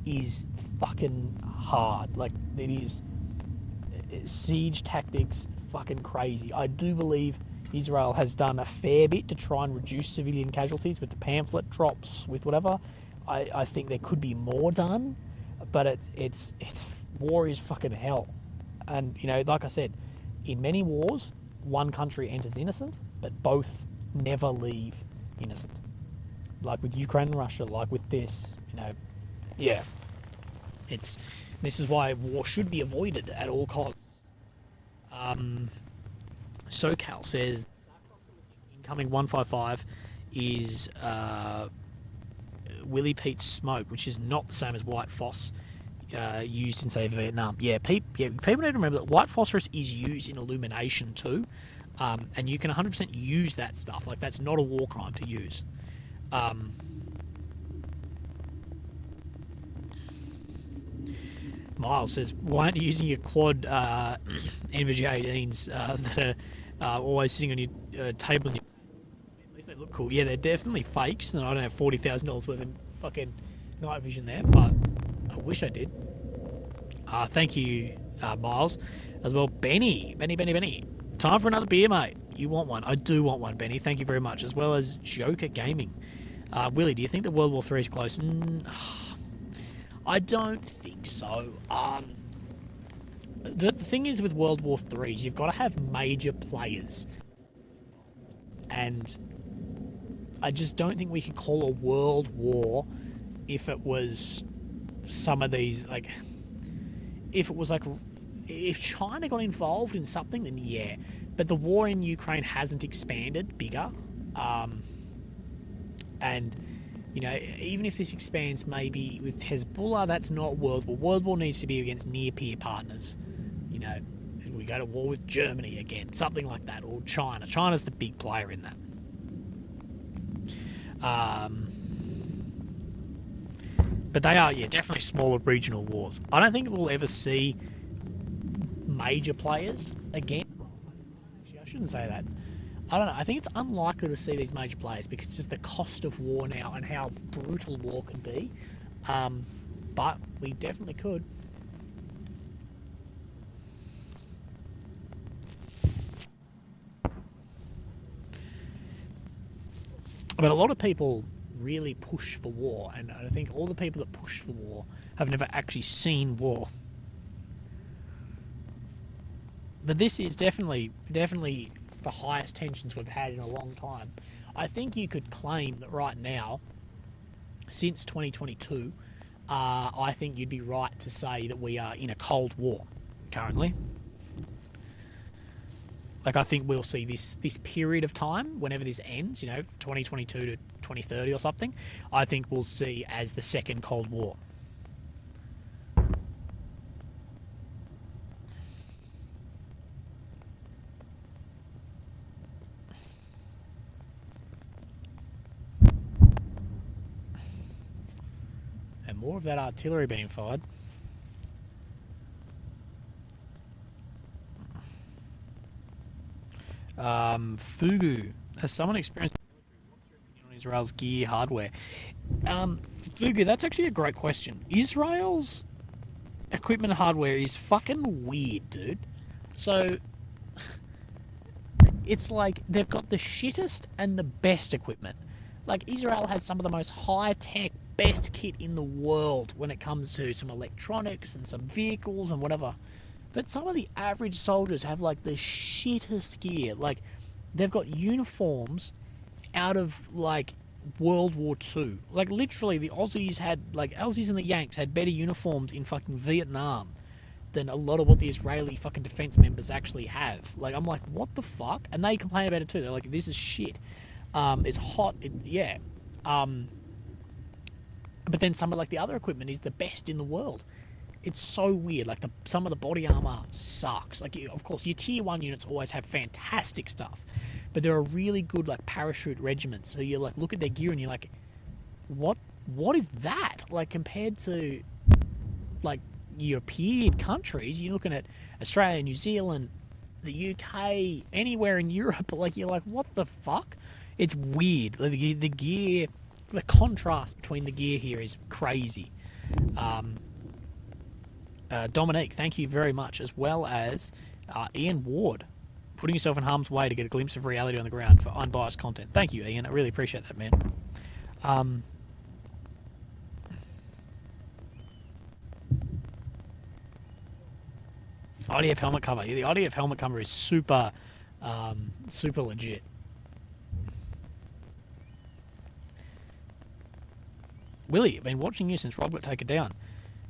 is fucking hard. Like, it is siege tactics, fucking crazy. I do believe Israel has done a fair bit to try and reduce civilian casualties with the pamphlet drops, with whatever. I think there could be more done, but it's war is fucking hell. And, you know, like I said, in many wars, one country enters innocent, but both never leave innocent. Like with Ukraine and Russia, like with this, you know, yeah. This is why war should be avoided at all costs. SoCal says incoming 155 is Willy Pete's smoke, which is not the same as white phos used in, say, Vietnam. People need to remember that white phosphorus is used in illumination too, and you can 100% use that stuff. Like, that's not a war crime to use. Miles says, why aren't you using your quad NVG-18s that are always sitting on your table? At least they look cool. Yeah, they're definitely fakes, and I don't have $40,000 worth of fucking night vision there, but I wish I did. Thank you, Miles. As well, Benny. Time for another beer, mate. You want one? I do want one, Benny. Thank you very much. As well as Joker Gaming. Willie, do you think that World War III is close? I don't think so. The thing is with World War III, you've got to have major players. And I just don't think we could call a world war if it was some of these, like, if China got involved in something, then yeah. But the war in Ukraine hasn't expanded bigger. And, you know, even if this expands maybe with Hezbollah, that's not world war. World war needs to be against near-peer partners. You know, we go to war with Germany again, something like that, or China. China's the big player in that. But they are, yeah, definitely smaller regional wars. I don't think we'll ever see major players again. Actually, I shouldn't say that. I don't know. I think it's unlikely to see these major players because it's just the cost of war now and how brutal war can be. But we definitely could. But a lot of people really push for war, and I think all the people that push for war have never actually seen war. But this is definitely the highest tensions we've had in a long time. I think you could claim that right now, since 2022, I think you'd be right to say that we are in a Cold War currently. Like, I think we'll see this period of time, whenever this ends, you know, 2022 to 2030 or something, I think we'll see as the second Cold War. And more of that artillery being fired. Fugu, has someone experienced on Israel's gear hardware? Fugu, that's actually a great question. Israel's equipment hardware is fucking weird, dude. So it's like they've got the shittest and the best equipment. Like, Israel has some of the most high-tech, best kit in the world when it comes to some electronics and some vehicles and whatever. But some of the average soldiers have, like, the shittest gear. Like, they've got uniforms out of, like, World War II. Like, literally, the Aussies and the Yanks had better uniforms in fucking Vietnam than a lot of what the Israeli fucking defense members actually have. Like, I'm like, what the fuck? And they complain about it too. They're like, this is shit. It's hot. Yeah. But then some of, like, the other equipment is the best in the world. It's so weird. Like, some of the body armor sucks. Like, of course, your tier 1 units always have fantastic stuff, but there are really good, like, parachute regiments. So you, like, look at their gear and you're like, what is that? Like, compared to, like, European countries, you're looking at Australia, New Zealand, the UK, anywhere in Europe, like you're like, what the fuck? It's weird. The gear, the contrast between the gear here is crazy. Dominique, thank you very much, as well as Ian Ward, putting yourself in harm's way to get a glimpse of reality on the ground for unbiased content. Thank you, Ian. I really appreciate that, man. IDF helmet cover. The IDF helmet cover is super, super legit. Willie, I've been watching you since Rob got taken down.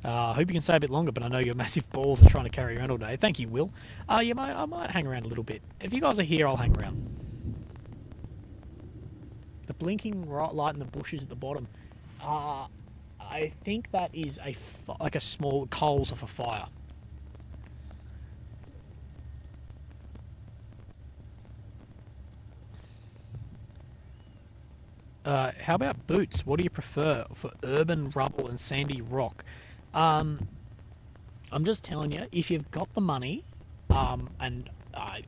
I hope you can stay a bit longer, but I know your massive balls are trying to carry around all day. Thank you, Will. I might hang around a little bit. If you guys are here, I'll hang around. The blinking light in the bushes at the bottom. I think that is like a small coals off a fire. How about boots? What do you prefer for urban rubble and sandy rock? I'm just telling you, if you've got the money,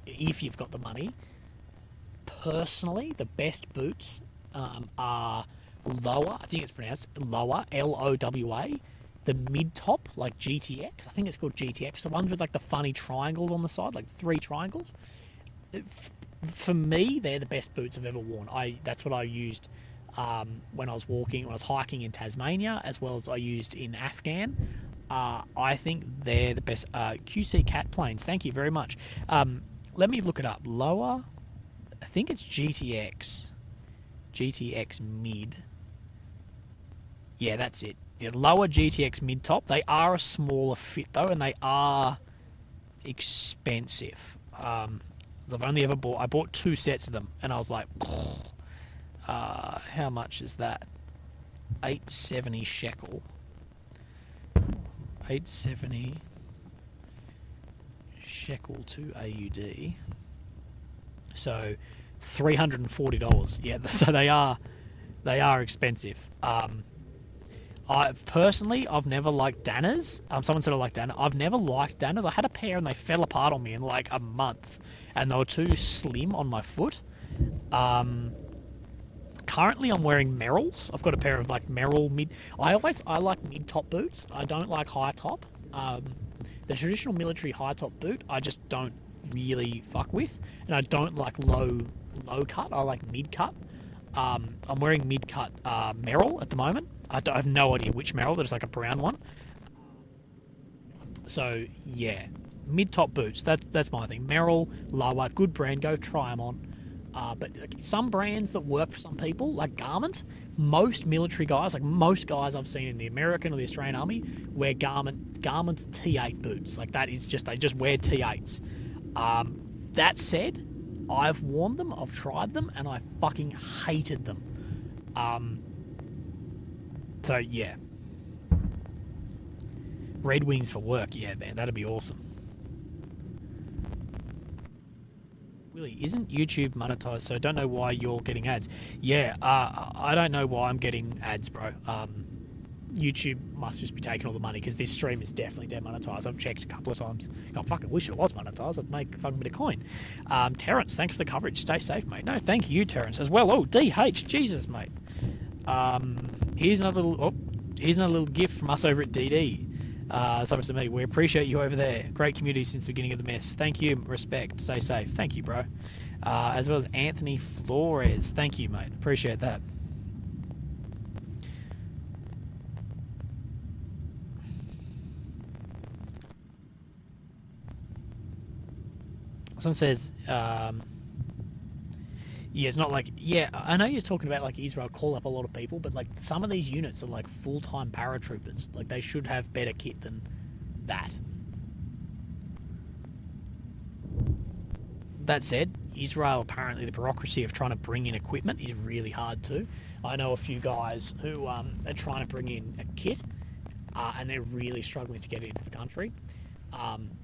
if you've got the money, personally, the best boots are Lower. I think it's pronounced Lower, Lowa. The mid-top, like GTX. I think it's called GTX. The ones with like the funny triangles on the side, like 3 triangles. For me, they're the best boots I've ever worn. That's what I used when I was hiking in Tasmania, as well as I used in Afghan. I think they're the best. QC Cat Planes, thank you very much. Let me look it up. Lower, I think it's GTX. GTX mid. Yeah, that's it. Yeah, Lower GTX mid top. They are a smaller fit though, and they are expensive. I've only ever I bought 2 sets of them, and I was like, how much is that? 870 shekel. 870 shekel to AUD. So $340. Yeah, so they are expensive. I've never liked Danners. Someone said I like Danners. I've never liked Danners. I had a pair and they fell apart on me in like a month, and they were too slim on my foot. Currently I'm wearing Merrells. I've got a pair of like Merrell mid. I like mid top boots. I don't like high top. The traditional military high top boot I just don't really fuck with, and I don't like low cut. I like mid cut. I'm wearing mid cut Merrell at the moment. I have no idea which Merrell. There's like a brown one. So yeah, mid top boots. That's my thing. Merrell, Lower, good brand. Go try them on. But some brands that work for some people, like Garment, most military guys, like most guys I've seen in the American or the Australian Army, wear Garment's T8 boots. Like that is just, they just wear T8s. That said, I've worn them, I've tried them, and I fucking hated them. So yeah. Red Wings for work, yeah man, that'd be awesome. Willie, isn't YouTube monetized? So I don't know why you're getting ads. Yeah, I don't know why I'm getting ads, bro. YouTube must just be taking all the money, because this stream is definitely demonetized. I've checked a couple of times. I fucking wish it was monetized. I'd make a fucking bit of coin. Terrence, thanks for the coverage. Stay safe, mate. No, thank you, Terrence, as well. Oh, DH, Jesus, mate. Here's another little gift from us over at DD. Someone to me, we appreciate you over there. Great community since the beginning of the mess. Thank you, respect, stay safe. Thank you, bro. As well as Anthony Flores. Thank you, mate. Appreciate that. Someone says, yeah, it's not like, yeah, I know you're talking about like Israel call up a lot of people, but like some of these units are like full-time paratroopers. Like they should have better kit than that. That said, Israel, apparently the bureaucracy of trying to bring in equipment is really hard too. I know a few guys who are trying to bring in a kit, and they're really struggling to get it into the country.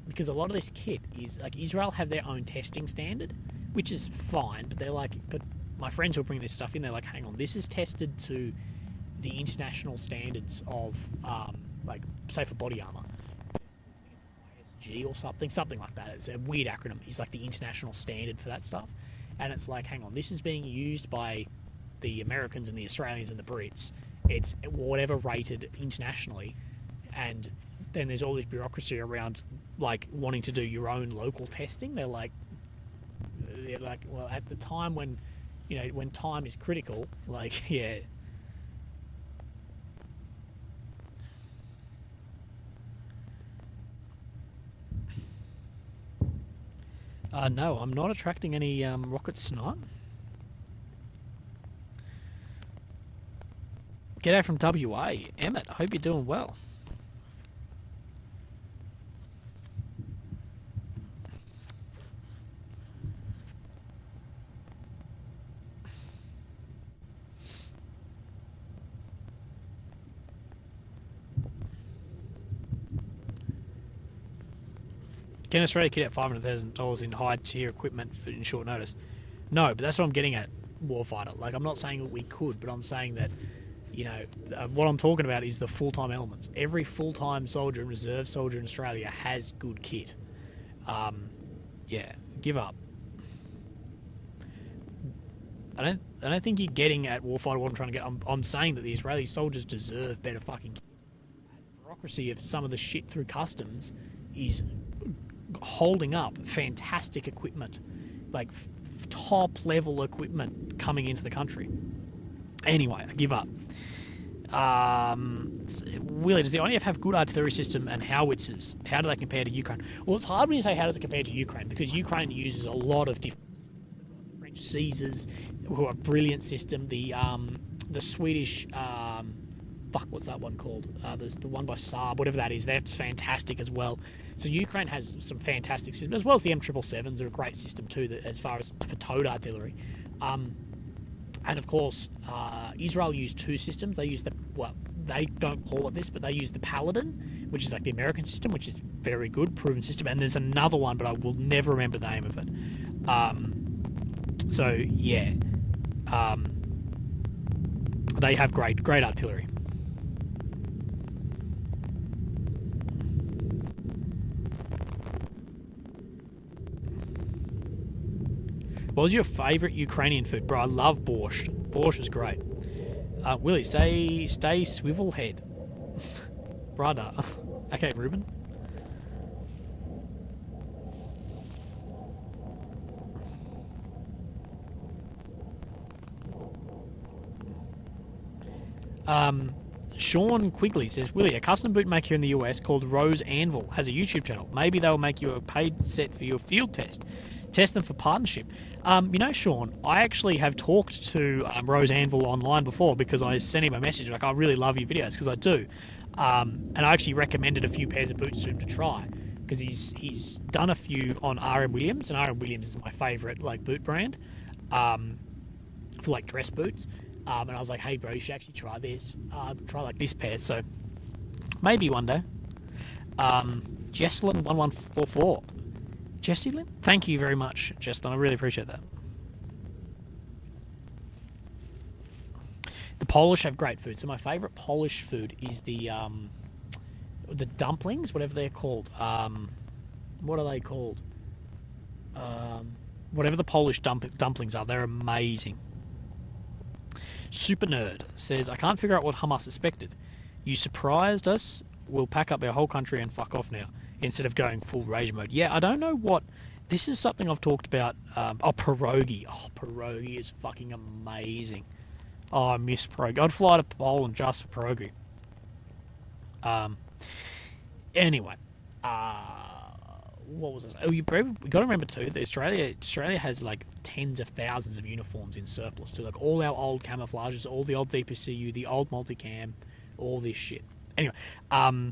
Because a lot of this kit is like Israel have their own testing standard, which is fine, but they're like, but my friends who bring this stuff in, they're like, hang on, this is tested to the international standards of like, say for body armor, G or something like that. It's a weird acronym. He's like the international standard for that stuff. And it's like, hang on, this is being used by the Americans and the Australians and the Brits. It's whatever rated internationally, and then there's all this bureaucracy around like wanting to do your own local testing. They're like, well, at the time when, you know, when time is critical, like, yeah. No, I'm not attracting any rocket snot. G'day from WA. Emmett, I hope you're doing well. Can Australia kit out $500,000 in high-tier equipment in short notice? No, but that's what I'm getting at, Warfighter. Like, I'm not saying that we could, but I'm saying that, you know, what I'm talking about is the full-time elements. Every full-time soldier and reserve soldier in Australia has good kit. Yeah, give up. I don't think you're getting at, Warfighter, what I'm trying to get. I'm saying that the Israeli soldiers deserve better fucking kit. The bureaucracy of some of the shit through customs is holding up fantastic equipment, like top level equipment coming into the country. Anyway, I give up. Willie, does the IDF have good artillery system and howitzers? How do they compare to Ukraine? Well, it's hard when you say how does it compare to Ukraine, because Ukraine uses a lot of different systems. The French Caesars, who are a brilliant system. The Swedish what's that one called? There's the one by Saab, whatever that is. They're fantastic as well. So Ukraine has some fantastic systems, as well as the M777s are a great system too, as far as for towed artillery. And of course, Israel used two systems. They use they don't call it this, but they use the Paladin, which is like the American system, which is very good, proven system. And there's another one, but I will never remember the name of it. So yeah, they have great artillery. What was your favourite Ukrainian food? Bro, I love borscht. Borscht is great. Willie, stay swivel head. Brother. Okay, Ruben. Sean Quigley says, Willie, a custom boot maker in the US called Rose Anvil has a YouTube channel. Maybe they'll make you a paid set for your field test. Test them for partnership. You know, Sean, I actually have talked to Rose Anvil online before, because I sent him a message like, I really love your videos, because I do. And I actually recommended a few pairs of boots to him to try, because he's done a few on RM Williams, and RM Williams is my favourite like boot brand for like dress boots. And I was like, hey bro, you should actually try this. Try like this pair. So maybe one day. Jesslyn1144. Jessilyn? Thank you very much, Jesslyn. I really appreciate that. The Polish have great food. So my favourite Polish food is the dumplings, whatever they're called. What are they called? Whatever the Polish dumplings are, they're amazing. Super Nerd says, I can't figure out what Hamas expected. You surprised us. We'll pack up our whole country and fuck off now, instead of going full rage mode. Yeah, I don't know what... This is something I've talked about. Pierogi. Oh, pierogi is fucking amazing. Oh, I miss pierogi. I'd fly to Poland just for pierogi. Anyway. What was this? Oh, you got to remember too that Australia has like tens of thousands of uniforms in surplus too. Like all our old camouflages, all the old DPCU, the old multicam, all this shit. Anyway, oh,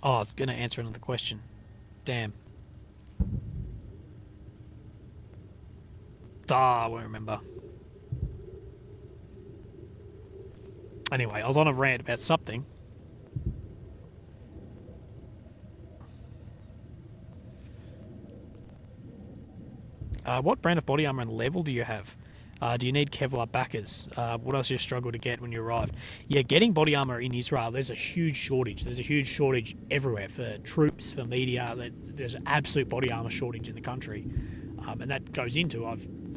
I was going to answer another question. Damn. I won't remember. Anyway, I was on a rant about something. What brand of body armor and level do you have? Do you need Kevlar backers? What else do you struggle to get when you arrived? Yeah, getting body armor in Israel, there's a huge shortage. There's a huge shortage everywhere for troops, for media. There's an absolute body armor shortage in the country. And that goes into,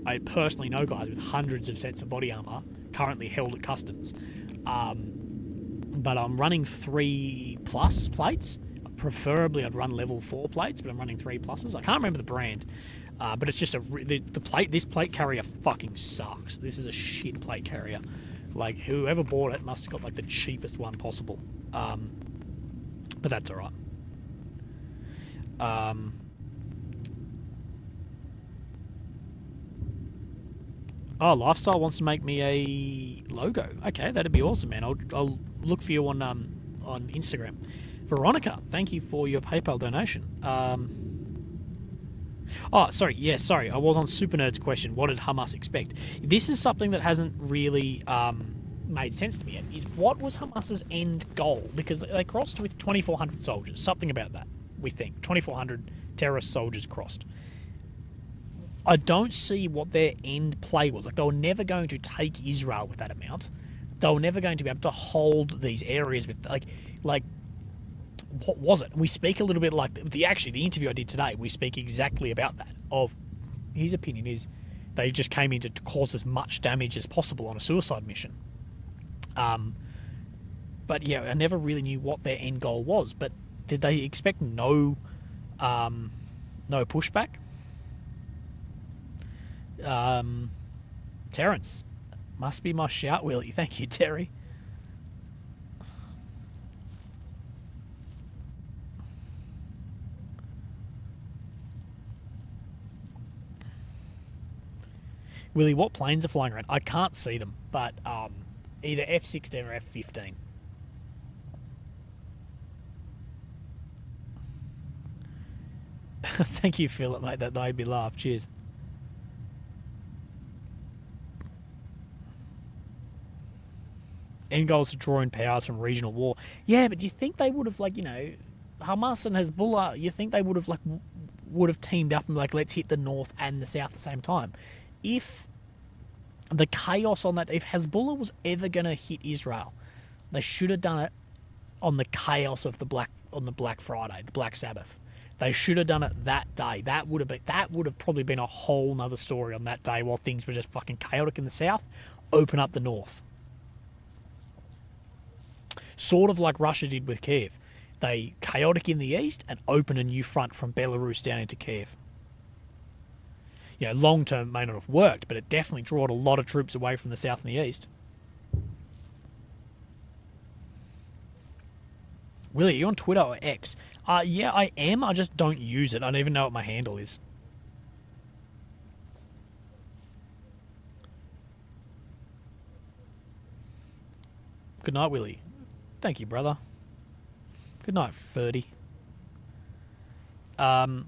I personally know guys with hundreds of sets of body armor currently held at customs. But I'm running 3+ plates. Preferably I'd run level 4 plates, but I'm running 3+. I can't remember the brand. But it's just this plate carrier fucking sucks. This is a shit plate carrier. Like, whoever bought it must have got like the cheapest one possible. But that's alright. Oh, Lifestyle wants to make me a logo. Okay, that'd be awesome, man. I'll look for you on Instagram. Veronica, thank you for your PayPal donation. Oh, sorry. Yeah, sorry. I was on Super Nerd's question. What did Hamas expect? This is something that hasn't really made sense to me yet. Is what was Hamas's end goal? Because they crossed with 2,400 soldiers. Something about that, we think. 2,400 terrorist soldiers crossed. I don't see what their end play was. Like, they were never going to take Israel with that amount. They were never going to be able to hold these areas with, like what was it? We speak a little bit like the interview I did today. We speak exactly about that. Of his opinion is they just came in to cause as much damage as possible on a suicide mission. But yeah, I never really knew what their end goal was. But did they expect no pushback? Terrence, must be my shout, Willie. Thank you, Terry. Willie, what planes are flying around? I can't see them, but either F-16 or F-15. Thank you, Philip, mate. That made me laugh. Cheers. End goal is to draw in powers from regional war. Yeah, but do you think they would have, like, Hamas and Hezbollah, you think they would have teamed up and, like, let's hit the north and the south at the same time? If the chaos on that, if Hezbollah was ever going to hit Israel, they should have done it on the chaos of the Black Friday, the Black Sabbath. They should have done it that day. That would have probably been a whole nother story on that day while things were just fucking chaotic in the south. Open up the north. Sort of like Russia did with Kiev. They chaotic in the east and open a new front from Belarus down into Kiev. Long term may not have worked, but it definitely drew a lot of troops away from the south and the east. Willie, are you on Twitter or X? Yeah, I am. I just don't use it. I don't even know what my handle is. Good night, Willie. Thank you, brother. Good night, Ferdy.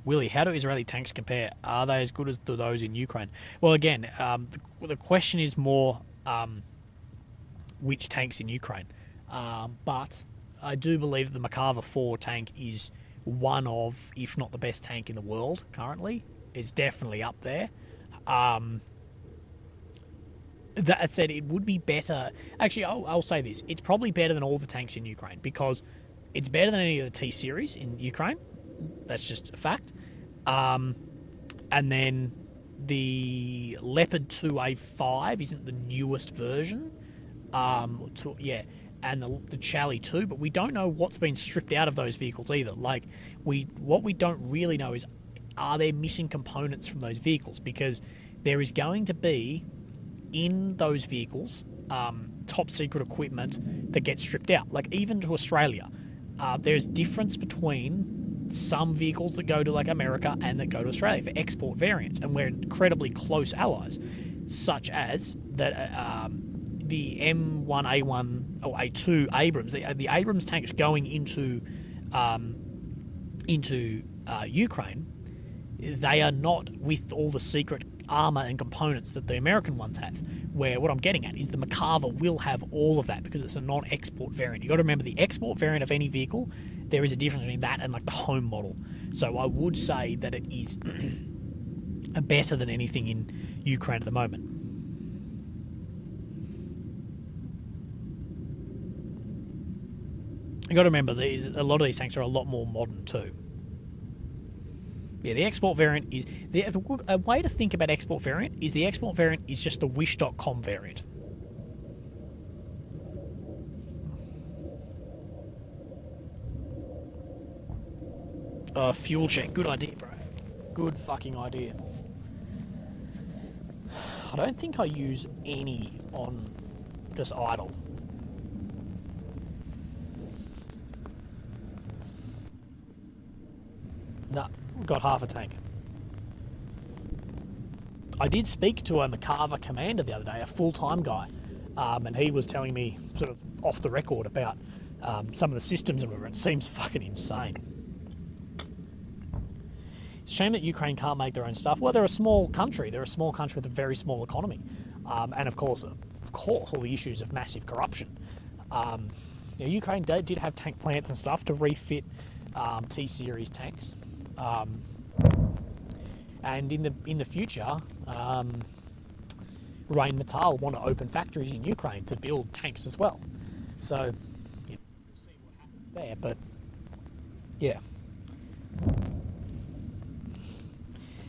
Willie, how do Israeli tanks compare? Are they as good as those in Ukraine? Well, again, the question is more which tanks in Ukraine. But I do believe that the Merkava 4 tank is one of, if not the best tank in the world currently. It's definitely up there. That said, it would be better. Actually, I'll say this. It's probably better than all the tanks in Ukraine because it's better than any of the T-Series in Ukraine. That's just a fact. And then the Leopard 2A5 isn't the newest version. And the Charlie 2, but we don't know what's been stripped out of those vehicles either. Like, what we don't really know is, are there missing components from those vehicles? Because there is going to be, in those vehicles, top secret equipment that gets stripped out. Like, even to Australia, there's difference between some vehicles that go to, like, America and that go to Australia for export variants, and we're incredibly close allies, such as that the M1A1 or A2 Abrams, the Abrams tanks going into Ukraine, they are not with all the secret armor and components that the American ones have. Where what I'm getting at is the Merkava will have all of that because it's a non-export variant. You got to remember, the export variant of any vehicle, there is a difference between that and, like, the home model. So I would say that it is better than anything in Ukraine at the moment. You got to remember, a lot of these tanks are a lot more modern too. Yeah, the export variant is... A way to think about export variant is the export variant is just the wish.com variant. Fuel check. Good idea, bro. Good fucking idea. I don't think I use any on just idle. No, got half a tank. I did speak to a McCarver commander the other day, a full-time guy, and he was telling me, sort of off the record, about some of the systems and whatever. It seems fucking insane. It's a shame that Ukraine can't make their own stuff. Well, they're a small country. They're a small country with a very small economy, and of course, all the issues of massive corruption. Ukraine did have tank plants and stuff to refit T-series tanks, and in the future, Rheinmetall want to open factories in Ukraine to build tanks as well. So we'll see what happens there. But yeah.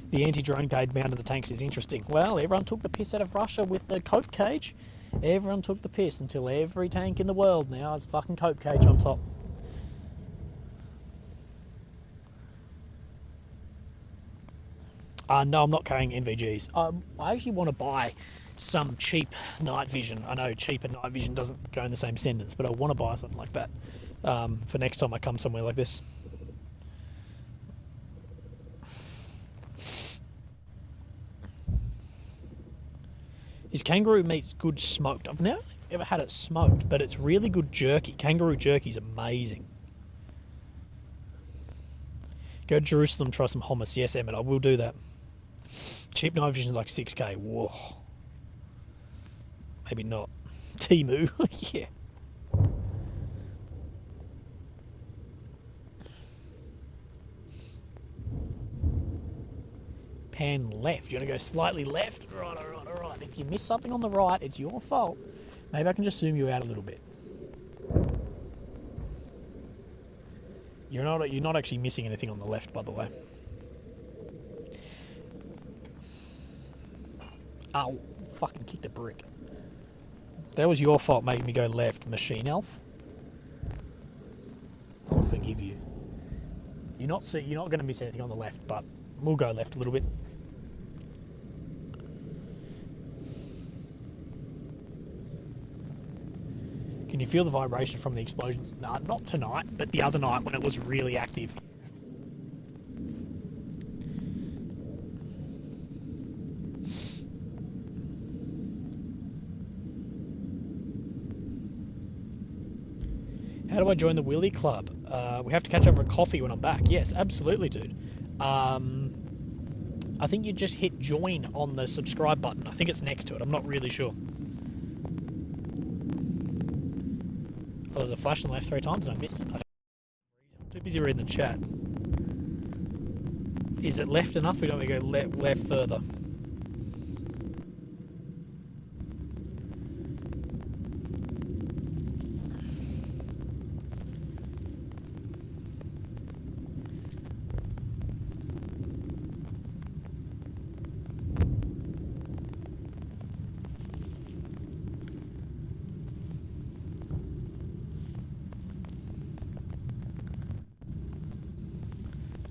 The anti-drone cage mounted the tanks is interesting. Well, everyone took the piss out of Russia with the cope cage. Everyone took the piss until every tank in the world now has fucking cope cage on top. No, I'm not carrying NVGs. I actually want to buy some cheap night vision. I know cheap and night vision doesn't go in the same sentence, but I want to buy something like that for next time I come somewhere like this. Is kangaroo meat good smoked? I've never ever had it smoked, but it's really good jerky. Kangaroo jerky is amazing. Go to Jerusalem, try some hummus. Yes, Emmett, I will do that. Cheap night vision is like 6k. Whoa. Maybe not. Temu. Yeah. Pan left. You want to go slightly left? Right, all right, all right. If you miss something on the right, it's your fault. Maybe I can just zoom you out a little bit. You're not actually missing anything on the left, by the way. Ow, fucking kicked a brick. That was your fault making me go left, machine elf. I'll forgive you. You're not going to miss anything on the left, but we'll go left a little bit. Can you feel the vibration from the explosions? Nah, not tonight, but the other night when it was really active. How do I join the Willy Club? We have to catch up for a coffee when I'm back. Yes, absolutely, dude. I think you just hit join on the subscribe button. I think it's next to it. I'm not really sure. Oh, there's a flash on the left 3 times and I missed it. I'm too busy reading the chat. Is it left enough? We don't want to go left further.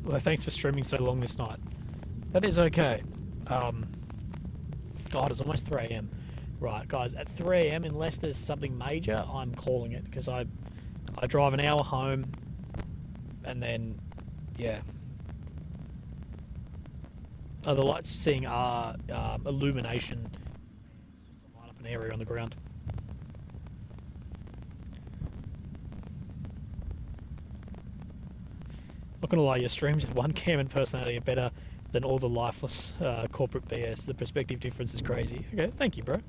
Well, thanks for streaming so long this night. That is okay. God, it's almost 3 AM. Right, guys, at 3 AM, unless there's something major, I'm calling it, because I drive an hour home, and then, yeah. Oh, the lights seeing are illumination. It's just to light up an area on the ground. Not gonna lie, your streams with one cam and personality are better than all the lifeless corporate BS. The perspective difference is crazy. Okay, thank you, bro.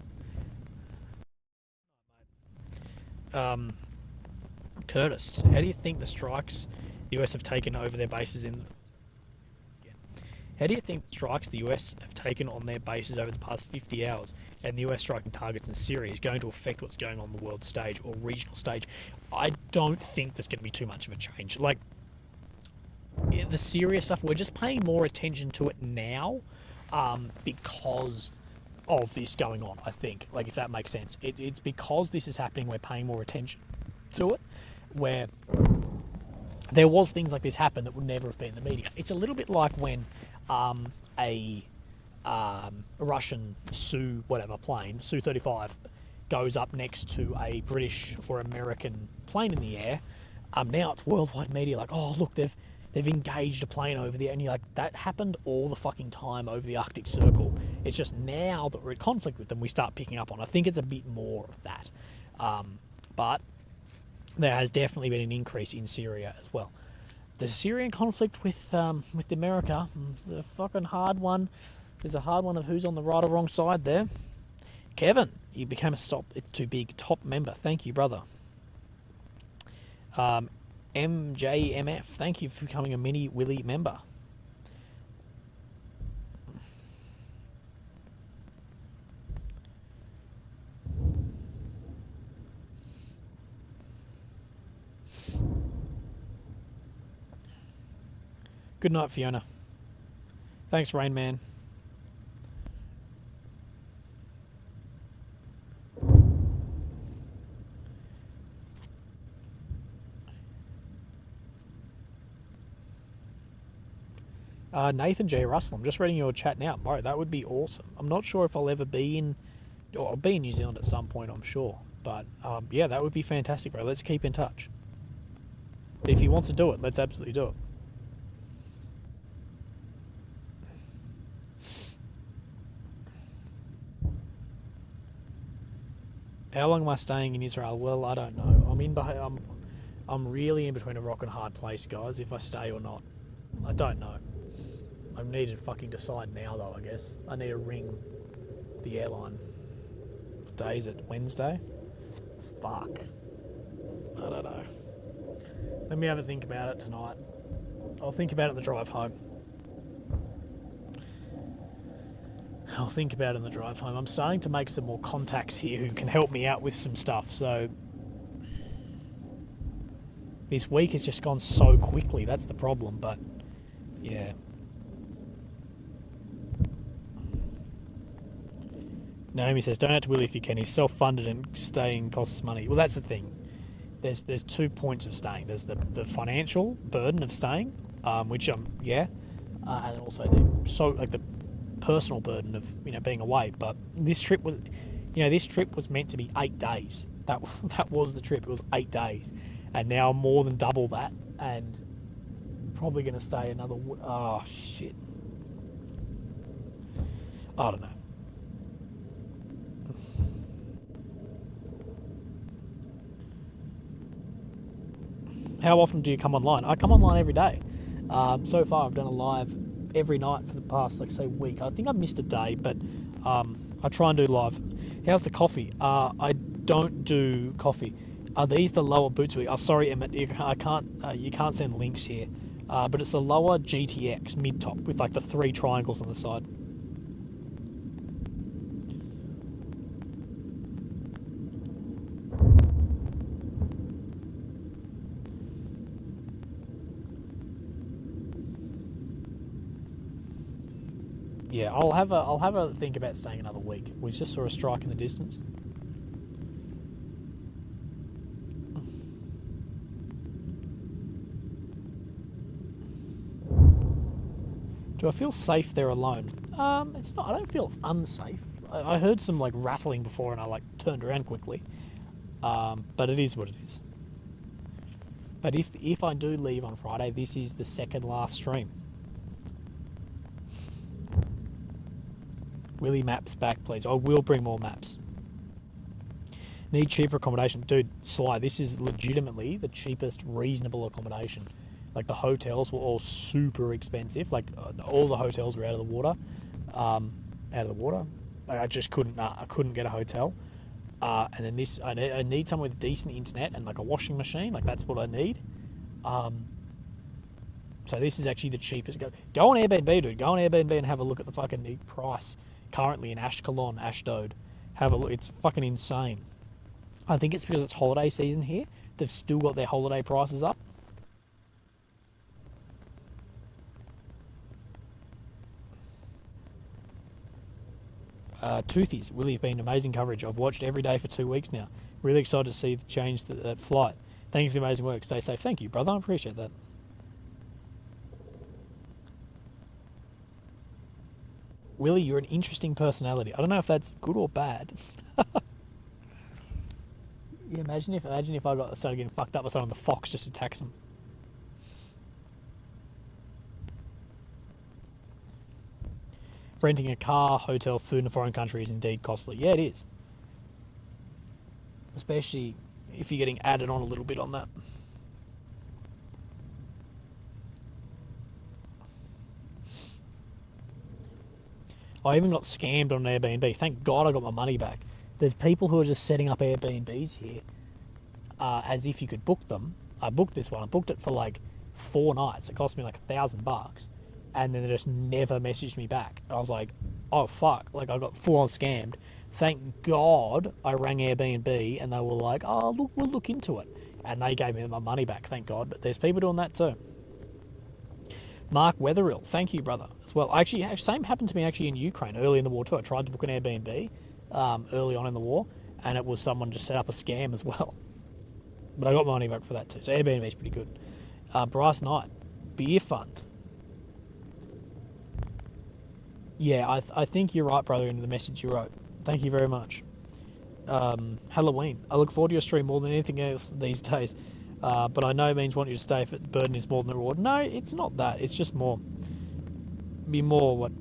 Curtis, how do you think the strikes the US have taken over their bases in? How do you think strikes the US have taken on their bases over the past 50 hours and the US striking targets in Syria is going to affect what's going on the world stage or regional stage? I don't think there's going to be too much of a change. Like, the Syria stuff, we're just paying more attention to it now because of this going on, I think. Like, if that makes sense. It's because this is happening, we're paying more attention to it, where there was things like this happen that would never have been in the media. It's a little bit like when a Russian plane, Su-35, goes up next to a British or American plane in the air. Now it's worldwide media like, oh, look, they've engaged a plane over there, and you're like, that happened all the fucking time over the Arctic Circle. It's just now that we're in conflict with them, we start picking up on. I think it's a bit more of that. But there has definitely been an increase in Syria as well. The Syrian conflict with America is a fucking hard one. There's a hard one of who's on the right or wrong side there. Kevin, you became a Stop It's Too Big top member. Thank you, brother. MJMF, thank you for becoming a mini Willy member. Good night, Fiona. Thanks, Rain Man. Nathan J. Russell, I'm just reading your chat now. Bro, that would be awesome. I'm not sure if I'll ever be in... Or I'll be in New Zealand at some point, I'm sure. But, yeah, that would be fantastic, bro. Let's keep in touch. If he wants to do it, let's absolutely do it. How long am I staying in Israel? Well, I don't know. I'm really in between a rock and a hard place, guys, if I stay or not. I don't know. I need to fucking decide now, though, I guess. I need to ring the airline. What day is it? Wednesday? Fuck. I don't know. Let me have a think about it tonight. I'll think about it on the drive home. I'm starting to make some more contacts here who can help me out with some stuff, so... This week has just gone so quickly, that's the problem, but... Yeah. Naomi says, donate to Willie if you can. He's self-funded and staying costs money. Well, that's the thing. There's 2 points of staying. There's the financial burden of staying, which and also the personal burden of being away. But this trip was meant to be 8 days. That was the trip. It was 8 days, and now I'm more than double that, and probably going to stay another. Oh shit! I don't know. How often do you come online? I come online every day. So far, I've done a live every night for the past, week. I think I missed a day, but I try and do live. How's the coffee? I don't do coffee. Are these the lower boots? Oh, sorry, Emmett. You can't send links here. But it's the lower GTX mid-top with the 3 triangles on the side. Yeah, I'll have a think about staying another week. We just saw a strike in the distance. Do I feel safe there alone? It's not. I don't feel unsafe. I heard some rattling before, and I turned around quickly. But it is what it is. But if I do leave on Friday, this is the second last stream. Willie maps back, please. I will bring more maps. Need cheaper accommodation. Dude, Sly, this is legitimately the cheapest reasonable accommodation. The hotels were all super expensive. All the hotels were out of the water. I just couldn't. I couldn't get a hotel. And then this, I need somewhere with decent internet and a washing machine. That's what I need. So this is actually the cheapest. Go on Airbnb, dude. Go on Airbnb and have a look at the fucking price currently in Ashkelon, Ashdod. Have a look. It's fucking insane. I think it's because it's holiday season here. They've still got their holiday prices up. Toothies, Willie, have been amazing coverage. I've watched every day for 2 weeks now. Really excited to see the change that flight. Thank you for the amazing work. Stay safe. Thank you, brother. I appreciate that. Willie, you're an interesting personality. I don't know if that's good or bad. Yeah, imagine if I started getting fucked up by someone, the fox just attacks them. Renting a car, hotel, food in a foreign country is indeed costly. Yeah, it is. Especially if you're getting added on a little bit on that. I even got scammed on an Airbnb. Thank God I got my money back. There's people who are just setting up Airbnbs here as if you could book them. I booked this one. I booked it for like 4 nights. It cost me like $1,000. And then they just never messaged me back. I was like, oh fuck, like I got full on scammed. Thank God I rang Airbnb and they were like, oh look, we'll look into it. And they gave me my money back, thank God. But there's people doing that too. Mark Wetherill, thank you, brother, as well. Actually, same happened to me actually in Ukraine early in the war too. I tried to book an Airbnb early on in the war, and it was someone just set up a scam as well. But I got my money back for that too. So Airbnb is pretty good. Bryce Knight, beer fund. Yeah, I think you're right, brother, in the message you wrote. Thank you very much. Halloween. I look forward to your stream more than anything else these days. But I no means want you to stay if the burden is more than the reward. No, it's not that. It's just more. Be more what.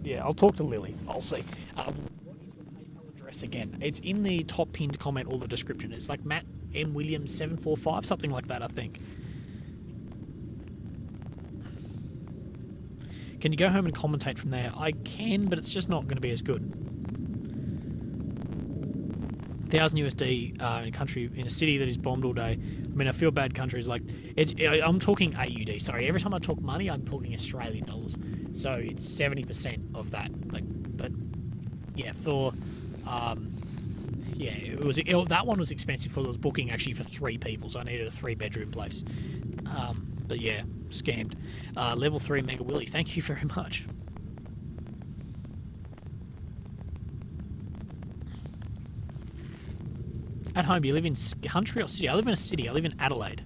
Yeah, I'll talk to Lily. I'll see. What is your PayPal address again? It's in the top pinned comment or the description. It's like Matt M. Williams 745, something like that, I think. Can you go home and commentate from there? I can, but it's just not going to be as good. 1,000 USD in a country, in a city that is bombed all day. I mean, I feel bad countries like I'm talking AUD. Sorry, every time I talk money, I'm talking Australian dollars. So it's 70% of that. Like, but yeah, for that one was expensive because I was booking actually for 3 people, so I needed a 3-bedroom place. But yeah, scammed. Level 3 Mega Willy, thank you very much. At home, do you live in country or city? I live in a city. I live in Adelaide.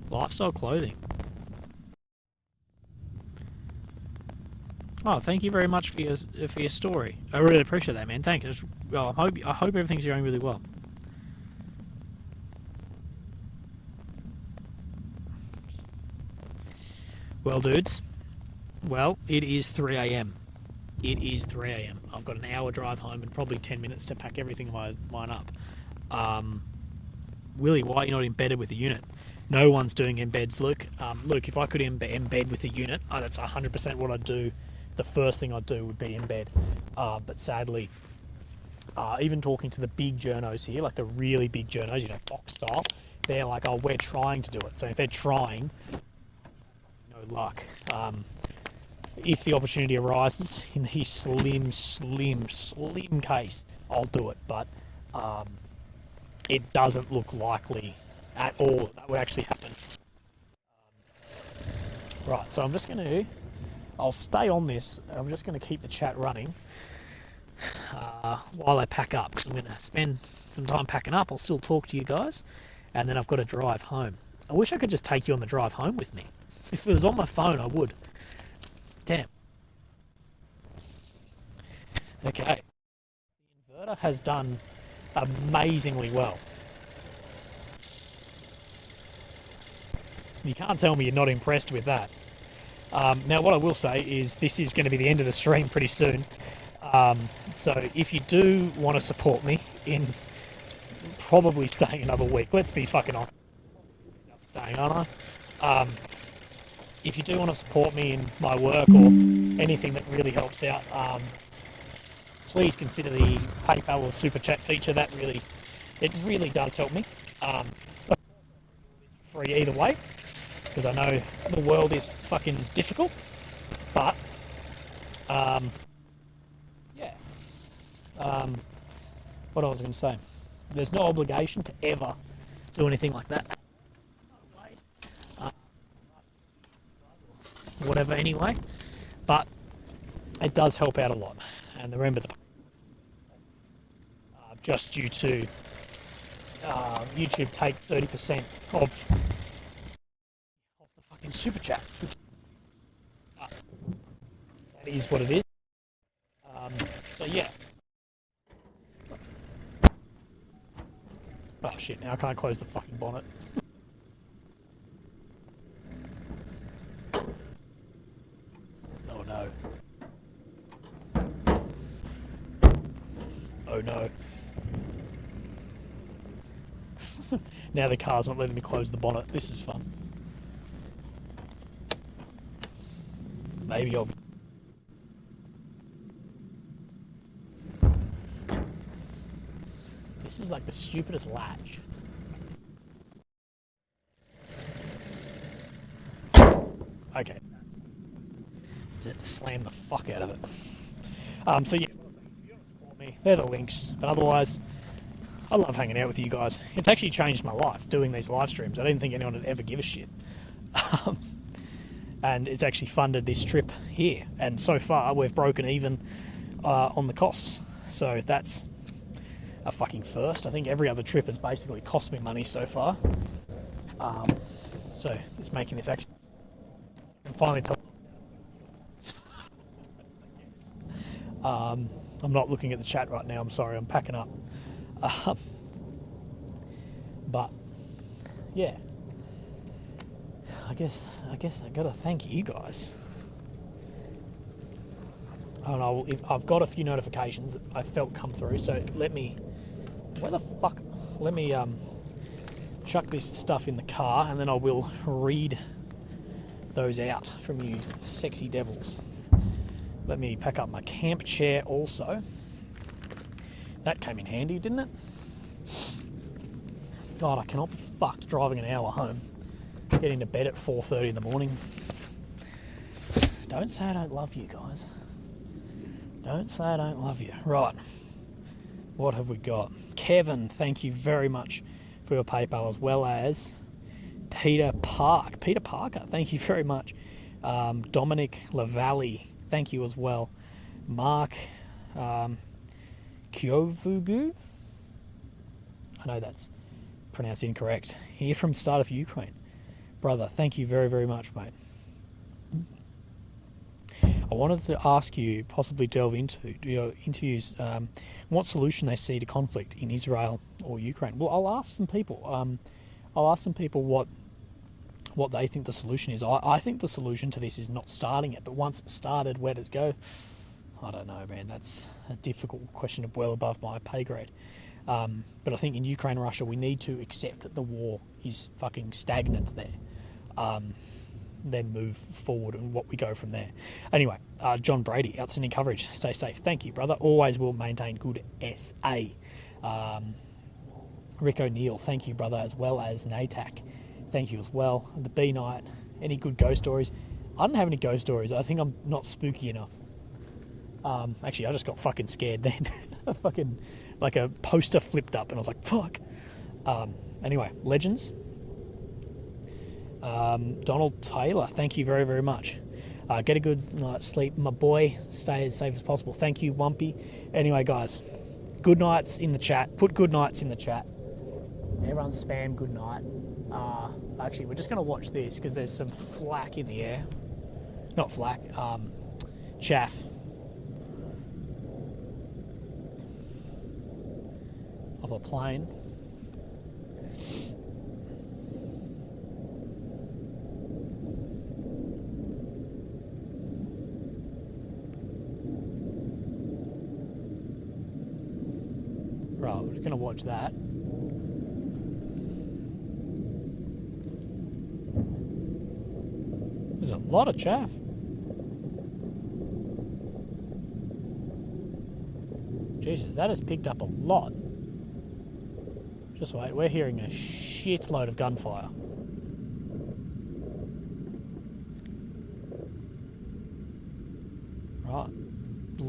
Lifestyle clothing. Oh, thank you very much for your story. I really appreciate that, man. Thank you. Well, I hope everything's going really well. Well, dudes. Well, it is 3 a.m. It is 3 a.m. I've got an hour drive home and probably 10 minutes to pack everything of mine up. Willie, why are you not embedded with the unit? No one's doing embeds, Luke. Luke, if I could embed with the unit, that's 100% what I'd do. The first thing I'd do would be embed. But sadly, even talking to the big journos here, like the really big journos, Fox style, they're like, oh, we're trying to do it. So if they're trying, no luck. If the opportunity arises in the slim case, I'll do it. But it doesn't look likely at all that would actually happen. Right, so I'm just going to... I'll stay on this. I'm just going to keep the chat running while I pack up, because I'm going to spend some time packing up. I'll still talk to you guys, and then I've got to drive home. I wish I could just take you on the drive home with me. If it was on my phone, I would. Damn. Okay. The inverter has done amazingly well. You can't tell me you're not impressed with that. Now, what I will say is this is going to be the end of the stream pretty soon. So if you do want to support me in probably staying another week, let's be fucking honest. Staying, aren't I? If you do want to support me in my work or anything that really helps out, please consider the PayPal or Super Chat feature. It really does help me. free either way, because I know the world is fucking difficult. But, yeah. What I was going to say. There's no obligation to ever do anything like that. Whatever anyway. But it does help out a lot. And remember, just due to YouTube take 30% of the fucking super chats. That is what it is. So yeah. Oh shit, now I can't close the fucking bonnet. Oh no. Oh no. Now the car's not letting me close the bonnet. This is fun. Maybe I'll be... This is like the stupidest latch. Okay. Just slam the fuck out of it. So yeah, if you want to support me, they're the links. But otherwise, I love hanging out with you guys. It's actually changed my life doing these live streams. I didn't think anyone would ever give a shit. And it's actually funded this trip here. And so far, we've broken even on the costs. So that's a fucking first. I think every other trip has basically cost me money so far. So it's making this actually... I can finally tell... I'm not looking at the chat right now. I'm sorry. I'm packing up. But yeah, I guess I gotta thank you guys. I don't know if I've got a few notifications that I felt come through. So let me chuck this stuff in the car, and then I will read those out from you sexy devils. Let me pack up my camp chair also. That came in handy, didn't it? God, I cannot be fucked driving an hour home, getting to bed at 4:30 in the morning. Don't say I don't love you, guys. Don't say I don't love you. Right. What have we got? Kevin, thank you very much for your PayPal, as well as Peter Parker, thank you very much. Dominic Lavalle, thank you as well. Mark Kyovugu, I know that's pronounced incorrect. Here from start of Ukraine. Brother, thank you very, very much, mate. I wanted to ask you, possibly delve into your interviews, what solution they see to conflict in Israel or Ukraine. Well, I'll ask some people. What they think the solution is. I think the solution to this is not starting it, but once it's started, where does it go? I don't know, man. That's a difficult question, well above my pay grade. But I think in Ukraine and Russia, we need to accept that the war is fucking stagnant there. Then move forward and what we go from there. Anyway, John Brady, outstanding coverage. Stay safe. Thank you, brother. Always will maintain good SA. Rick O'Neill, thank you, brother, as well as Natak. Thank you as well. The B Night, any good ghost stories? I don't have any ghost stories. I think I'm not spooky enough. Actually, I just got fucking scared then. Fucking, like a poster flipped up and I was like, fuck. Anyway, legends. Donald Taylor, thank you very, very much. Get a good night's sleep, my boy. Stay as safe as possible. Thank you, Wumpy. Anyway, guys, good nights in the chat. Put good nights in the chat. Everyone spam good night. Actually, we're just going to watch this because there's some flak in the air. Not flak, chaff. Of a plane. Right, we're just going to watch that. There's a lot of chaff. Jesus, that has picked up a lot. Just wait, we're hearing a shitload of gunfire.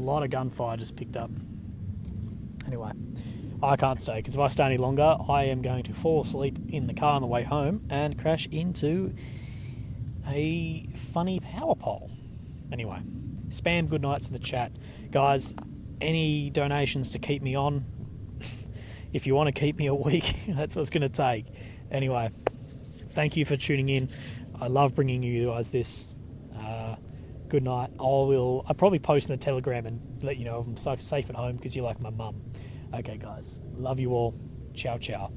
lot of gunfire just picked up. Anyway, I can't stay, because if I stay any longer, I am going to fall asleep in the car on the way home and crash into a funny power pole. Anyway, spam good nights in the chat. Guys, any donations to keep me on? If you want to keep me a week, that's what it's going to take. Anyway, thank you for tuning in. I love bringing you guys this. Good night. I'll probably post in the Telegram and let you know if I'm safe at home, because you're like my mum. Okay, guys. Love you all. Ciao, ciao.